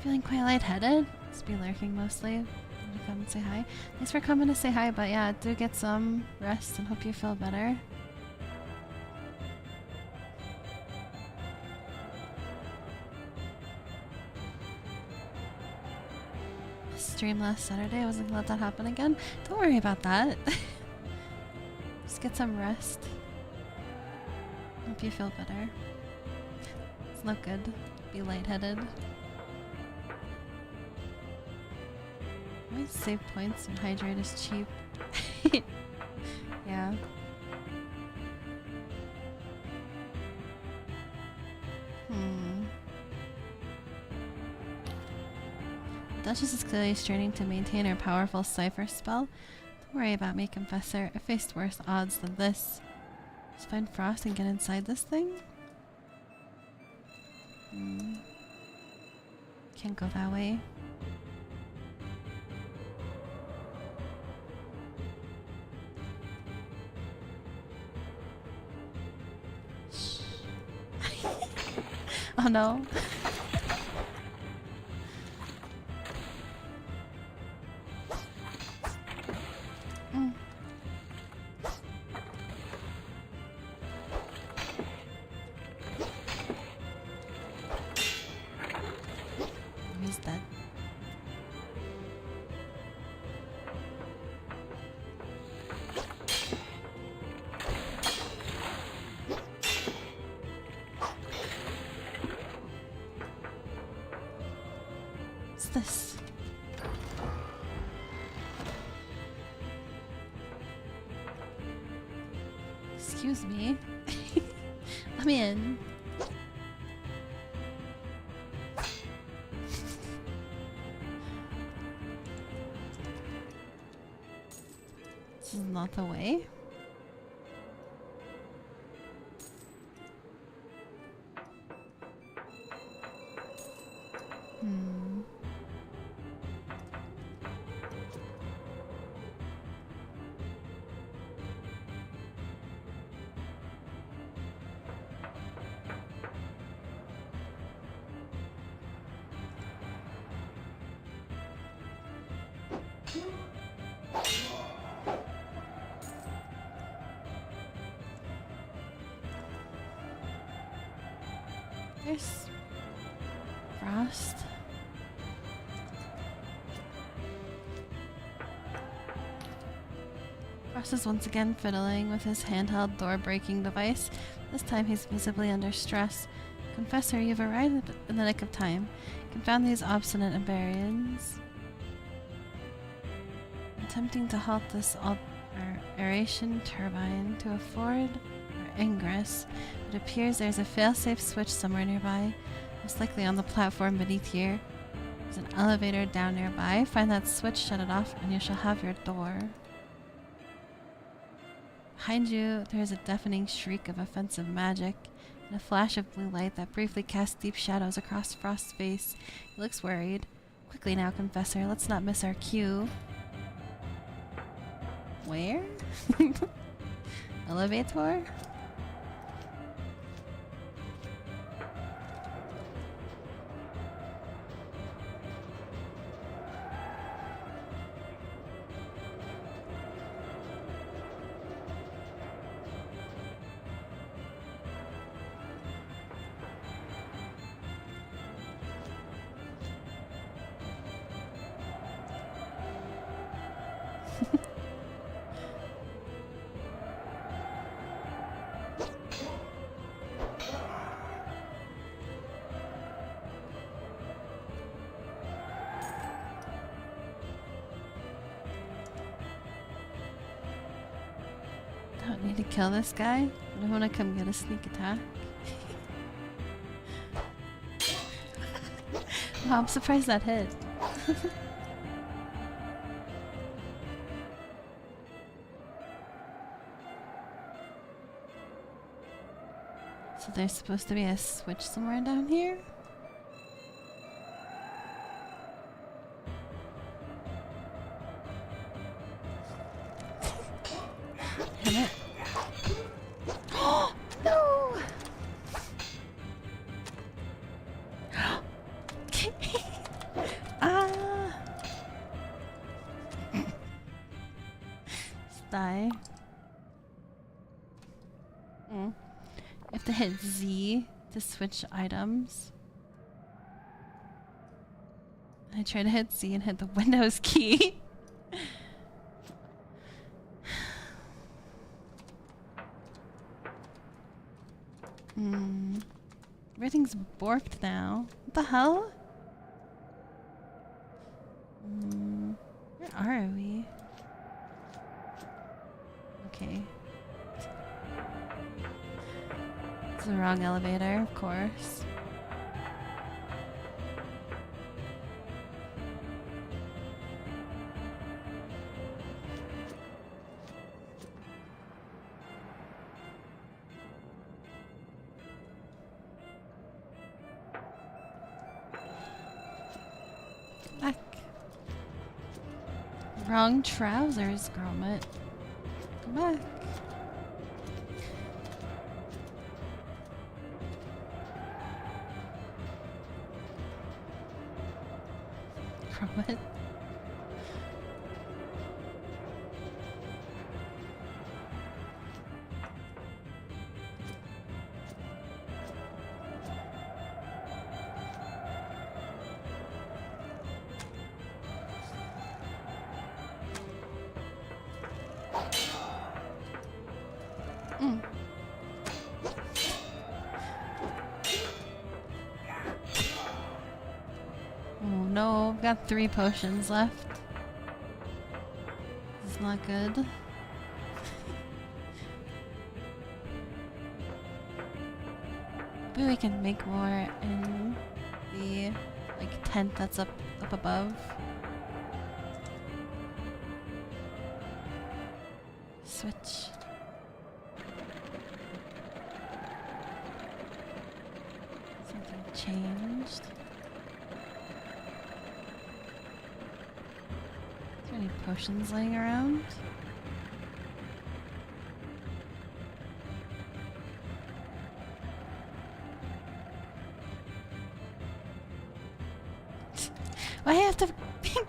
Feeling quite lightheaded? Just be lurking mostly. I'm gonna come and say hi. Thanks for coming to say hi, but yeah, do get some rest and hope you feel better. Stream last Saturday, I wasn't gonna let that happen again. Don't worry about that. Just get some rest. Hope you feel better. It's not good. Be lightheaded. Always save points and hydrate is cheap. Yeah. Duchess is clearly straining to maintain her powerful cipher spell. Don't worry about me, Confessor. I faced worse odds than this. Just find Frost and get inside this thing? Can't go that way. Shh. Oh no. He's dead. What's this? Excuse me. Let me in. This is not the way. There's Frost. Frost is once again fiddling with his handheld door-breaking device. This time he's visibly under stress. Confessor, you've arrived in the nick of time. Confound these obstinate Iberians. Attempting to halt this aeration turbine to afford ingress. It appears there's a failsafe switch somewhere nearby, most likely on the platform beneath here. There's an elevator down nearby. Find that switch, shut it off, and you shall have your door. Behind you, there is a deafening shriek of offensive magic, and a flash of blue light that briefly casts deep shadows across Frost's face. He looks worried. Quickly now, Confessor, let's not miss our cue. Where? Elevator? Don't need to kill this guy. I don't want to come get a sneak attack. Wow, I'm surprised that hit. So there's supposed to be a switch somewhere down here? Damn it. Oh no! Ah! Just die. You have to hit Z to switch items. I tried to hit Z and hit the Windows key. Everything's borked now. What the hell? Where are we? Okay. It's the wrong elevator, of course. Back. Wrong trousers, Gromit. Come back. Gromit. Oh no, I've got 3 potions left. This is not good. Maybe we can make more in the tent that's up above. Switch. Something changed. Is there any potions laying around? Why do I have to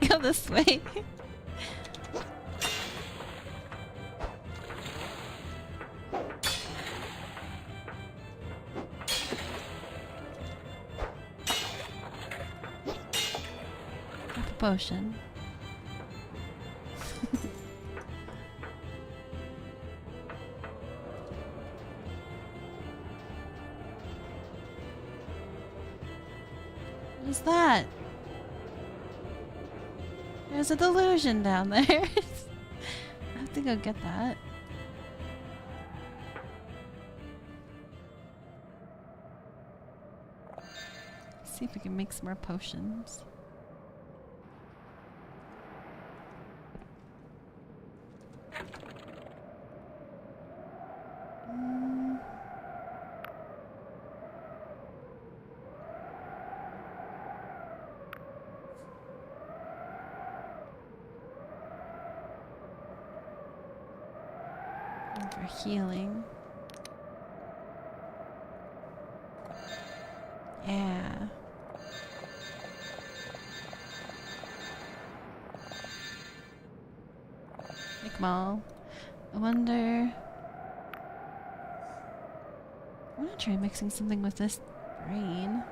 go this way? Drop a potion. What is that? There's a delusion down there. I have to go get that. See if we can make some more potions. For healing. Yeah. Make them all. I wonder. I want to try mixing something with this brain.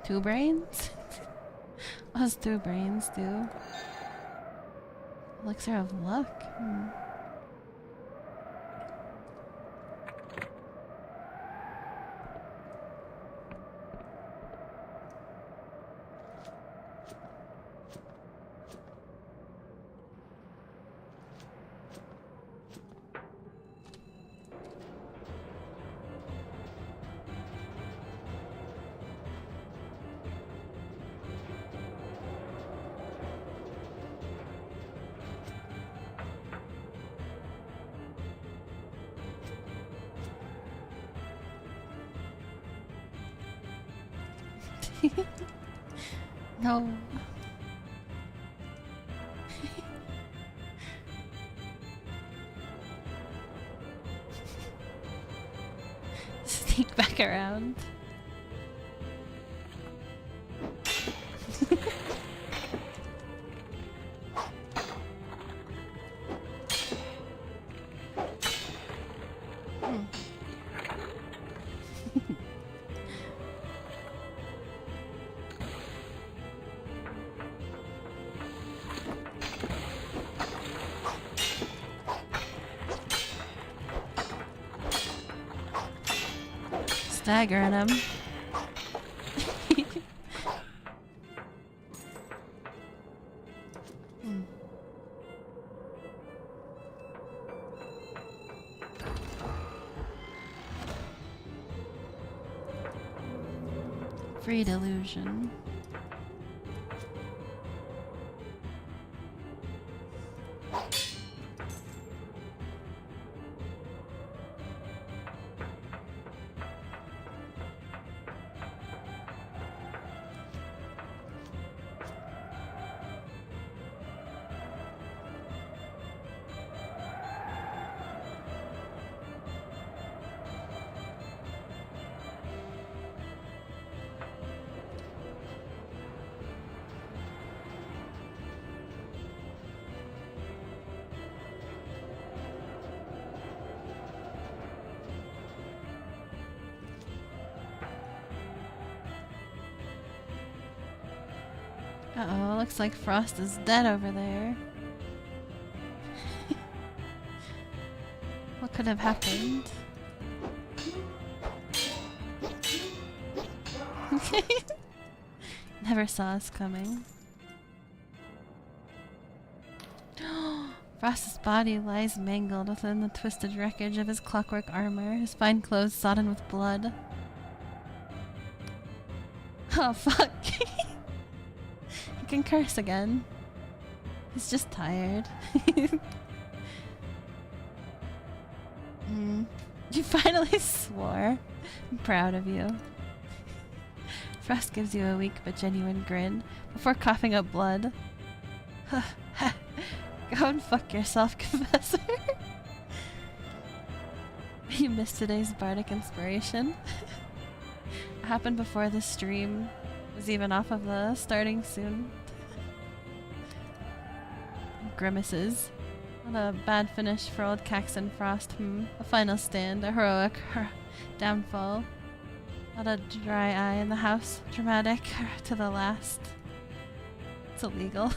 Two brains? What does 2 brains do? Elixir of luck? No. Sneak back around. Staggering him. Free Delusion. Uh-oh, looks like Frost is dead over there. What could have happened? Never saw us coming. Frost's body lies mangled within the twisted wreckage of his clockwork armor, his fine clothes sodden with blood. Oh, fuck. He can curse again. He's just tired. You finally swore. I'm proud of you. Frost gives you a weak but genuine grin before coughing up blood. Go and fuck yourself, Confessor. You missed today's bardic inspiration. It happened before the stream was even off of the starting soon. Grimaces. What a bad finish for old Caxton Frost. A final stand, a heroic downfall. Not a dry eye in the house. Dramatic to the last. It's illegal.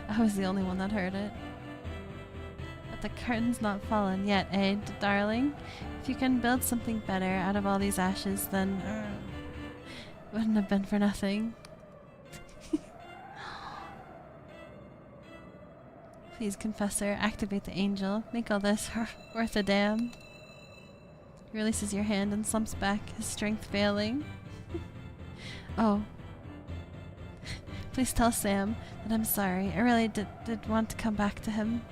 I was the only one that heard it. But the curtain's not fallen yet, eh, darling? If you can build something better out of all these ashes, then it wouldn't have been for nothing. Please, Confessor, activate the angel. Make all this worth a damn. He releases your hand and slumps back, his strength failing. Oh. Please tell Sam that I'm sorry. I really did want to come back to him.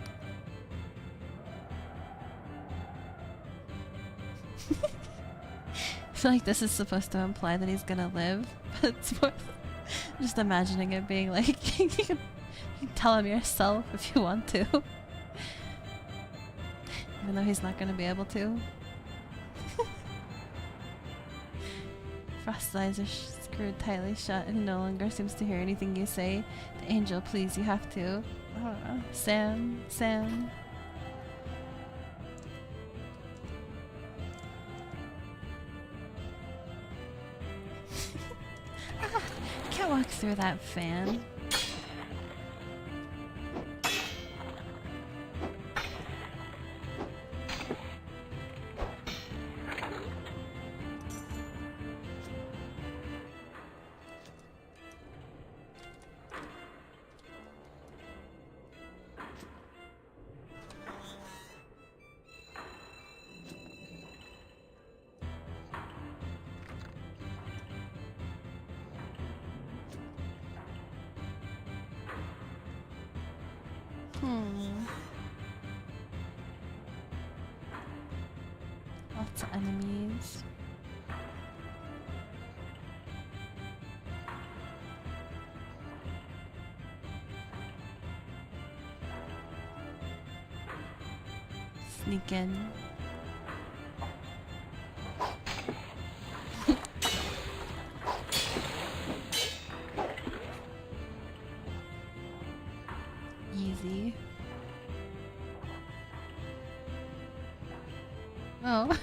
I feel like this is supposed to imply that he's gonna live, but it's more just imagining it being like, you can tell him yourself if you want to. Even though he's not gonna be able to. Frost's eyes are screwed tightly shut and he no longer seems to hear anything you say. The angel, please, you have to. Sam. Can't walk through that fan. Lots of enemies. Sneak in. Easy. Oh.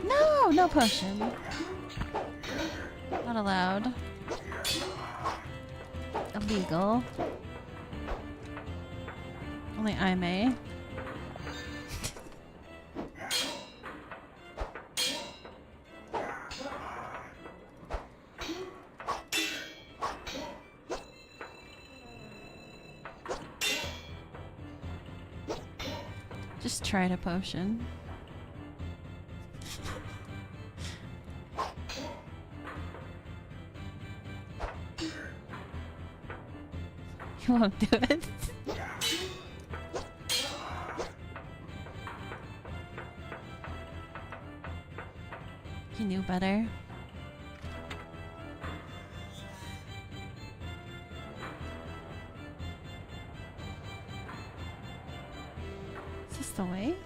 No, no potion. Not allowed. Illegal. Only I may. Just tried a potion. You won't do it. He knew better. Is this the way?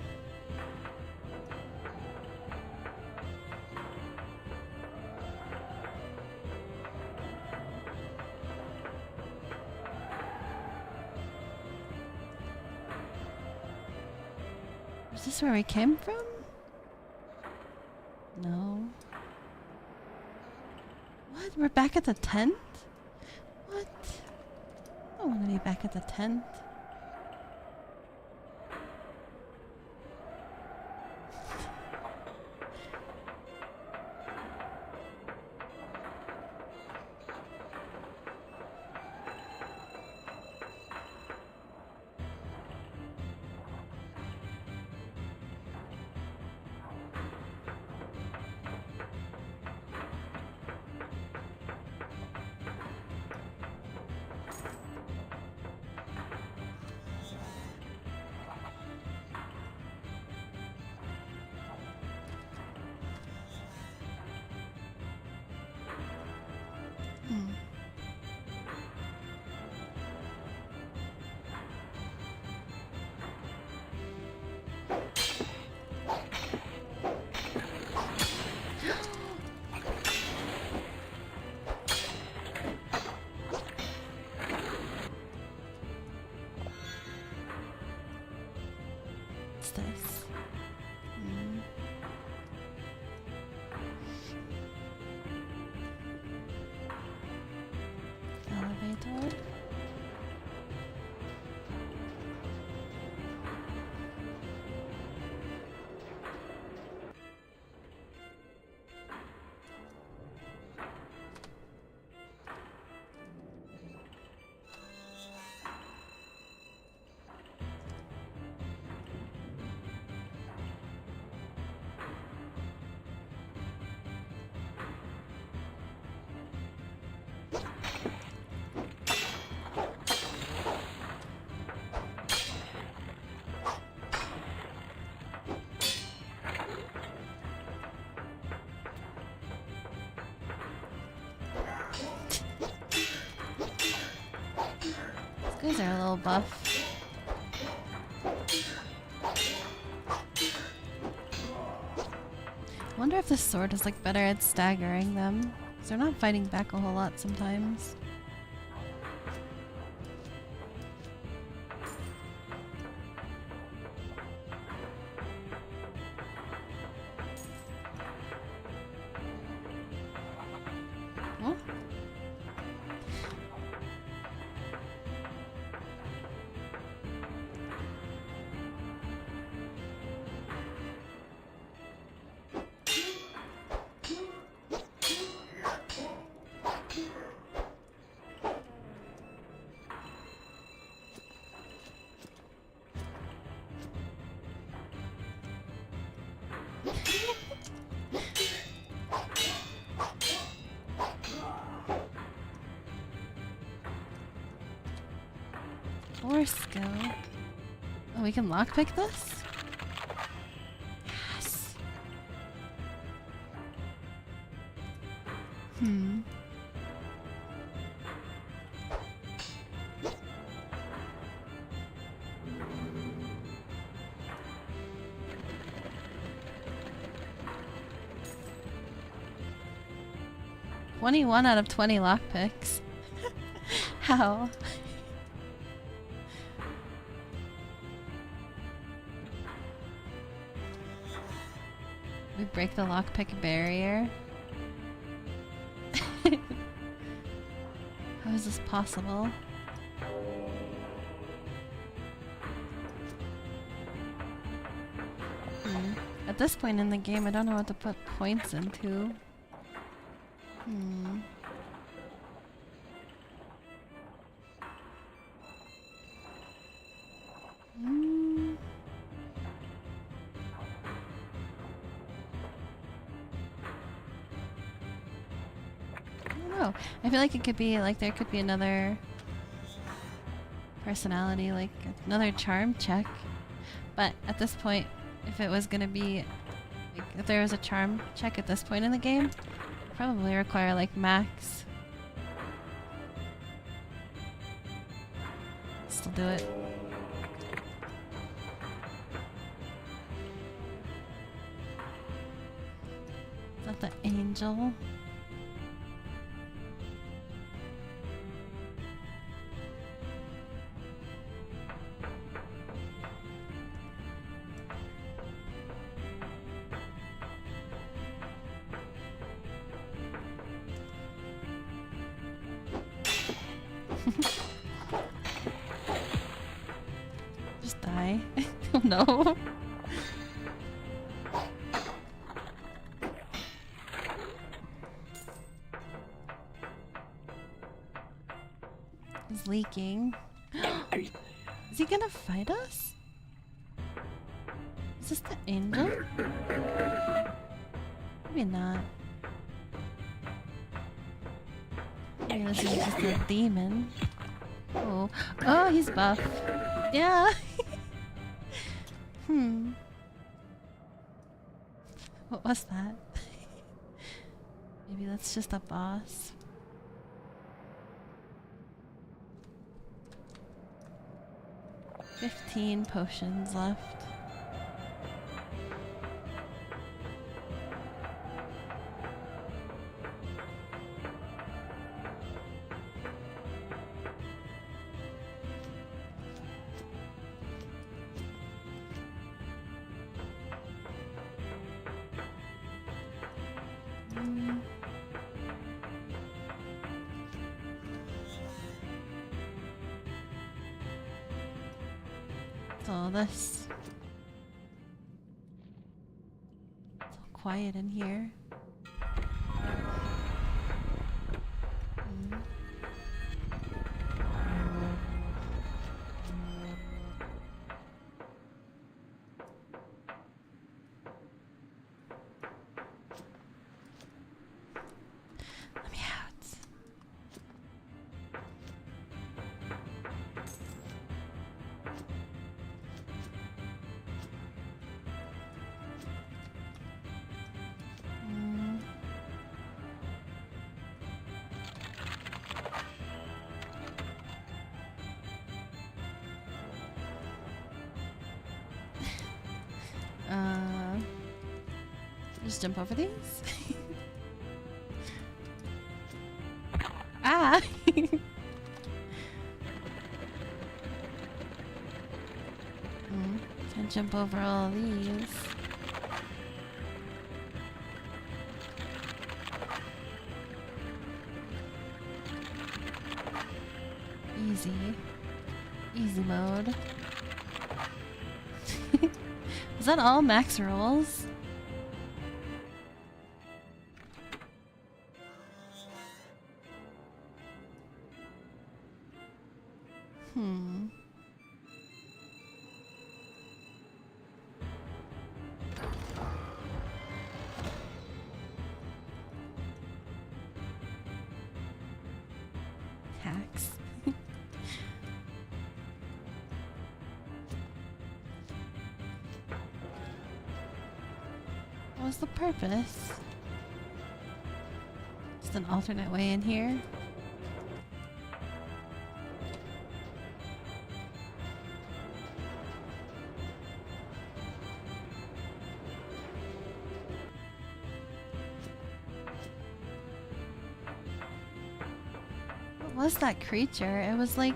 Is this where we came from? No. What? We're back at the tent? What? I don't want to be back at the tent. What's this? Elevator. These guys are a little buff. I wonder if this sword is like better at staggering them. 'Cause they're not fighting back a whole lot sometimes. Huh? Or skill. Oh, we can lockpick this? Yes. 21 out of 20 lockpicks. How? We break the lockpick barrier. How is this possible? At this point in the game, I don't know what to put points into. I don't know. I feel like it could be like there could be another personality, like another charm check. But at this point, if it was gonna be, like, if there was a charm check at this point in the game, it'd probably require like max. Still do it. Is that the angel? Just die. Oh no. He's leaking. Is he gonna fight us? Is this the angel? Maybe not. Maybe this is just a demon. Oh. Oh, he's buff. Yeah. What was that? Maybe that's just a boss. $15 potions left. All this. It's all quiet in here. Let me out. Just jump over these? Ah! Can't jump over all these. Easy. Easy mode. Is that all max rolls? Hacks. What was the purpose? Just an alternate way in here? was that creature? It was like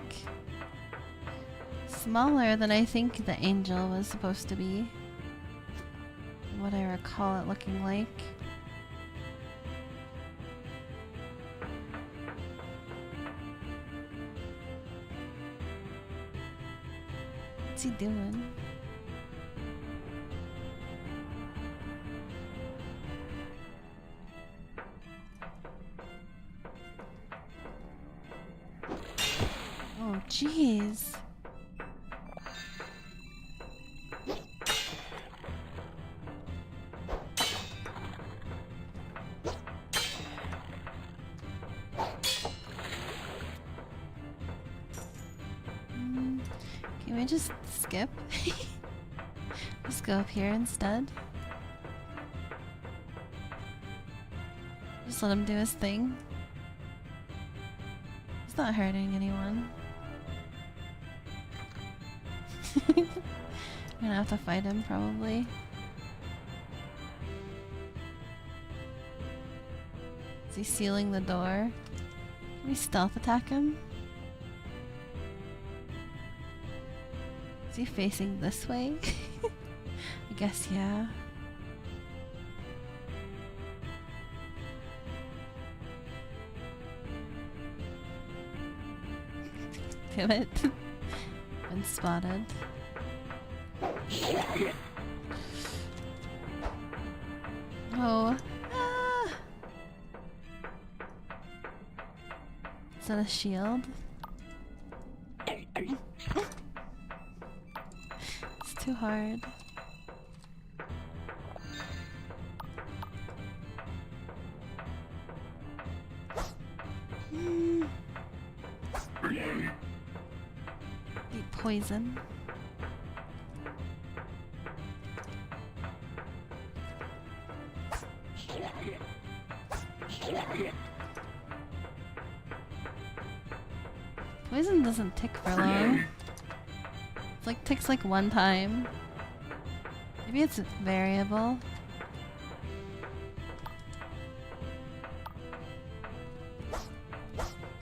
smaller than I think the angel was supposed to be. What I recall it looking like. What's he doing? Oh, jeez. Can we just skip? Just go up here instead. Just let him do his thing. He's not hurting anyone. I'm gonna have to fight him probably. Is he sealing the door? Can we stealth attack him? Is he facing this way? I guess, yeah. Damn it. Been spotted. Oh. Ah. Is that a shield? Too hard. Eat poison. Poison doesn't tick for long. It's like ticks like one time. Maybe it's variable.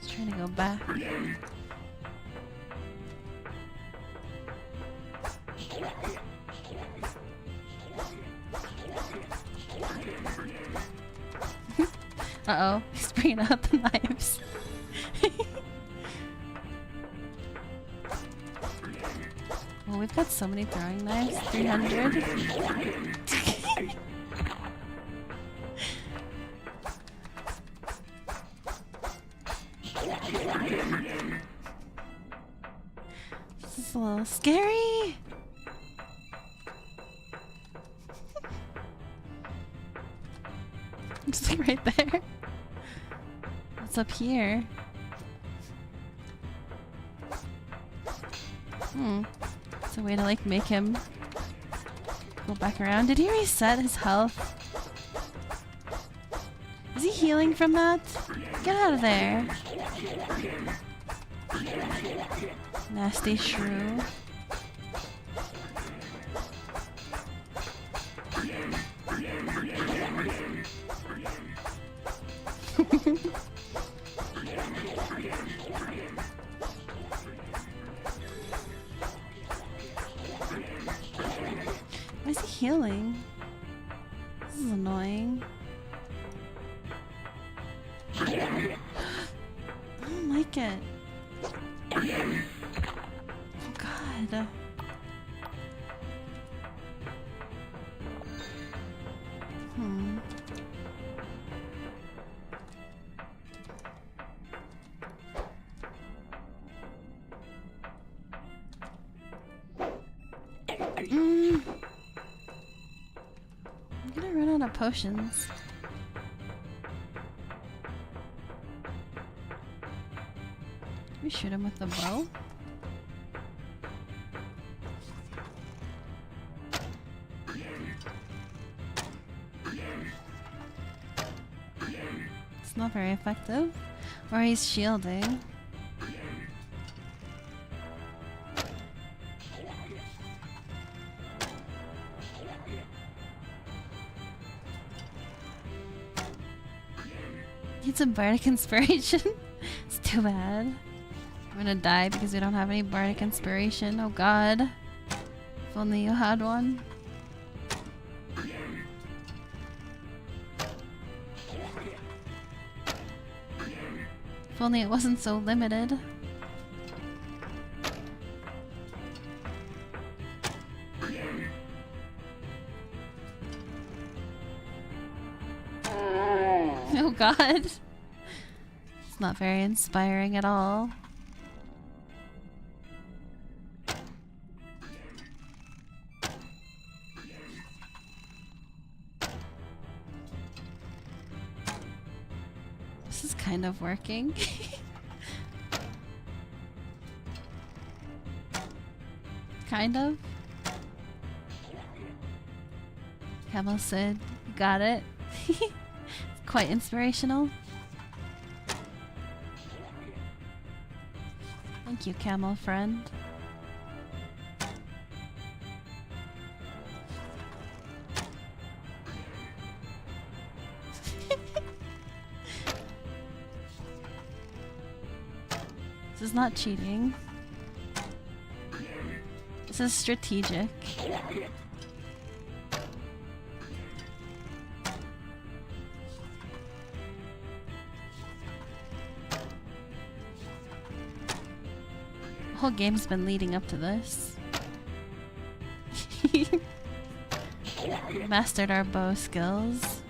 Just trying to go back. Uh-oh, he's bringing out the knives. Well, we've got so many throwing knives. 300. This is a little scary. Just like right there. What's up here? It's a way to like make him go back around. Did he reset his health? Is he healing from that? Get out of there. Nasty shrew. Why is he healing? This is annoying. I don't like it. Oh god. I'm gonna run out of potions. Can we shoot him with the bow? It's not very effective. Or he's shielding. Need some bardic inspiration. It's too bad. I'm gonna die because we don't have any bardic inspiration. Oh god. If only you had one. If only it wasn't so limited. Oh god. It's not very inspiring at all. This is kind of working. Kind of. Camel said, got it. Quite inspirational. Thank you, camel friend. This is not cheating. This is strategic. The whole game's been leading up to this. Mastered our bow skills.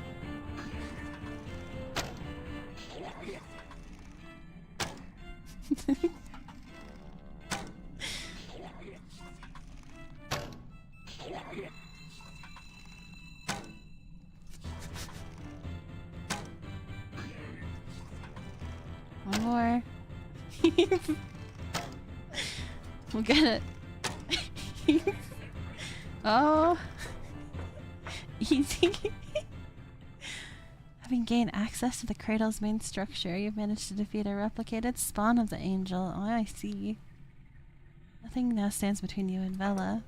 One more. We'll get it. Oh. Easy. Having gained access to the cradle's main structure, you've managed to defeat a replicated spawn of the angel. Oh, I see. Nothing now stands between you and Vela.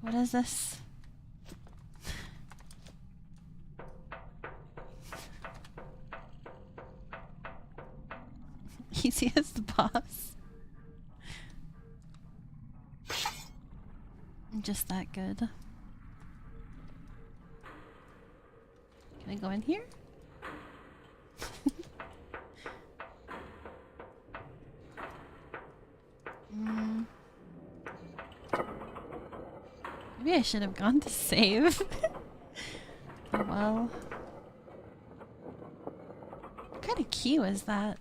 What is this? Easy as the boss. I'm just that good. Can I go in here? Maybe I should have gone to save. Oh well. What kind of key was that?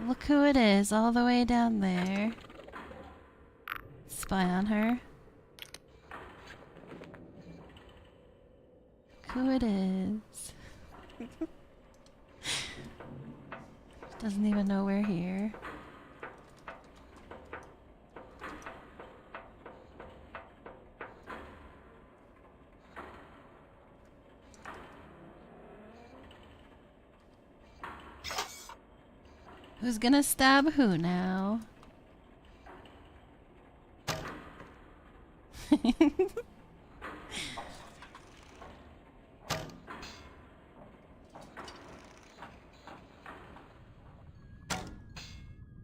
Look who it is, all the way down there. Spy on her. Look who it is. Doesn't even know we're here. Who's gonna stab who now?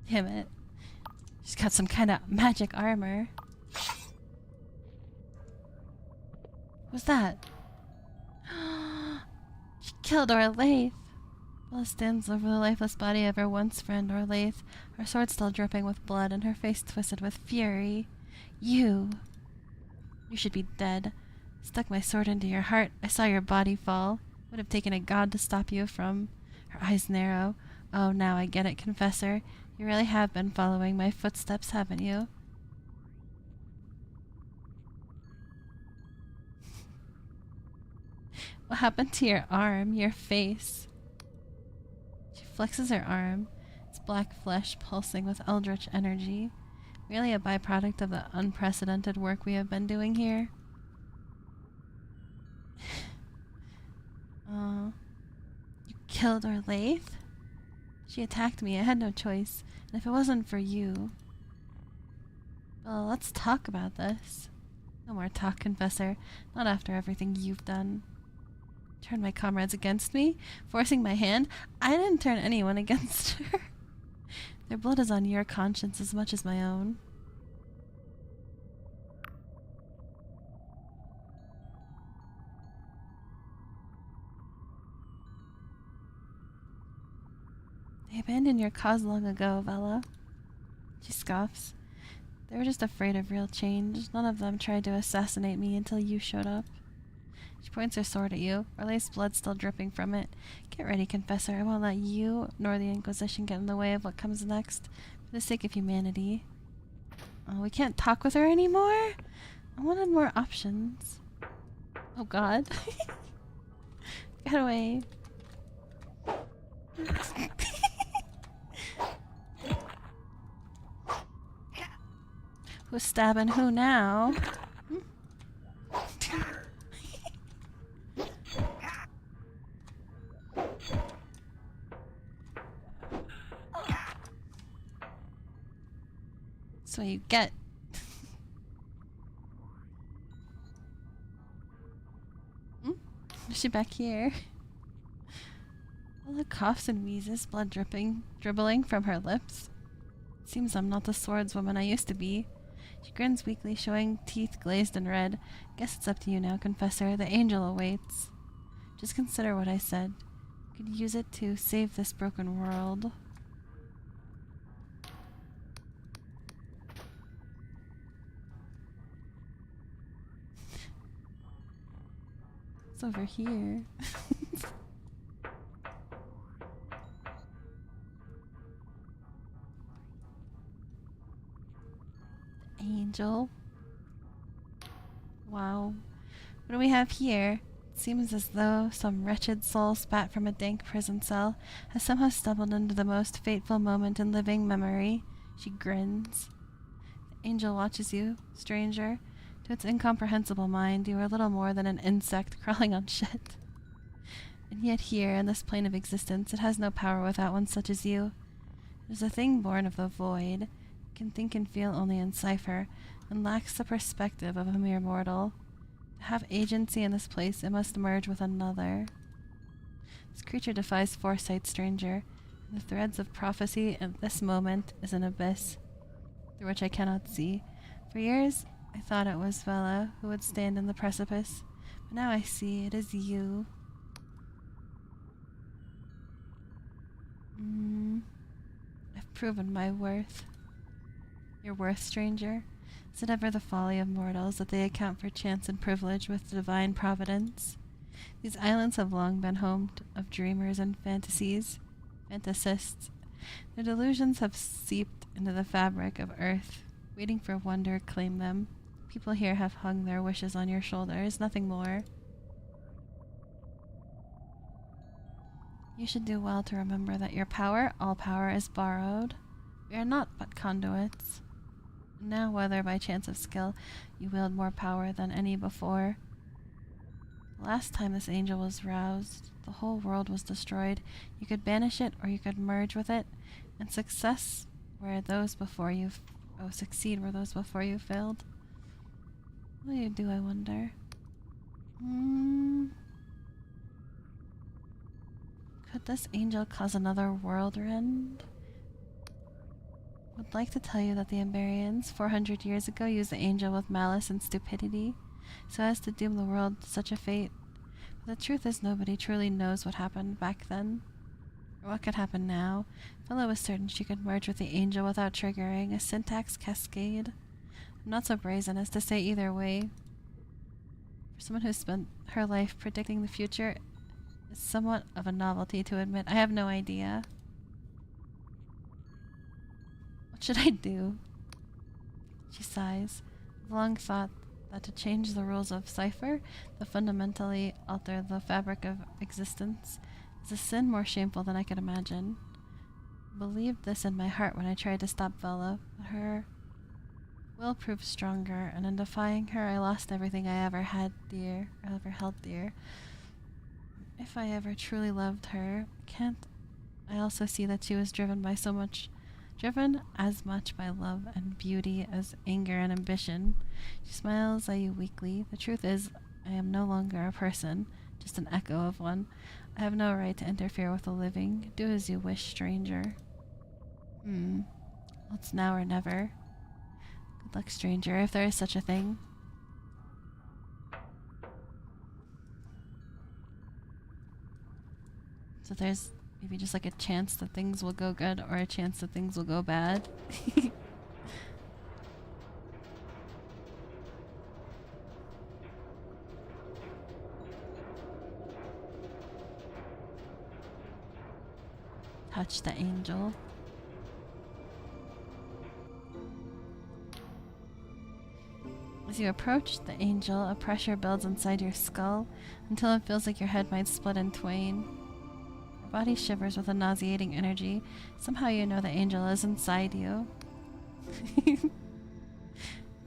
Damn it. She's got some kind of magic armor. What's that? She killed Orlaith. Bella stands over the lifeless body of her once friend Orlaith, her sword still dripping with blood and her face twisted with fury. You should be dead. Stuck my sword into your heart. I saw your body fall. Would have taken a god to stop you from... Her eyes narrow. Oh, now I get it, Confessor. You really have been following my footsteps, haven't you? What happened to your arm, your face? She flexes her arm, its black flesh pulsing with eldritch energy. Really a byproduct of the unprecedented work we have been doing here. Oh. You killed Orlaith? She attacked me. I had no choice. And if it wasn't for you... Well, let's talk about this. No more talk, Confessor. Not after everything you've done. Turn my comrades against me? Forcing my hand? I didn't turn anyone against her. Their blood is on your conscience as much as my own. They abandoned your cause long ago, Vela. She scoffs. They were just afraid of real change. None of them tried to assassinate me until you showed up. She points her sword at you, Orlaith's blood still dripping from it. Get ready, Confessor. I won't let you nor the Inquisition get in the way of what comes next, for the sake of humanity. Oh, we can't talk with her anymore? I wanted more options. Oh god. Get away. Who's stabbing who now? That's what you get. Is she back here? Ella coughs and wheezes, blood dribbling from her lips. Seems I'm not the swordswoman I used to be. She grins weakly, showing teeth glazed and red. Guess it's up to you now, Confessor. The angel awaits. Just consider what I said. You could use it to save this broken world. It's over here. Angel. Wow. What do we have here? It seems as though some wretched soul spat from a dank prison cell has somehow stumbled into the most fateful moment in living memory. She grins. The angel watches you, stranger. To its incomprehensible mind, you are little more than an insect crawling on shit. And yet here, in this plane of existence, it has no power without one such as you. It is a thing born of the void. It can think and feel only in cipher, and lacks the perspective of a mere mortal. To have agency in this place, it must merge with another. This creature defies foresight, stranger, and the threads of prophecy at this moment is an abyss, through which I cannot see. For years, I thought it was Vela who would stand in the precipice, but now I see it is you. I've proven my worth. Your worth, stranger? Is it ever the folly of mortals that they account for chance and privilege with divine providence? These islands have long been home of dreamers and fantasists. Their delusions have seeped into the fabric of earth, waiting for wonder to claim them. People here have hung their wishes on your shoulders, nothing more. You should do well to remember that your power, all power, is borrowed. We are not but conduits. Now, whether by chance of skill, you wield more power than any before. The last time this angel was roused, the whole world was destroyed. You could banish it, or you could merge with it, and succeed where those before you failed. What will you do, I wonder? Could this angel cause another world rend? Would like to tell you that the Ambarians 400 years ago used the angel with malice and stupidity, so as to doom the world to such a fate. But the truth is nobody truly knows what happened back then, or what could happen now. Vela was certain she could merge with the angel without triggering a syntax cascade. I'm not so brazen as to say either way. For someone who spent her life predicting the future, it's somewhat of a novelty to admit I have no idea. What should I do? She sighs. I've long thought that to change the rules of cipher, to fundamentally alter the fabric of existence, is a sin more shameful than I could imagine. I believed this in my heart when I tried to stop Vela, but her will proved stronger, and in defying her I lost everything I ever held dear. If I ever truly loved her, can't I also see that she was driven by so much driven as much by love and beauty as anger and ambition. She smiles at you weakly. The truth is, I am no longer a person, just an echo of one. I have no right to interfere with the living. Do as you wish, stranger. Well, it's now or never. Good luck, stranger, if there is such a thing. So there's maybe just like a chance that things will go good or a chance that things will go bad. Touch the angel. As you approach the angel, a pressure builds inside your skull until it feels like your head might split in twain. Your body shivers with a nauseating energy. Somehow you know the angel is inside you.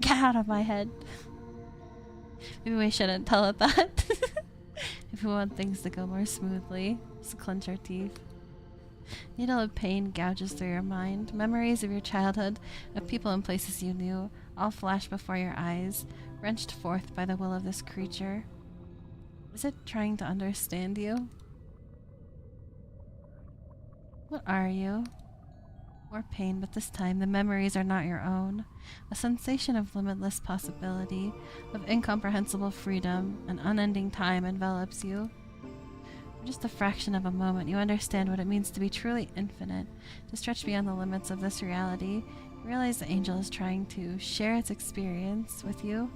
Get out of my head. Maybe we shouldn't tell it that. If we want things to go more smoothly, just clench our teeth. Needle of pain gouges through your mind. Memories of your childhood, of people and places you knew, all flash before your eyes, wrenched forth by the will of this creature. Is it trying to understand you? What are you? More pain, but this time the memories are not your own. A sensation of limitless possibility, of incomprehensible freedom, and unending time envelops you. For just a fraction of a moment, you understand what it means to be truly infinite, to stretch beyond the limits of this reality. You realize the angel is trying to share its experience with you,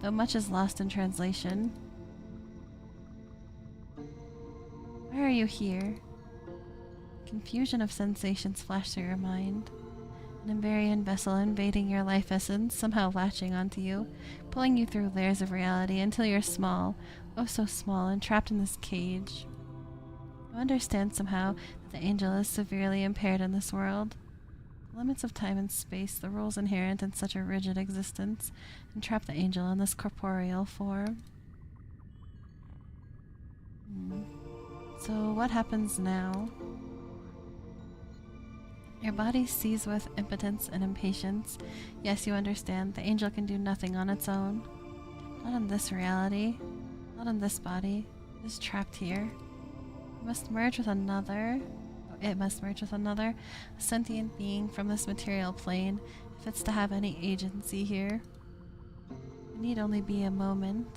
though much is lost in translation. Why are you here? Confusion of sensations flash through your mind. An Emberian vessel invading your life essence, somehow latching onto you, pulling you through layers of reality until you're small, oh so small, and trapped in this cage. You understand somehow that the angel is severely impaired in this world. The limits of time and space, the rules inherent in such a rigid existence, entrap the angel in this corporeal form. So what happens now? Your body sees with impotence and impatience. Yes, you understand. The angel can do nothing on its own. Not in this reality. Not in this body. It is trapped here. It must merge with another. It must merge with another. A sentient being from this material plane, if it's to have any agency here. It need only be a moment.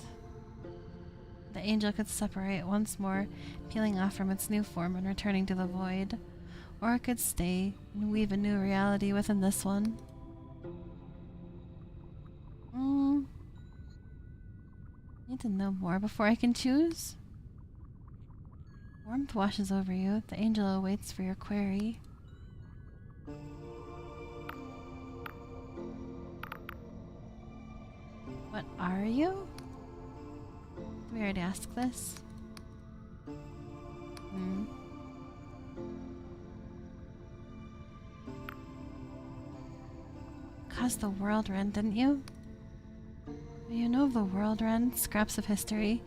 The angel could separate once more, peeling off from its new form and returning to the void. Or it could stay and weave a new reality within this one. Need to know more before I can choose? Warmth washes over you. The angel awaits for your query. What are you? Did we already ask this? Caused the world rend, didn't you? You know of the world rend, scraps of history,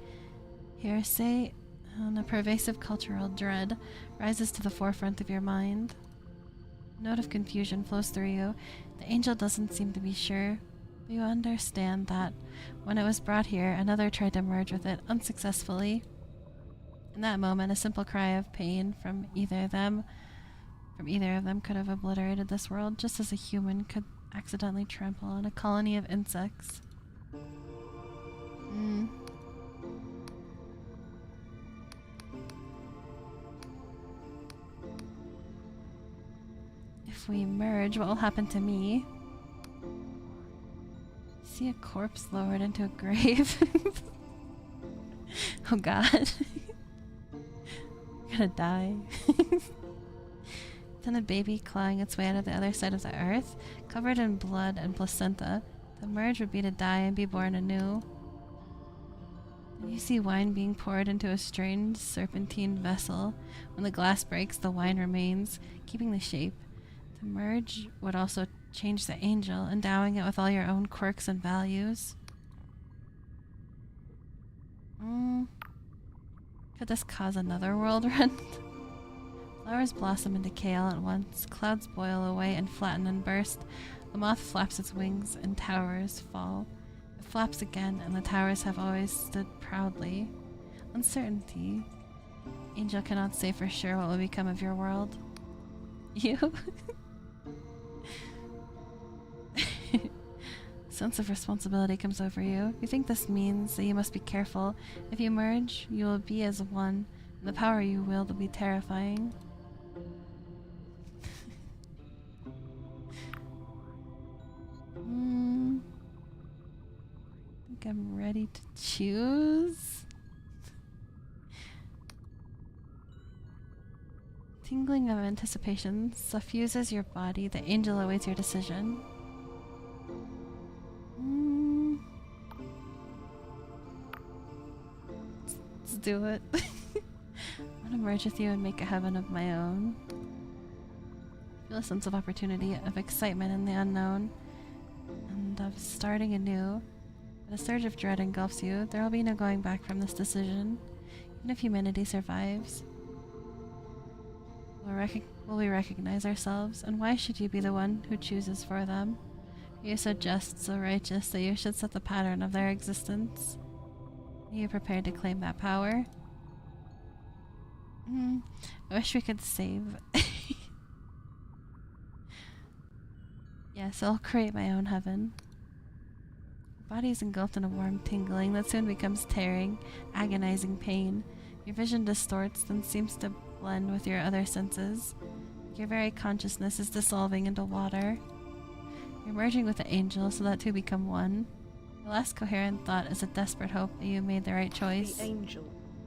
hearsay, and a pervasive cultural dread rises to the forefront of your mind. A note of confusion flows through you. The angel doesn't seem to be sure, but you understand that when it was brought here, another tried to merge with it unsuccessfully. In that moment, a simple cry of pain from either of them could have obliterated this world, just as a human could accidentally trample on a colony of insects. If we merge, what will happen to me? See a corpse lowered into a grave. Oh god. I'm gonna die. Then a baby clawing its way out of the other side of the earth, covered in blood and placenta. The merge would be to die and be born anew. You see wine being poured into a strange serpentine vessel. When the glass breaks, the wine remains, keeping the shape. The merge would also change the angel, endowing it with all your own quirks and values. Could this cause another world rend? Flowers blossom and decay all at once. Clouds boil away and flatten and burst. The moth flaps its wings, and towers fall. It flaps again, and the towers have always stood proudly. Uncertainty. Angel cannot say for sure what will become of your world. You? Sense of responsibility comes over you. You think this means that you must be careful. If you merge, you will be as one, and the power you wield will be terrifying. I think I'm ready to choose. Tingling of anticipation suffuses your body. The angel awaits your decision. Let's do it. I'm gonna merge with you and make a heaven of my own. Feel a sense of opportunity, of excitement in the unknown, and of starting anew. But a surge of dread engulfs you. There will be no going back from this decision, even if humanity survives. Will we recognize ourselves, and why should you be the one who chooses for them? Are you so just, so righteous, that you should set the pattern of their existence? Are you prepared to claim that power? I wish we could save. Yes, I'll create my own heaven. Your body is engulfed in a warm tingling that soon becomes tearing, agonizing pain. Your vision distorts, then seems to blend with your other senses. Your very consciousness is dissolving into water. You're merging with the angel so that two become one. The last coherent thought is a desperate hope that you made the right choice. The angel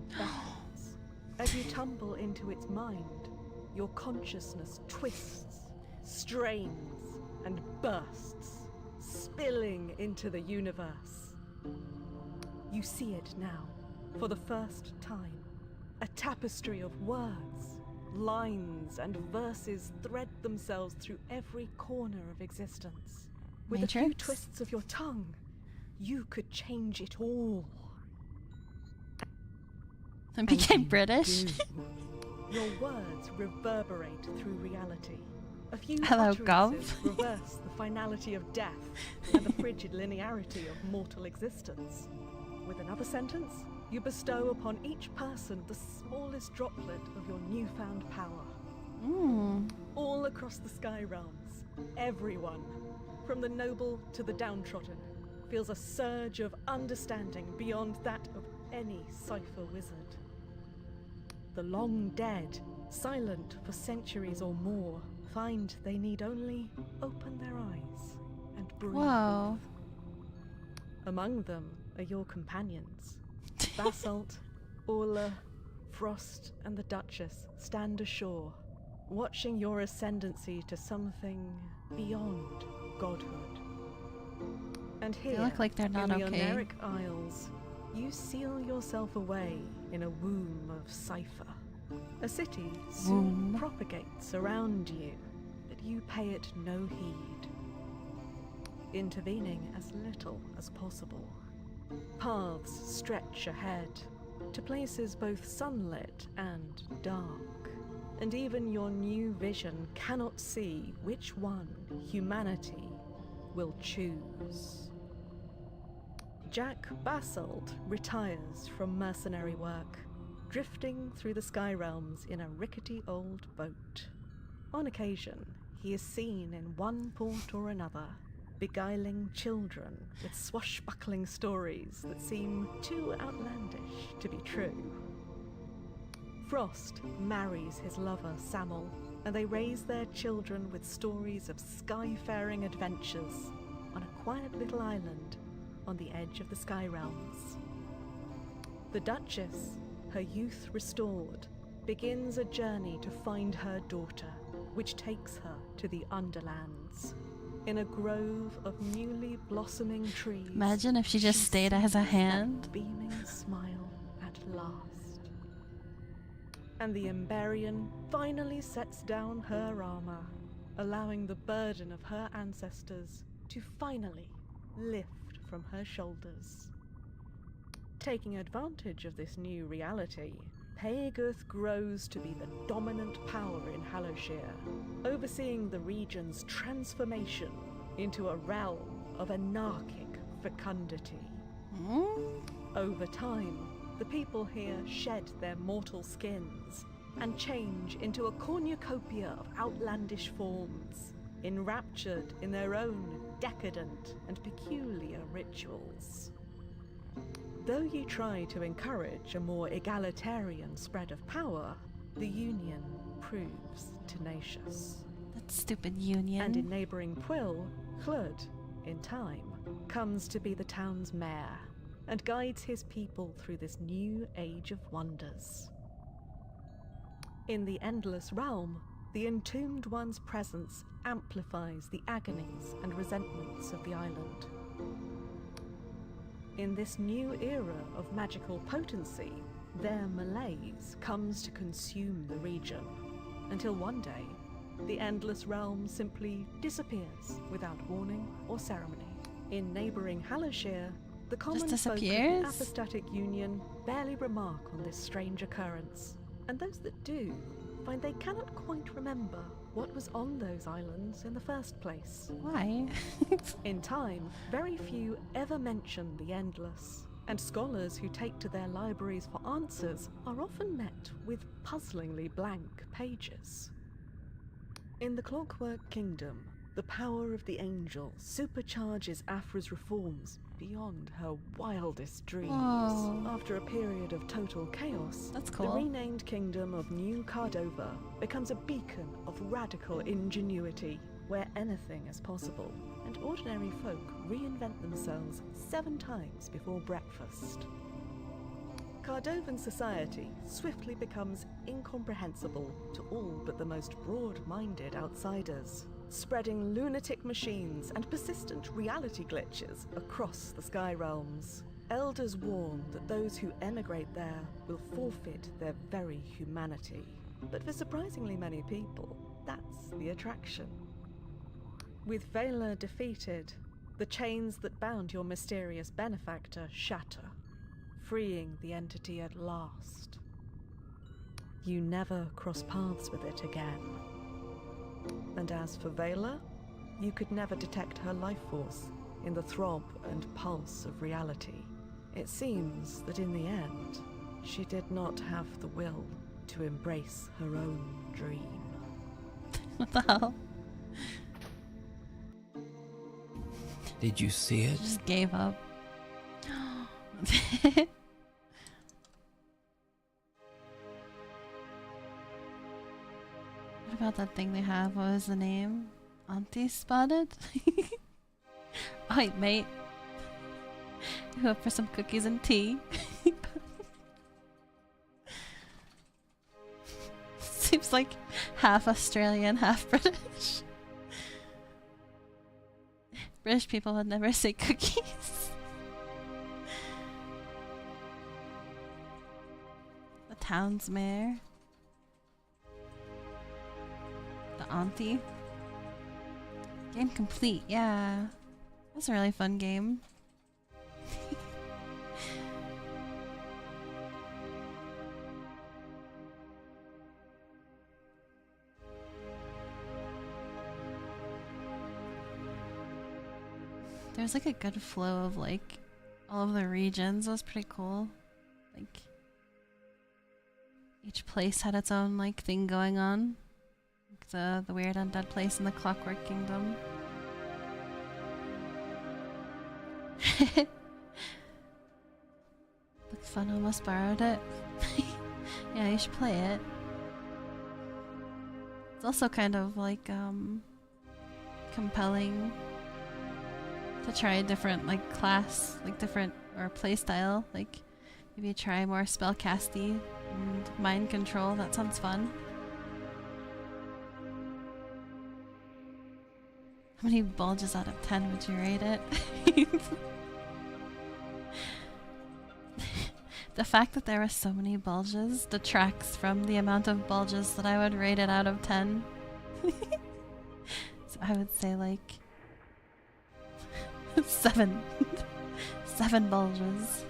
beckons. As you tumble into its mind, your consciousness twists, strains, and bursts, spilling into the universe. You see it now, for the first time. A tapestry of words, lines, and verses thread themselves through every corner of existence. With a few Matrix? twists of your tongue, you could change it all. And became you British. do. Your words reverberate through reality. A few Hello, utterances Gov. reverse the finality of death and the frigid linearity of mortal existence. With another sentence, you bestow upon each person the smallest droplet of your newfound power. All across the sky realms, everyone, from the noble to the downtrodden, feels a surge of understanding beyond that of any cipher wizard. The long dead, silent for centuries or more, find they need only open their eyes and breathe. Whoa. Among them are your companions. Basalt, Orla, Frost, and the Duchess stand ashore, watching your ascendancy to something beyond godhood. And here, They look like they're not in the okay. Oneric Isles, you seal yourself away in a womb of cipher. A city soon Womb. propagates around you, but you pay it no heed, intervening as little as possible. Paths stretch ahead, to places both sunlit and dark, and even your new vision cannot see which one humanity will choose. Jack Basalt retires from mercenary work, drifting through the sky realms in a rickety old boat. On occasion, he is seen in one port or another, beguiling children with swashbuckling stories that seem too outlandish to be true. Frost marries his lover Samel, and they raise their children with stories of sky-faring adventures on a quiet little island on the edge of the Sky Realms. The Duchess, her youth restored, begins a journey to find her daughter, which takes her to the Underlands. In a grove of newly blossoming trees. Imagine if she just stayed as a sees hand. that beaming smile at last. And the Emberian finally sets down her armor, allowing the burden of her ancestors to finally lift from her shoulders. Taking advantage of this new reality, Paeguth grows to be the dominant power in Hallowshire, overseeing the region's transformation into a realm of anarchic fecundity. Over time, the people here shed their mortal skins and change into a cornucopia of outlandish forms, enraptured in their own decadent and peculiar rituals. Though you try to encourage a more egalitarian spread of power, the Union proves tenacious. That stupid union. And in neighbouring Pwyll, Llwyd, in time, comes to be the town's mayor and guides his people through this new age of wonders. In the Endless Realm, the Entombed One's presence amplifies the agonies and resentments of the island. In this new era of magical potency, their malaise comes to consume the region, until one day, the Endless Realm simply disappears without warning or ceremony. In neighbouring Hallowshire, the common folk of the disappears? apostatic union barely remark on this strange occurrence, and those that do find they cannot quite remember what was on those islands in the first place. Why? In time, very few ever mention the Endless, and scholars who take to their libraries for answers are often met with puzzlingly blank pages. In the Clockwork Kingdom, the power of the angel supercharges Afra's reforms beyond her wildest dreams. Whoa. After a period of total chaos, That's cool. the renamed kingdom of New Cardova becomes a beacon of radical ingenuity, where anything is possible, and ordinary folk reinvent themselves 7 times before breakfast. Cardovan society swiftly becomes incomprehensible to all but the most broad-minded outsiders, spreading lunatic machines and persistent reality glitches across the Sky Realms. Elders warn that those who emigrate there will forfeit their very humanity. But for surprisingly many people, that's the attraction. With Vela defeated, the chains that bound your mysterious benefactor shatter, freeing the entity at last. You never cross paths with it again. And as for Vela, you could never detect her life force in the throb and pulse of reality. It seems that in the end, she did not have the will to embrace her own dream. What the hell? Did you see it? Just gave up. What about that thing they have? What was the name? Auntie spotted? Oh, wait, mate. You up for some cookies and tea? Seems like half Australian, half British. British people would never say cookies. The town's mayor. The auntie. Game complete, yeah. That's a really fun game. There's like a good flow of like all of the regions. That was pretty cool. Like each place had its own like thing going on. Like the weird undead place in the Clockwork Kingdom. Looks fun, almost borrowed it. Yeah, you should play it. It's also kind of like compelling to try a different like class, like different or play style. Like maybe try more spellcasty and mind control. That sounds fun. How many bulges out of 10 would you rate it? The fact that there were so many bulges detracts from the amount of bulges that I would rate it out of 10. So I would say like 7. 7 bulges.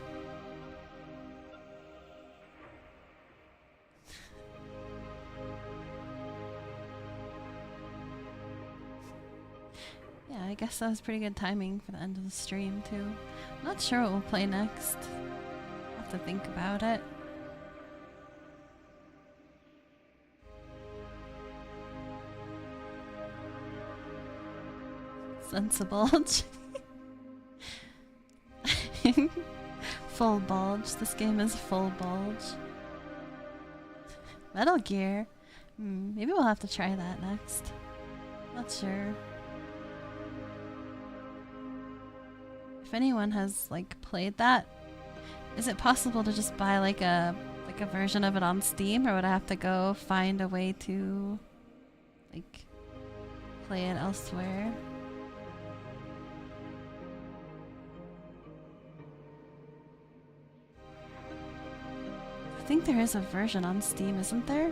I guess that was pretty good timing for the end of the stream too. I'm not sure what we'll play next. I'll have to think about it. Sensible. Full bulge. This game is full bulge. Metal Gear. Maybe we'll have to try that next. Not sure. If anyone has like played that, is it possible to just buy like a version of it on Steam, or would I have to go find a way to like play it elsewhere? I think there is a version on Steam, isn't there?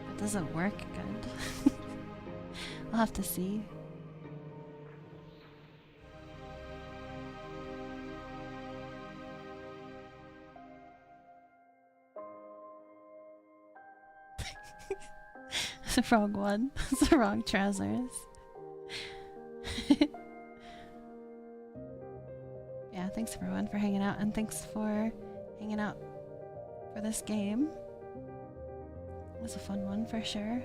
But does it work good? I'll have to see. The wrong one. It's the wrong trousers. Yeah, thanks everyone for hanging out, and thanks for hanging out for this game. It was a fun one for sure.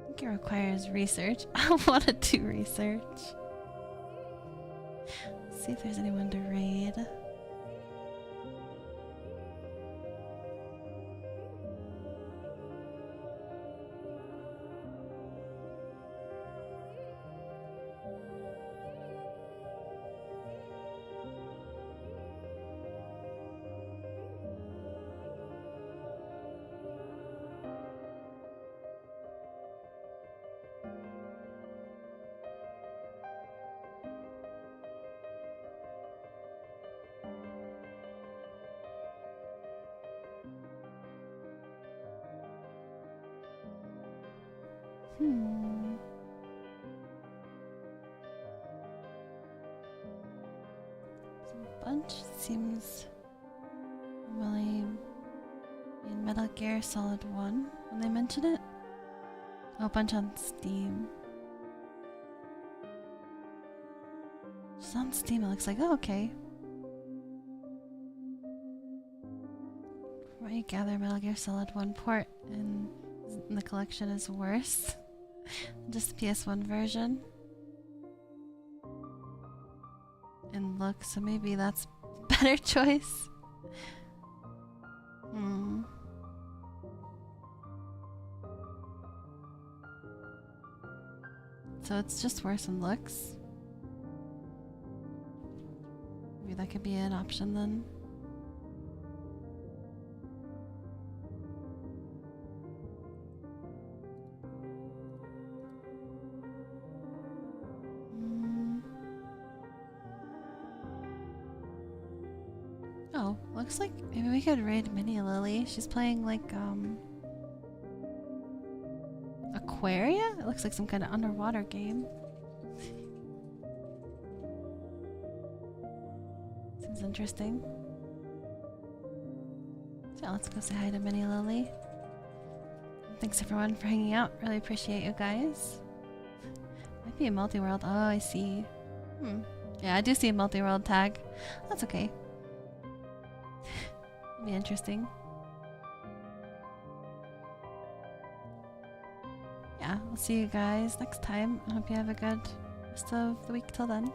I think it requires research. I want to do research. Let's see if there's anyone to raid. Bunch seems really in Metal Gear Solid 1 when they mention it. Oh, a bunch on Steam. Just on Steam it looks like, oh, okay. From what you gather, Metal Gear Solid 1 port in the collection is worse than just the PS1 version. And look, so maybe that's a better choice. So it's just worse in looks. Maybe that could be an option then. Oh, looks like maybe we could raid Mini Lily. She's playing like Aquaria? It looks like some kind of underwater game. Seems interesting. So let's go say hi to Mini Lily. Thanks everyone for hanging out. Really appreciate you guys. Might be a multi-world. Oh, I see. Yeah, I do see a multi-world tag. That's okay. Be interesting. Yeah, we'll see you guys next time. I hope you have a good rest of the week till then.